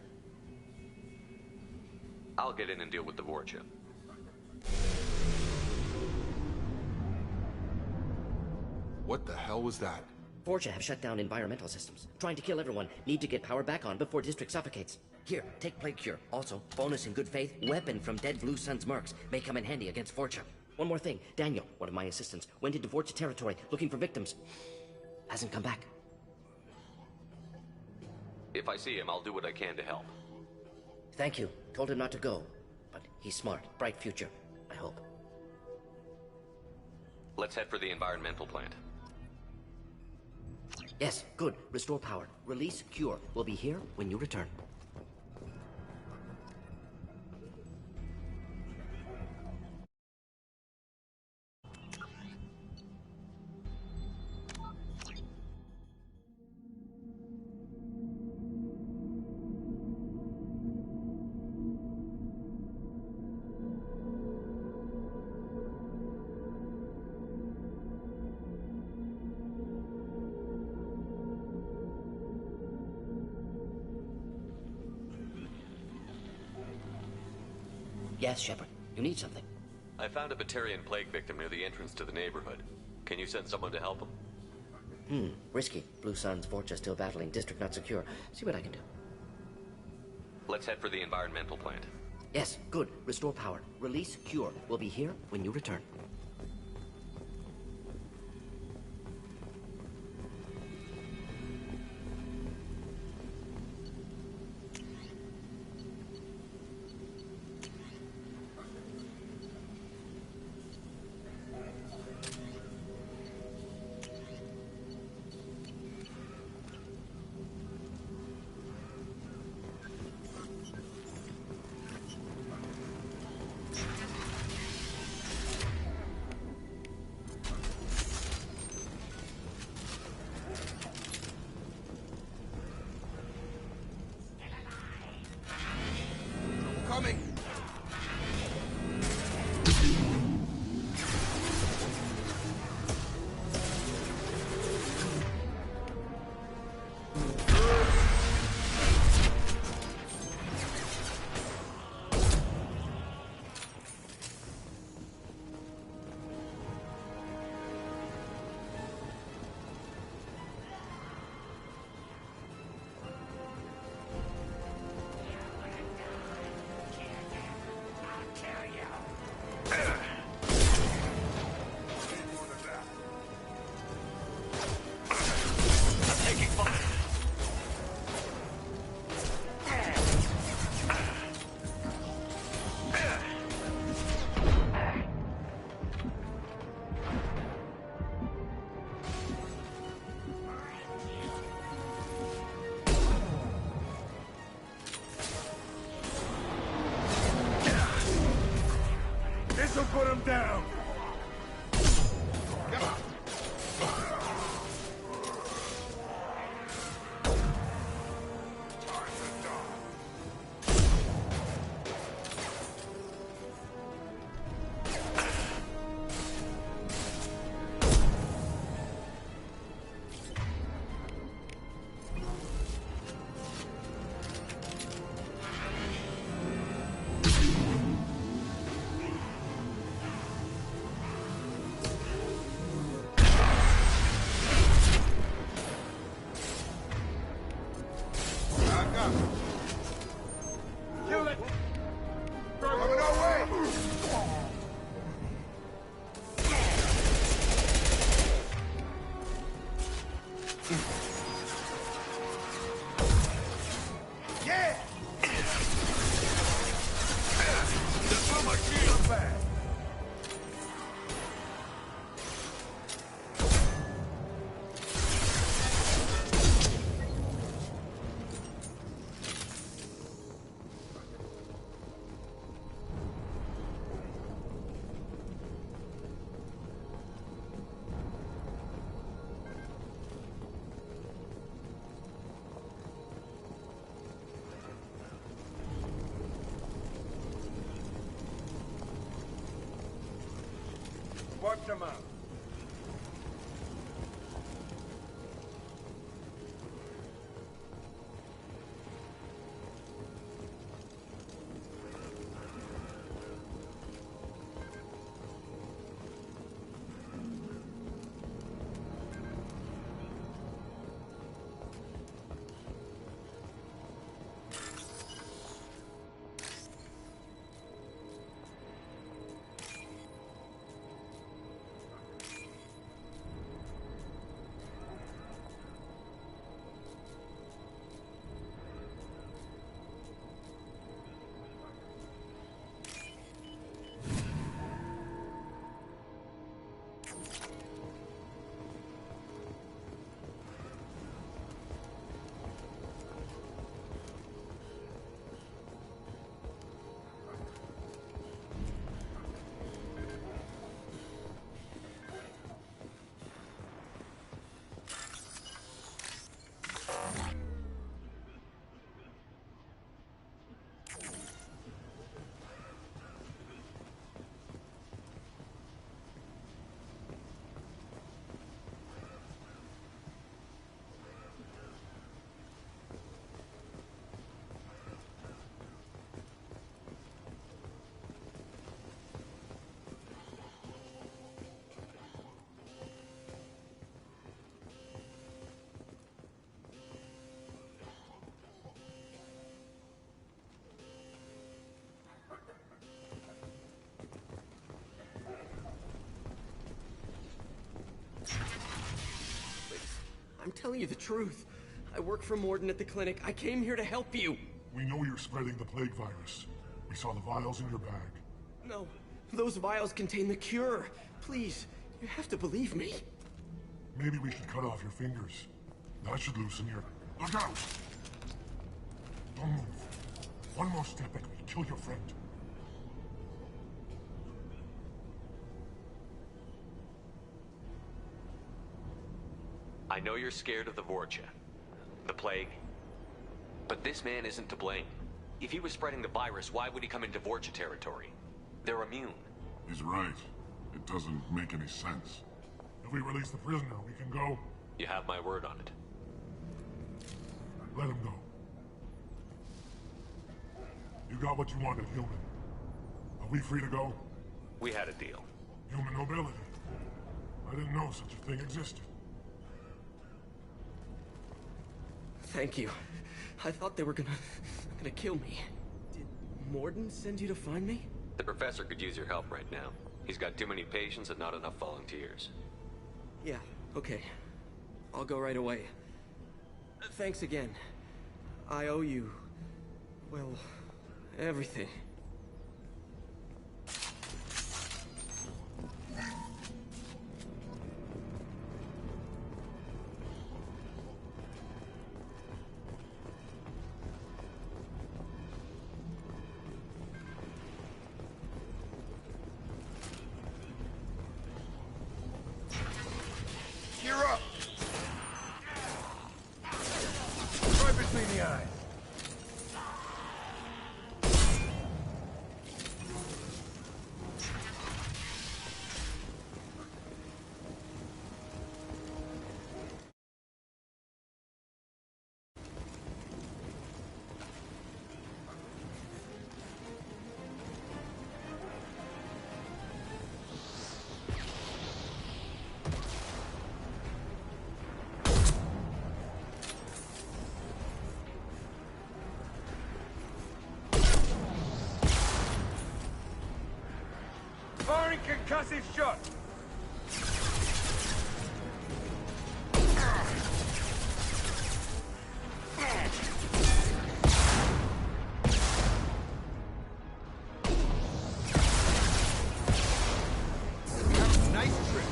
I'll get in and deal with the Vorcha. What the hell was that? Vorcha have shut down environmental systems. Trying to kill everyone. Need to get power back on before district suffocates. Here, take plague cure. Also, bonus in good faith, weapon from dead Blue Sun's mercs. May come in handy against Vorcha. One more thing. Daniel, one of my assistants, went into Vorcha territory looking for victims. Hasn't come back. If I see him, I'll do what I can to help. Thank you. Told him not to go. But he's smart. Bright future, I hope. Let's head for the environmental plant. Yes, good. Restore power. Release cure. We'll be here when you return. Yes, Shepard. You need something. I found a Batarian plague victim near the entrance to the neighborhood. Can you send someone to help him? Risky. Blue Sun's Vorcha still battling. District not secure. See what I can do. Let's head for the environmental plant. Yes, good. Restore power. Release cure. We'll be here when you return. Coming! Lift him up. I'm telling you the truth. I work for Morden at the clinic. I came here to help you. We know you're spreading the plague virus. We saw the vials in your bag. No, those vials contain the cure. Please, you have to believe me. Maybe we should cut off your fingers. That should loosen your... Look out! Don't move. One more step and we'll kill your friend. I know you're scared of the Vorcha, the plague, but this man isn't to blame. If he was spreading the virus, why would he come into Vorcha territory? They're immune. He's right. It doesn't make any sense. If we release the prisoner, we can go... You have my word on it. Let him go. You got what you wanted, human. Are we free to go? We had a deal. Human nobility. I didn't know such a thing existed. Thank you. I thought they were gonna kill me. Did Morden send you to find me? The professor could use your help right now. He's got too many patients and not enough volunteers. Yeah, okay. I'll go right away. Thanks again. I owe you... well, everything. Gear up! Right between the eyes. Firing concussive shot! Nice trip.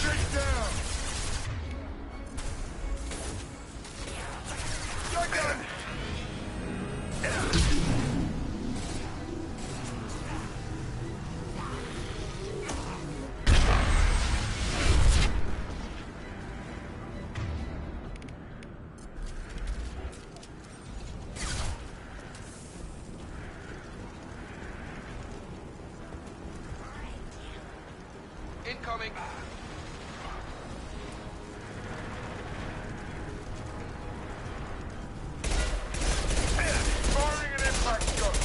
Straight down! Incoming! Firing an impact shot!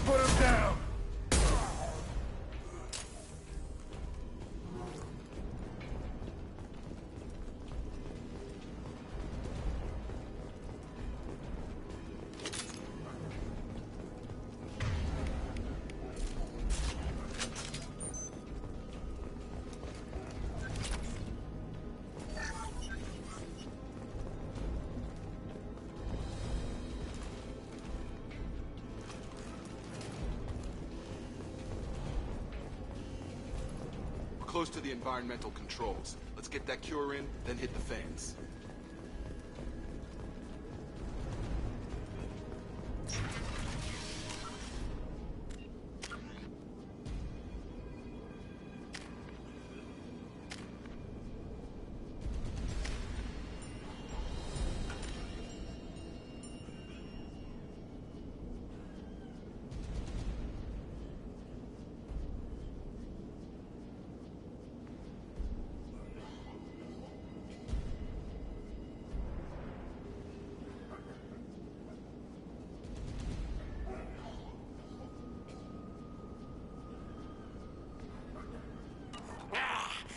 Put him down! Close to the environmental controls. Let's get that cure in, then hit the fans.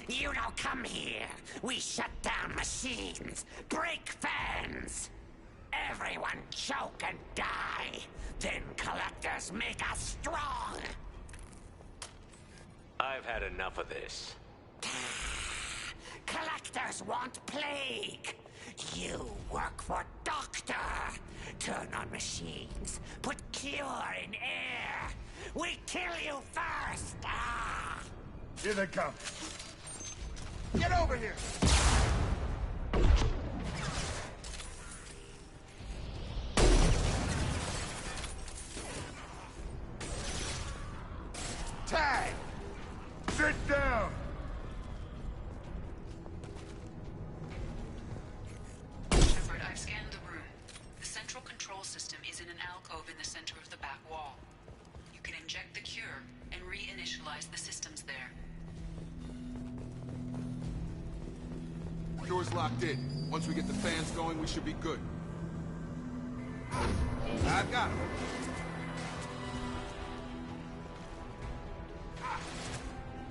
You don't come here. We shut down machines, break fans. Everyone choke and die. Then collectors make us strong. I've had enough of this. Collectors want plague. You work for Doctor. Turn on machines. Put cure in air. We kill you first. Here they come. Get over here! Tag! Sit down! Shepard, I've scanned the room. The central control system is in an alcove in the center of the back wall. You can inject the cure and reinitialize the systems there. Door's locked in. Once we get the fans going, we should be good. I've got him.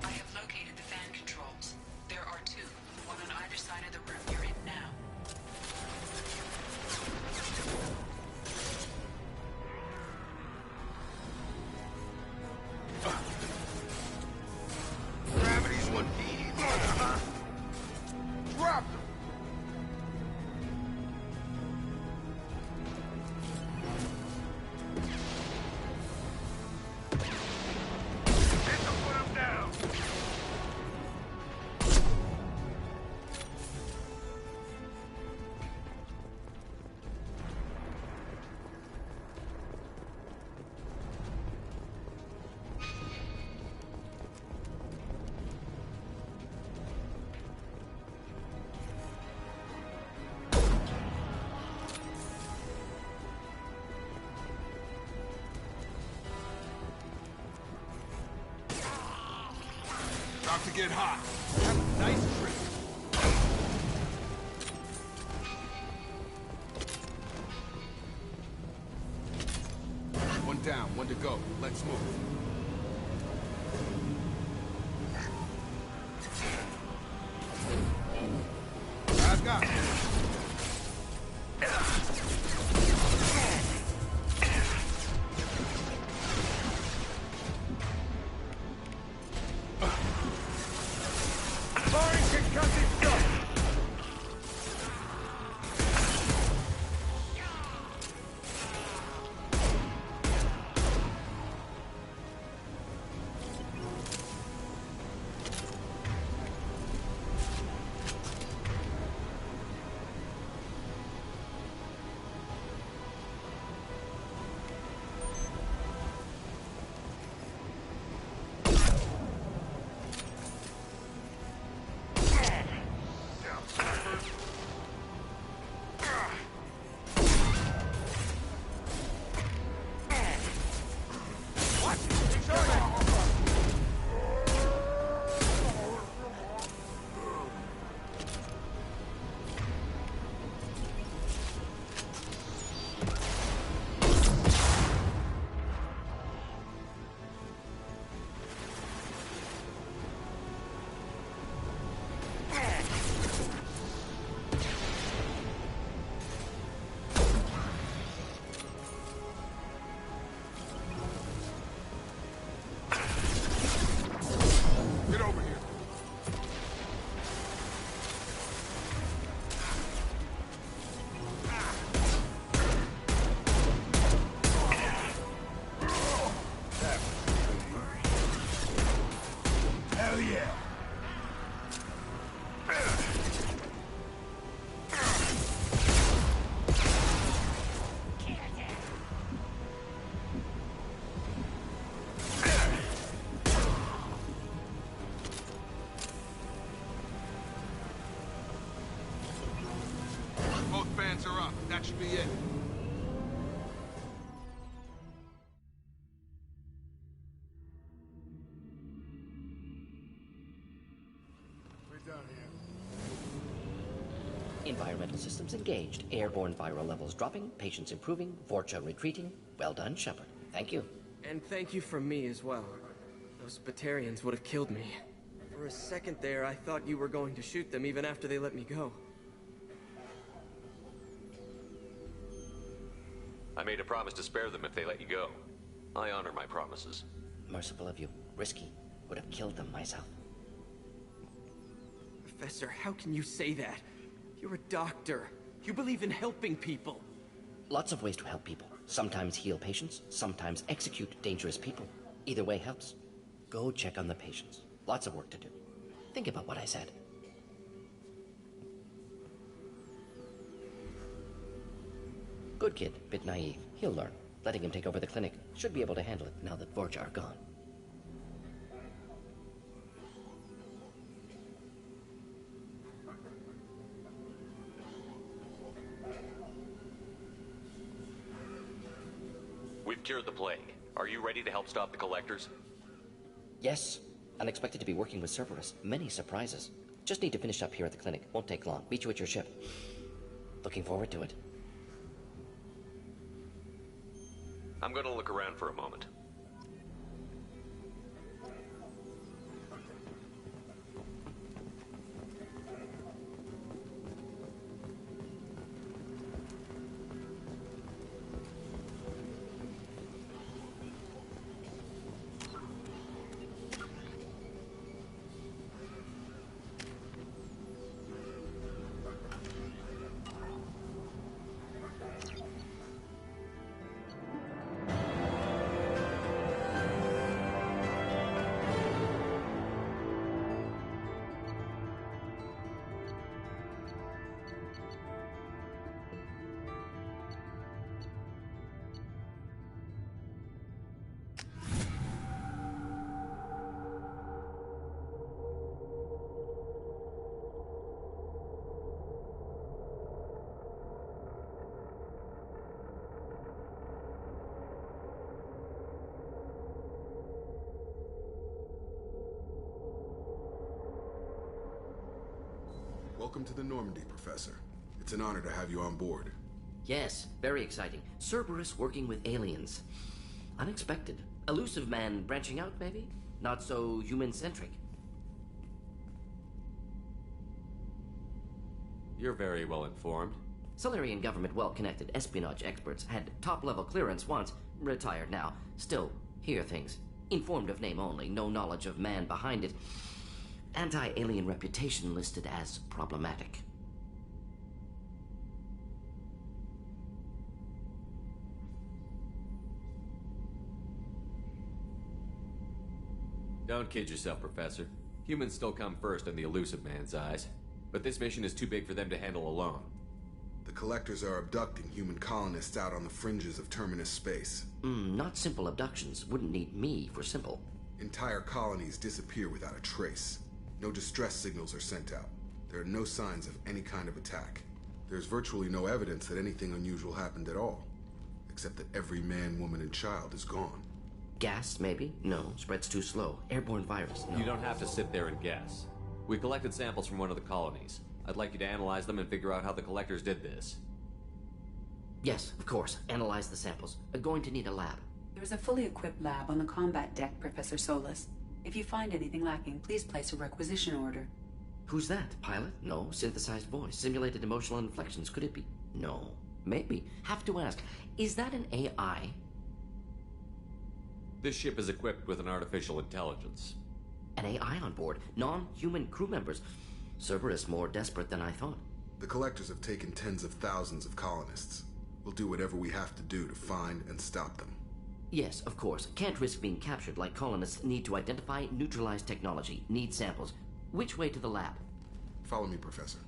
I have located the fan controls. There are two, one on either side of the room you're in now. Gravity's one key. Drop them. Put him down! get hot. Have a nice trip. One down, one to go. Let's move. I've got it. Firing concussive shot! Get over here. Hell yeah. Both fans are up. That should be it. We're done here. Environmental systems engaged. Airborne viral levels dropping. Patients improving. Vorcha retreating. Well done, Shepard. Thank you. And thank you from me as well. Those Batarians would have killed me. For a second there, I thought you were going to shoot them even after they let me go. I made a promise to spare them if they let you go. I honor my promises. Merciful of you. Risky. Would have killed them myself. Professor, how can you say that? You're a doctor. You believe in helping people. Lots of ways to help people. Sometimes heal patients, sometimes execute dangerous people. Either way helps. Go check on the patients. Lots of work to do. Think about what I said. Good kid, bit naive. He'll learn. Letting him take over the clinic. Should be able to handle it now that Vorcha are gone. We've cured the plague. Are you ready to help stop the collectors? Yes. Unexpected to be working with Cerberus. Many surprises. Just need to finish up here at the clinic. Won't take long. Meet you at your ship. Looking forward to it. I'm gonna look around for a moment. Welcome to the Normandy, Professor. It's an honor to have you on board. Yes, very exciting. Cerberus working with aliens. Unexpected. Elusive man branching out, maybe? Not so human-centric. You're very well informed. Solarian government well-connected espionage experts had top-level clearance once, retired now. Still, hear things. Informed of name only, no knowledge of man behind it. Anti-alien reputation listed as problematic. Don't kid yourself, Professor. Humans still come first in the elusive man's eyes. But this mission is too big for them to handle alone. The Collectors are abducting human colonists out on the fringes of Terminus space. Not simple abductions. Wouldn't need me for simple. Entire colonies disappear without a trace. No distress signals are sent out. There are no signs of any kind of attack. There's virtually no evidence that anything unusual happened at all. Except that every man, woman, and child is gone. Gas, maybe? No, spreads too slow. Airborne virus, no. You don't have to sit there and guess. We collected samples from one of the colonies. I'd like you to analyze them and figure out how the Collectors did this. Yes, of course. Analyze the samples. Going to need a lab. There's a fully equipped lab on the combat deck, Professor Solis. If you find anything lacking, please place a requisition order. Who's that? Pilot? No. Synthesized voice. Simulated emotional inflections. Could it be? No. Maybe. Have to ask. Is that an AI? This ship is equipped with an artificial intelligence. An AI on board? Non-human crew members? Cerberus more desperate than I thought. The Collectors have taken tens of thousands of colonists. We'll do whatever we have to do to find and stop them. Yes, of course. Can't risk being captured like colonists need to identify, neutralize technology, need samples. Which way to the lab? Follow me, Professor.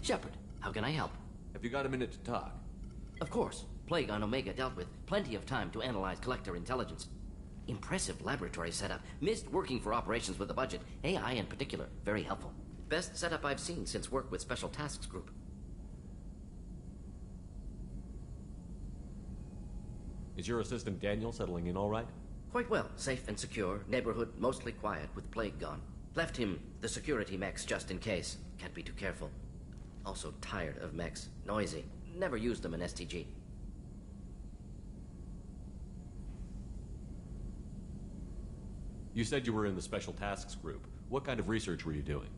Shepard, how can I help? Have you got a minute to talk? Of course. Plague on Omega dealt with. Plenty of time to analyze Collector intelligence. Impressive laboratory setup. Missed working for operations with a budget. AI in particular. Very helpful. Best setup I've seen since work with Special Tasks Group. Is your assistant Daniel settling in all right? Quite well. Safe and secure. Neighborhood mostly quiet with Plague gone. Left him the security mechs just in case. Can't be too careful. Also tired of mechs. Noisy. Never used them in STG. You said you were in the Special Tasks Group. What kind of research were you doing?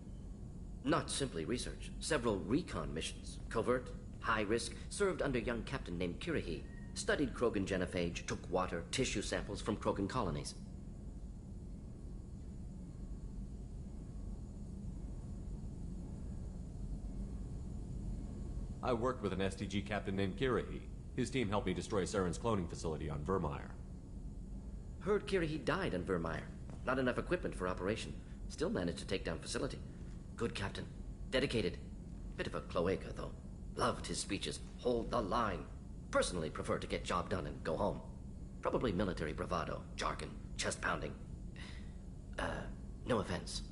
Not simply research. Several recon missions. Covert, high risk, served under a young captain named Kirihi. Studied Krogan genophage, took water, tissue samples from Krogan colonies. I worked with an STG captain named Kirahi. His team helped me destroy Saren's cloning facility on Vermeer. Heard Kirahi died on Vermeer. Not enough equipment for operation. Still managed to take down facility. Good captain. Dedicated. Bit of a cloaca, though. Loved his speeches. Hold the line. Personally prefer to get job done and go home. Probably military bravado, jargon, chest pounding. No offense.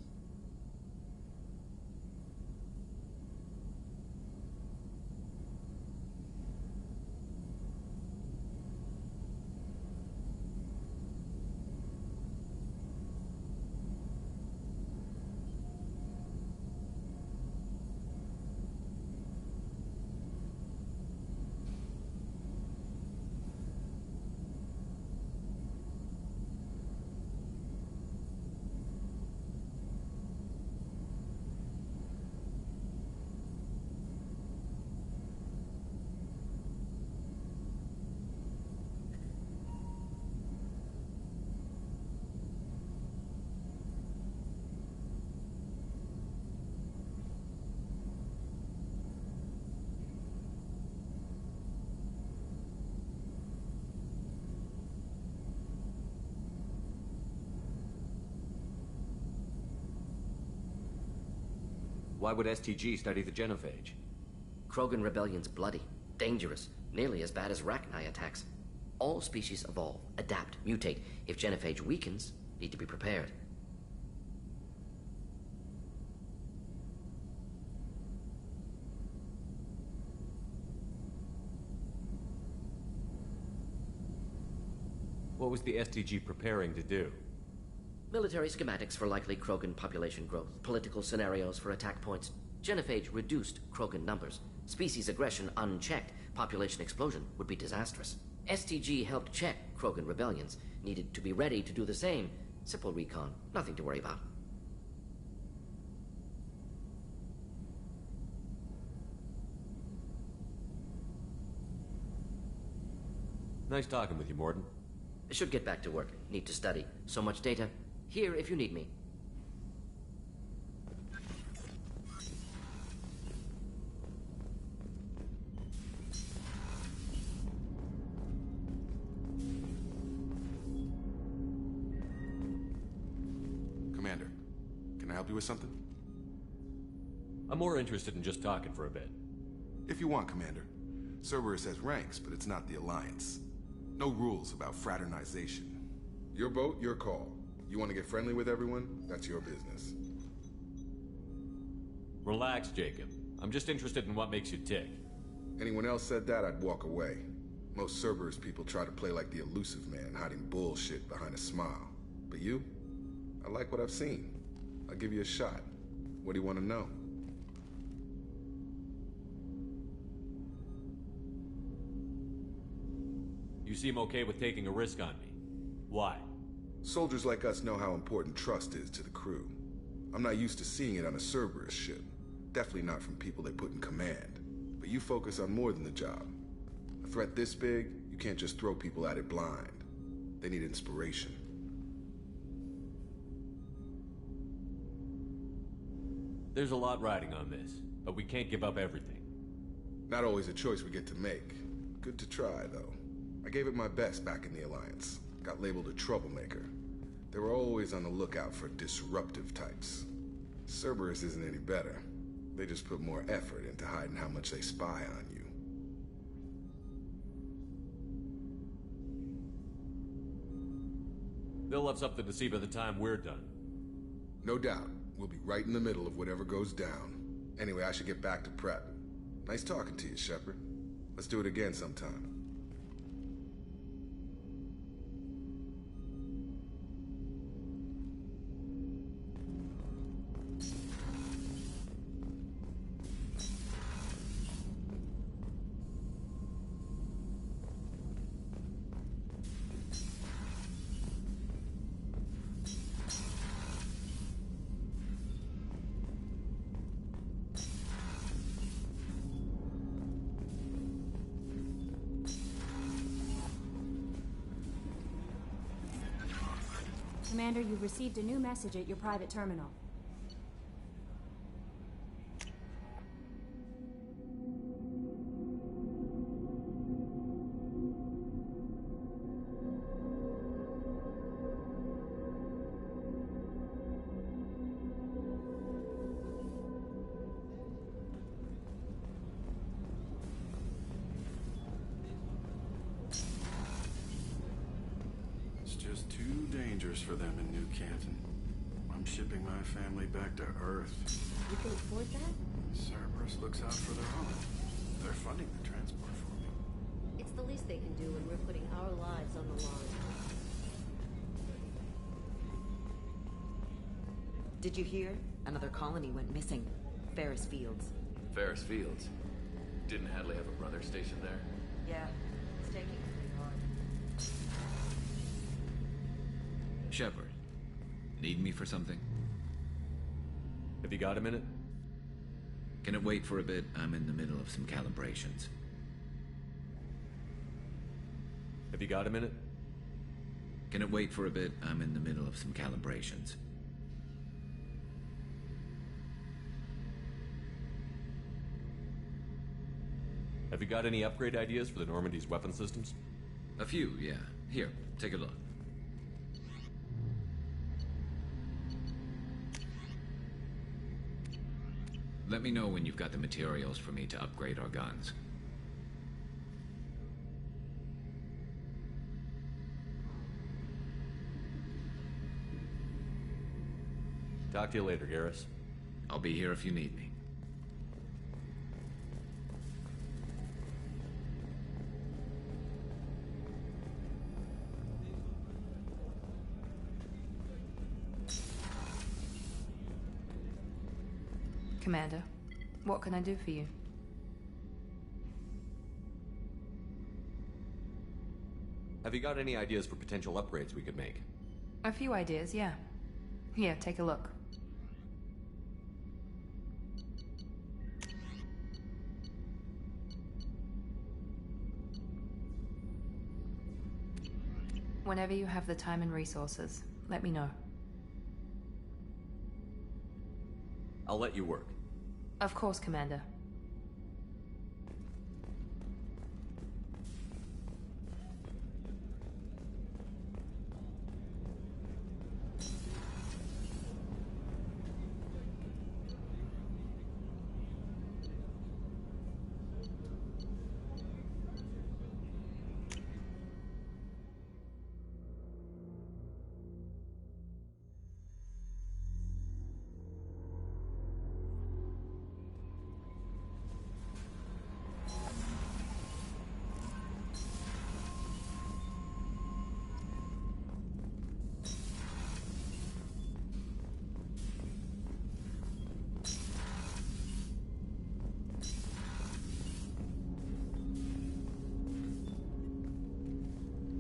Why would STG study the genophage? Krogan rebellion's bloody, dangerous, nearly as bad as Rachni attacks. All species evolve, adapt, mutate. If genophage weakens, need to be prepared. What was the STG preparing to do? Military schematics for likely Krogan population growth, political scenarios for attack points. Genophage reduced Krogan numbers. Species aggression unchecked, population explosion would be disastrous. STG helped check Krogan rebellions, needed to be ready to do the same. Simple recon, nothing to worry about. Nice talking with you, Morden. Should get back to work. Need to study. So much data. Here if you need me. Commander, can I help you with something? I'm more interested in just talking for a bit. If you want, Commander. Cerberus has ranks, but it's not the Alliance. No rules about fraternization. Your boat, your call. You want to get friendly with everyone? That's your business. Relax, Jacob. I'm just interested in what makes you tick. Anyone else said that, I'd walk away. Most Cerberus people try to play like the elusive man, hiding bullshit behind a smile. But you? I like what I've seen. I'll give you a shot. What do you want to know? You seem okay with taking a risk on me. Why? Soldiers like us know how important trust is to the crew. I'm not used to seeing it on a Cerberus ship. Definitely not from people they put in command. But you focus on more than the job. A threat this big, you can't just throw people at it blind. They need inspiration. There's a lot riding on this, but we can't give up everything. Not always a choice we get to make. Good to try, though. I gave it my best back in the Alliance. Got labeled a troublemaker. They were always on the lookout for disruptive types. Cerberus isn't any better. They just put more effort into hiding how much they spy on you. They'll have something to see by the time we're done. No doubt. We'll be right in the middle of whatever goes down. Anyway, I should get back to prep. Nice talking to you, Shepard. Let's do it again sometime. Commander, you've received a new message at your private terminal. dangerous for them in New Canton. I'm shipping my family back to Earth. You can afford that? Cerberus looks out for their own. They're funding the transport for me. It's the least they can do when we're putting our lives on the line. Did you hear? Another colony went missing. Ferris Fields. Ferris Fields. Didn't Hadley have a brother stationed there? Yeah, it's taking pretty hard. Shepard, need me for something? Have you got a minute? Can it wait for a bit? I'm in the middle of some calibrations. Have you got a minute? Can it wait for a bit? I'm in the middle of some calibrations. Have you got any upgrade ideas for the Normandy's weapon systems? A few, yeah. Here, take a look. Let me know when you've got the materials for me to upgrade our guns. Talk to you later, Garrus. I'll be here if you need me. Commander, what can I do for you? Have you got any ideas for potential upgrades we could make? A few ideas, yeah. Here, take a look. Whenever you have the time and resources, let me know. I'll let you work. Of course, Commander.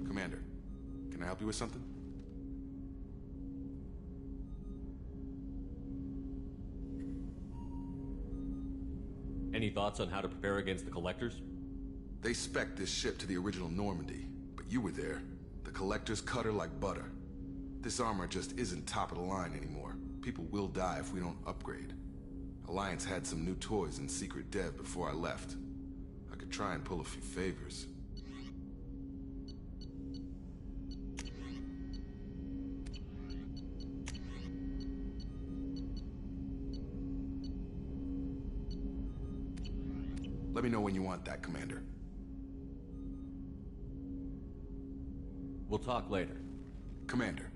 Commander, can I help you with something? Any thoughts on how to prepare against the Collectors? They spec'd this ship to the original Normandy, but you were there. The Collectors cut her like butter. This armor just isn't top of the line anymore. People will die if we don't upgrade. Alliance had some new toys in secret dev before I left. I could try and pull a few favors. Let me know when you want that, Commander. We'll talk later. Commander.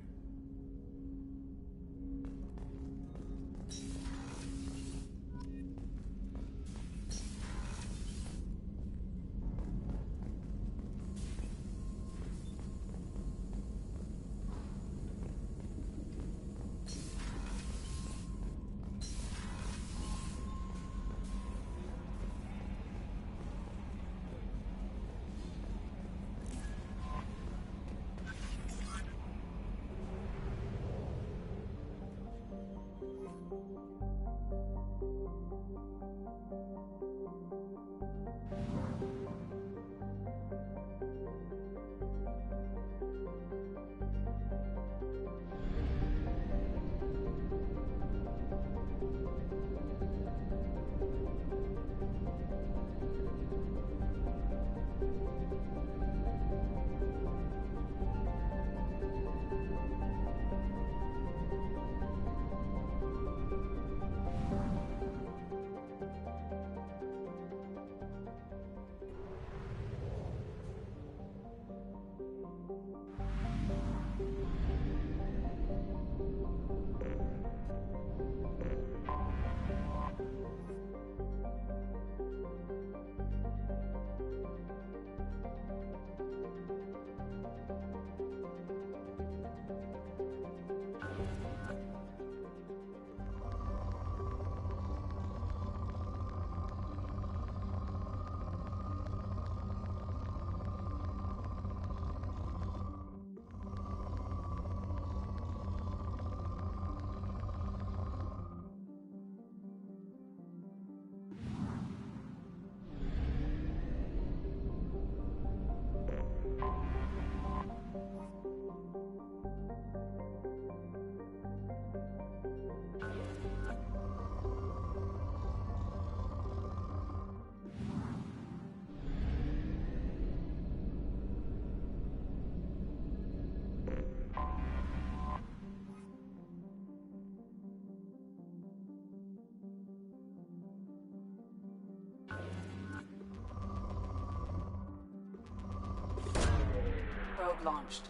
Probe launched.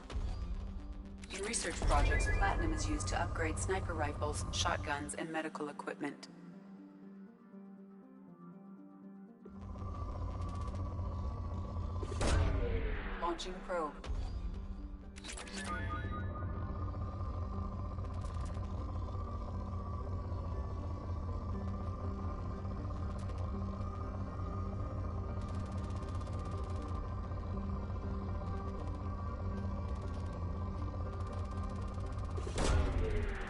In research projects, platinum is used to upgrade sniper rifles, shotguns, and medical equipment. Launching probe.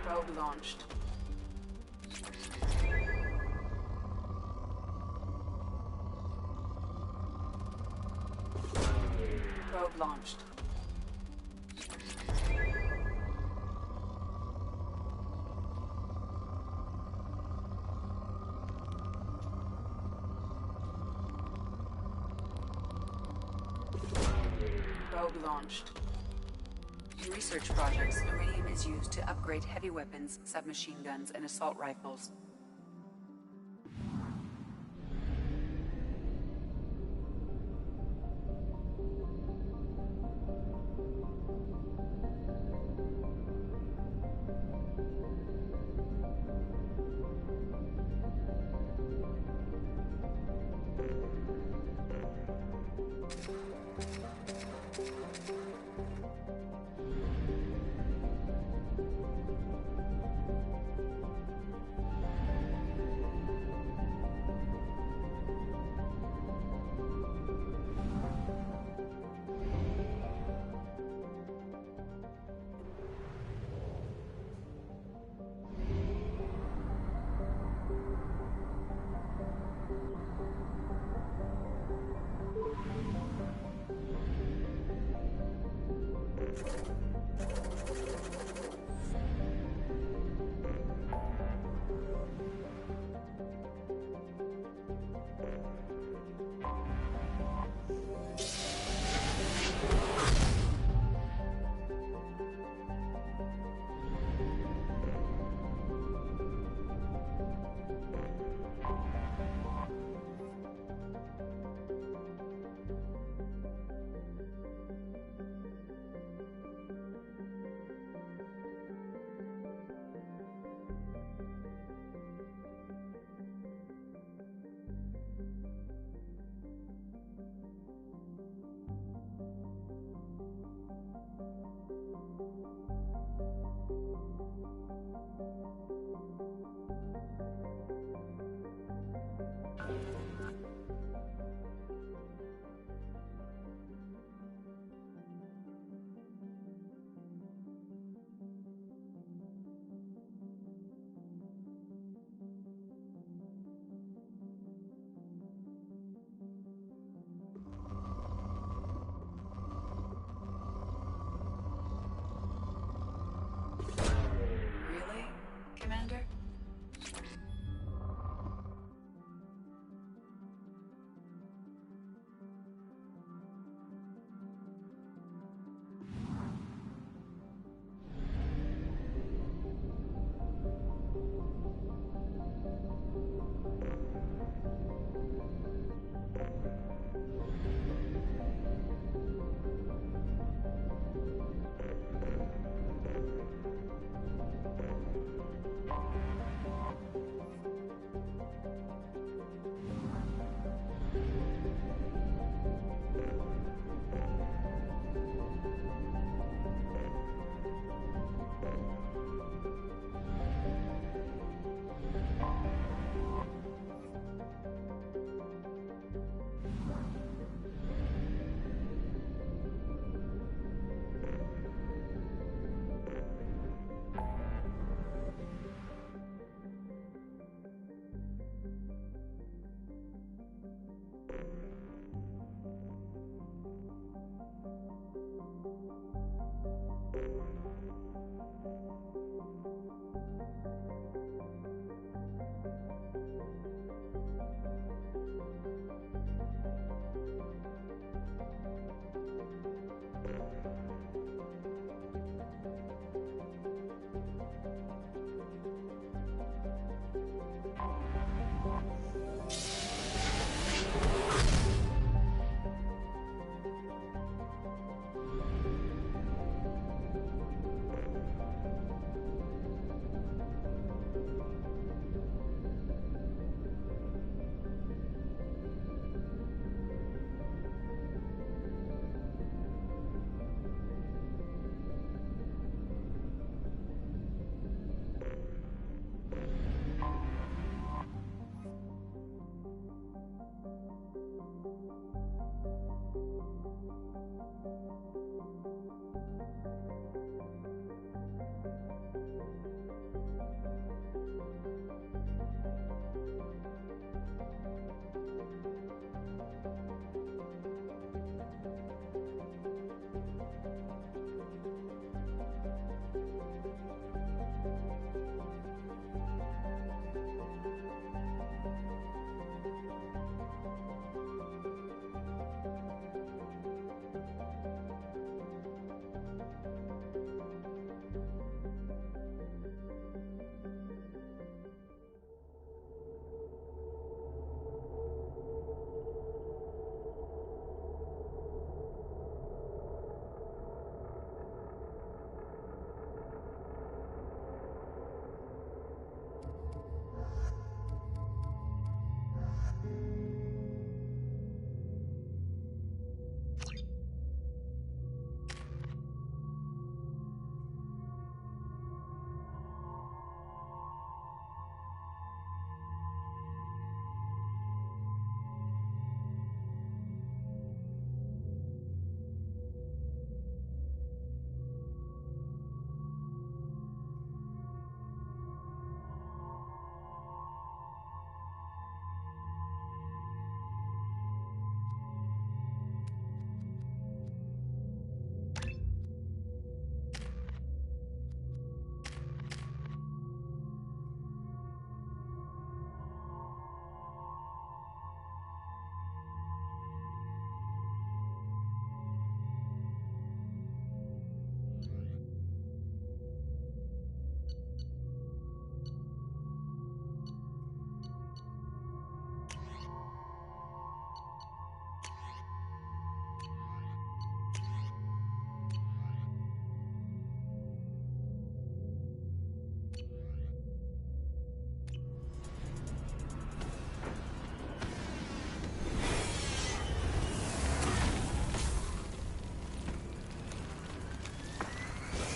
Probe launched. Probe launched. Probe launched. In research projects, iridium is used to upgrade heavy weapons, submachine guns, and assault rifles.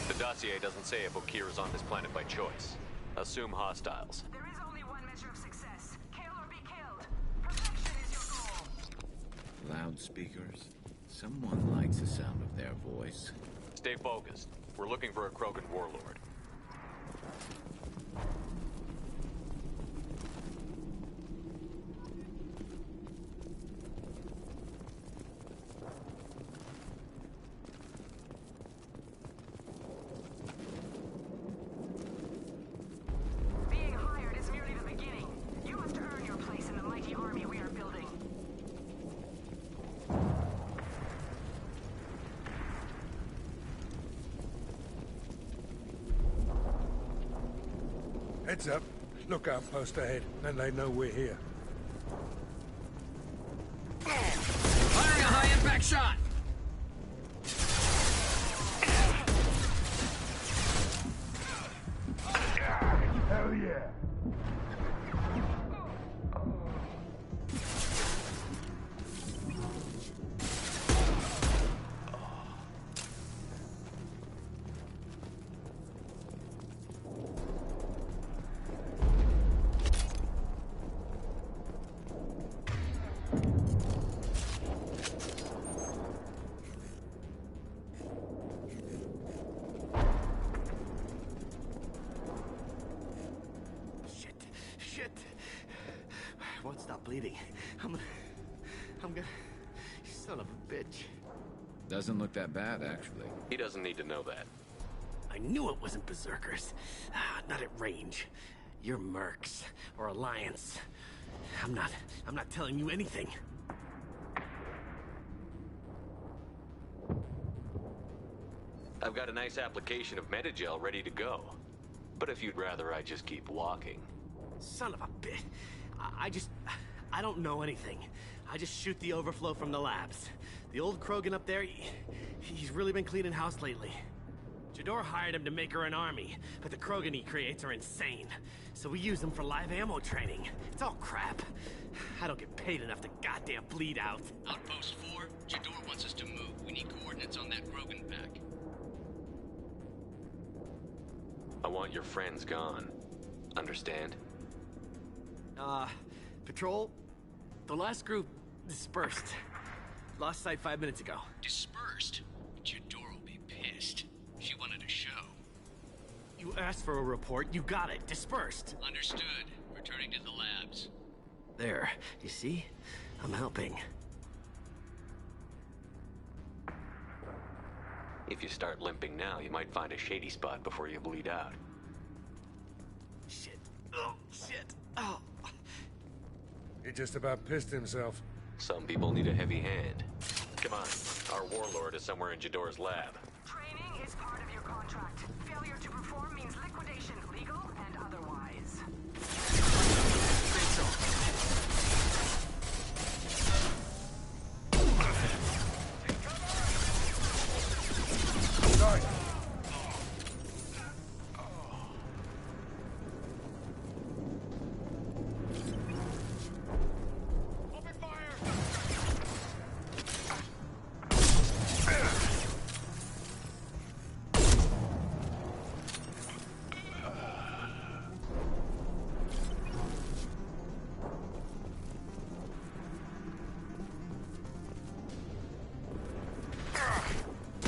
The dossier doesn't say if Okir is on this planet by choice. Assume hostiles. There is only one measure of success. Kill or be killed. Perfection is your goal. Loudspeakers. Someone likes the sound of their voice. Stay focused. We're looking for a Krogan warlord. Being hired is merely the beginning. You must earn your place in the mighty army we are building. Heads up. Lookout post ahead. Then they know we're here. Firing a high-impact shot! Hell yeah! Shit. I won't stop bleeding. I'm gonna... You son of a bitch. Doesn't look that bad, actually. He doesn't need to know that. I knew it wasn't berserkers. Not at range. You're mercs. Or Alliance. I'm not telling you anything. I've got a nice application of Metagel ready to go. But if you'd rather I just keep walking. Son of a bitch. I don't know anything. I just shoot the overflow from the labs. The old Krogan up there, he's really been cleaning house lately. Jador hired him to make her an army, but the Krogan he creates are insane. So we use them for live ammo training. It's all crap. I don't get paid enough to goddamn bleed out. Outpost 4, Jador wants us to move. We need coordinates on that Krogan pack. I want your friends gone. Understand? Patrol, the last group, dispersed. Lost sight 5 minutes ago. Dispersed? Jador will be pissed. She wanted a show. You asked for a report, you got it. Dispersed. Understood. Returning to the labs. There. You see? I'm helping. If you start limping now, you might find a shady spot before you bleed out. Shit. Oh, shit. Oh. He just about pissed himself. Some people need a heavy hand. Come on. Our warlord is somewhere in Jador's lab. Training is part of your contract. Failure to perform means liquidation, legal and otherwise. Sorry.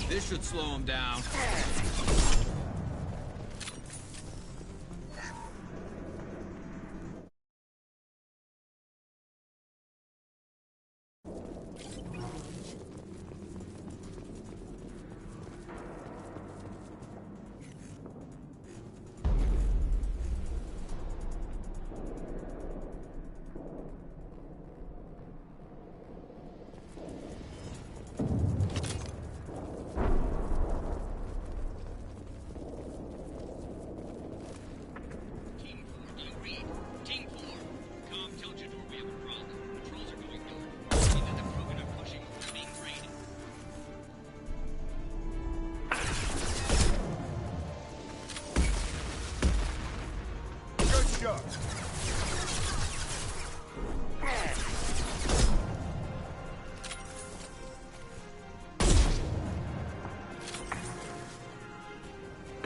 This should slow him down.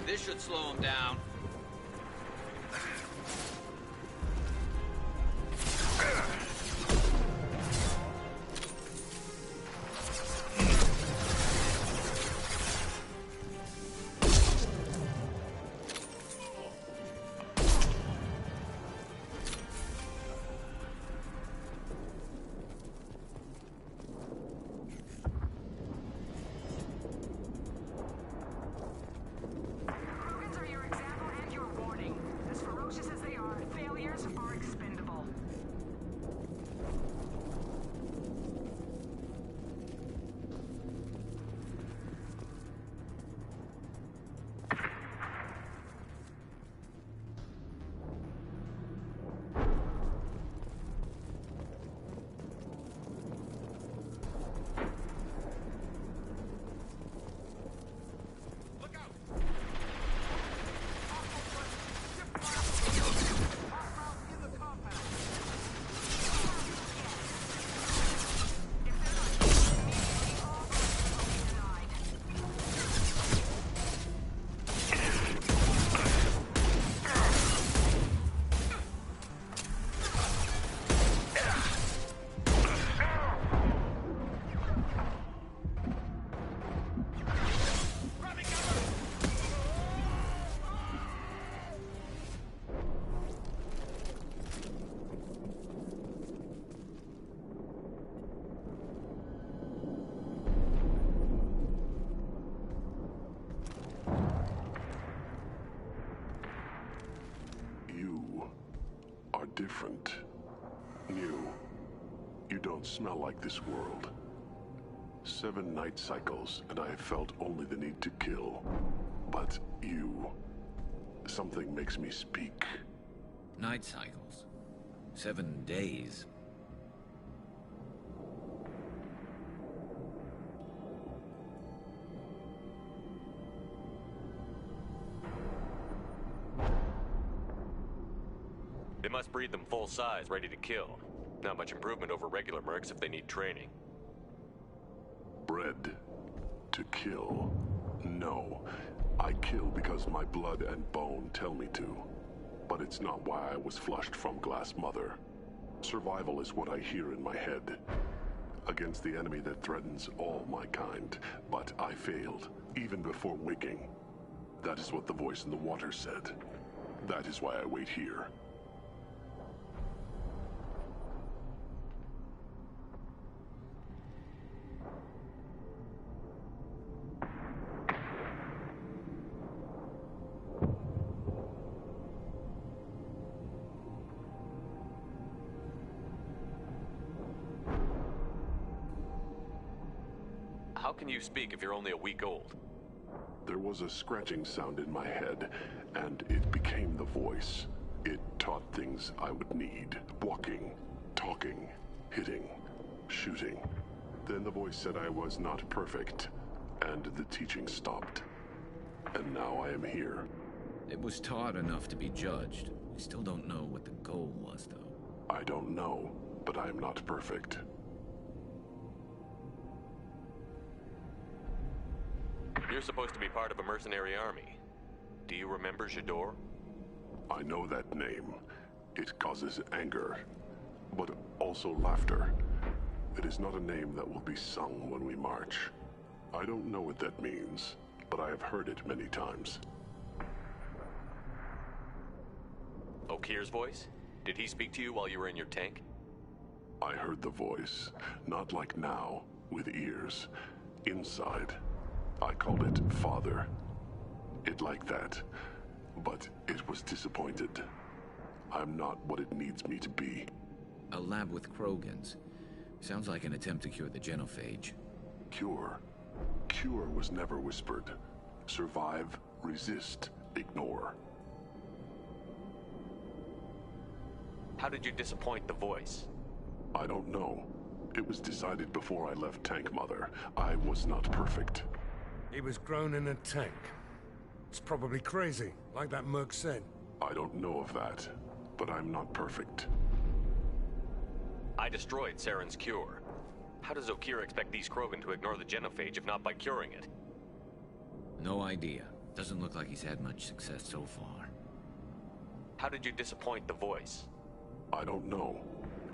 This should slow him down. Different. New. You don't smell like this world. 7 night cycles, and I have felt only the need to kill. But you... something makes me speak. Night cycles. 7 days. They must breed them full size, ready to kill. Not much improvement over regular mercs if they need training. Bred to kill. No. I kill because my blood and bone tell me to. But it's not why I was flushed from Glass Mother. Survival is what I hear in my head. against the enemy that threatens all my kind, but I failed, even before waking. That is what the voice in the water said. That is why I wait here. How can you speak if you're only a week old? There was a scratching sound in my head, and it became the voice. It taught things I would need. Walking, talking, hitting, shooting. Then the voice said I was not perfect, and the teaching stopped. And now I am here. It was taught enough to be judged. We still don't know what the goal was, though. I don't know, but I am not perfect. You're supposed to be part of a mercenary army. Do you remember J'dor? I know that name. It causes anger, but also laughter. It is not a name that will be sung when we march. I don't know what that means, but I have heard it many times. Okir's voice? Did he speak to you while you were in your tank? I heard the voice, not like now, with ears. Inside. I called it Father. It like that. But it was disappointed. I'm not what it needs me to be. A lab with Krogans. Sounds like an attempt to cure the genophage. Cure? Cure was never whispered. Survive, resist, ignore. How did you disappoint the voice? I don't know. It was decided before I left Tank Mother. I was not perfect. He was grown in a tank. It's probably crazy, like that merc said. I don't know of that, but I'm not perfect. I destroyed Saren's cure. How does Okir expect these Krogan to ignore the genophage if not by curing it? No idea. Doesn't look like he's had much success so far. How did you disappoint the voice? I don't know.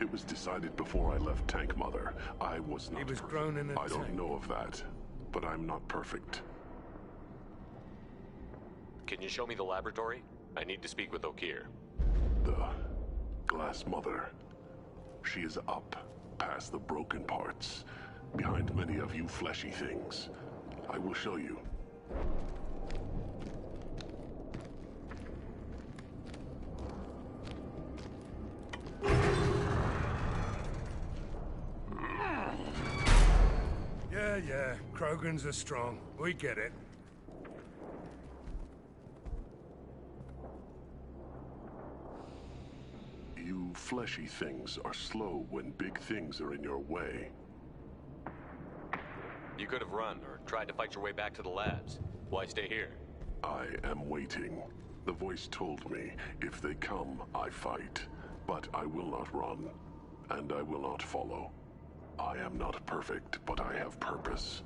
It was decided before I left Tank Mother. I was not He was perfect. grown in a I don't tank. know of that, but I'm not perfect. Can you show me the laboratory? I need to speak with Okir. The Glass Mother. She is up, past the broken parts, behind many of you fleshy things. I will show you. Yeah, Krogans are strong. We get it. You fleshy things are slow when big things are in your way. You could have run or tried to fight your way back to the labs. Why stay here? I am waiting. The voice told me, if they come, I fight. But I will not run, and I will not follow. I am not perfect, but I have purpose.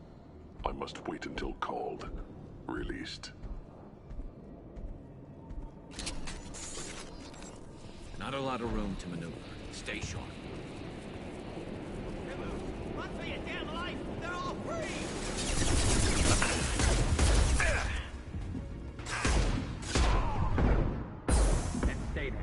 I must wait until called, released. Not a lot of room to maneuver. Stay sharp. Run for your damn life! They're all free! And stay down.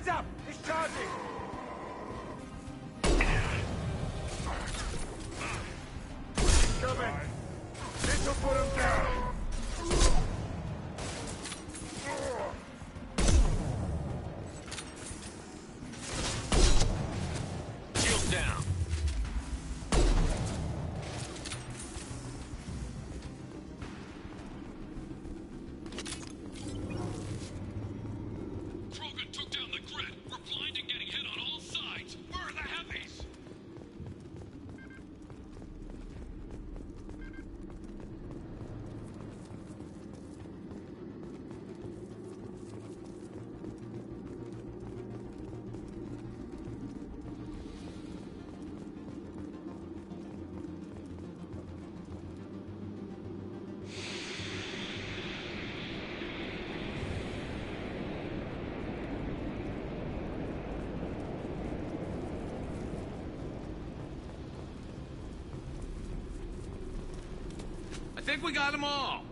Heads up! He's charging! Coming! This'll put him down! Shield down. Krogan took down the grid. We're blind and getting hit on all sides. Where are the heavies? I think we got them all.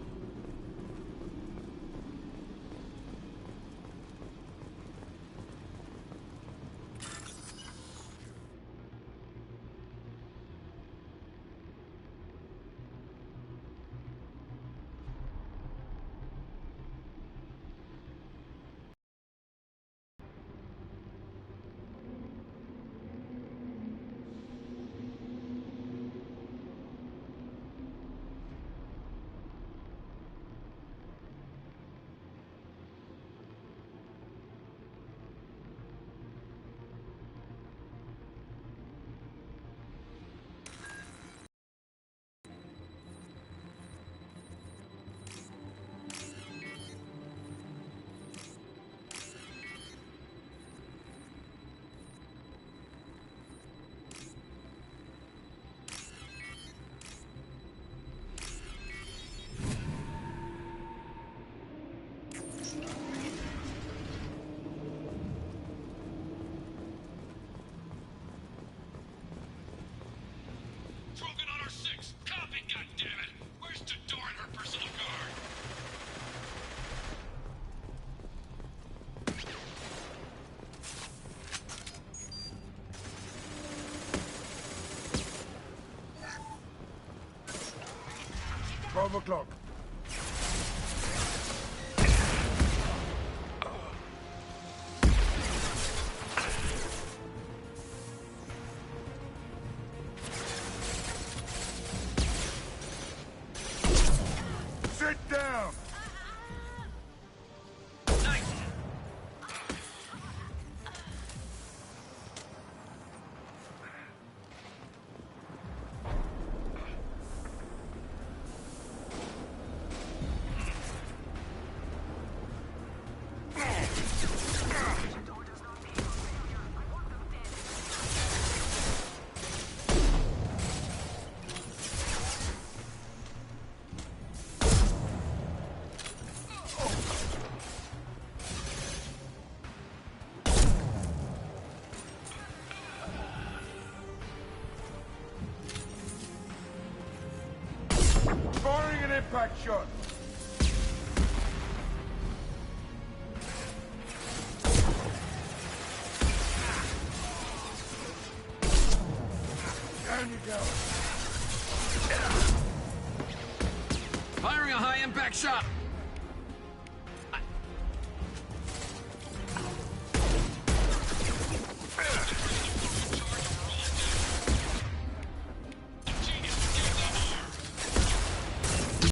Krogan on our 6. Copy, goddammit! Where's Jador and her personal guard? $12 o'clock. Sit down! Firing an impact shot. Down you go. Firing a high impact shot.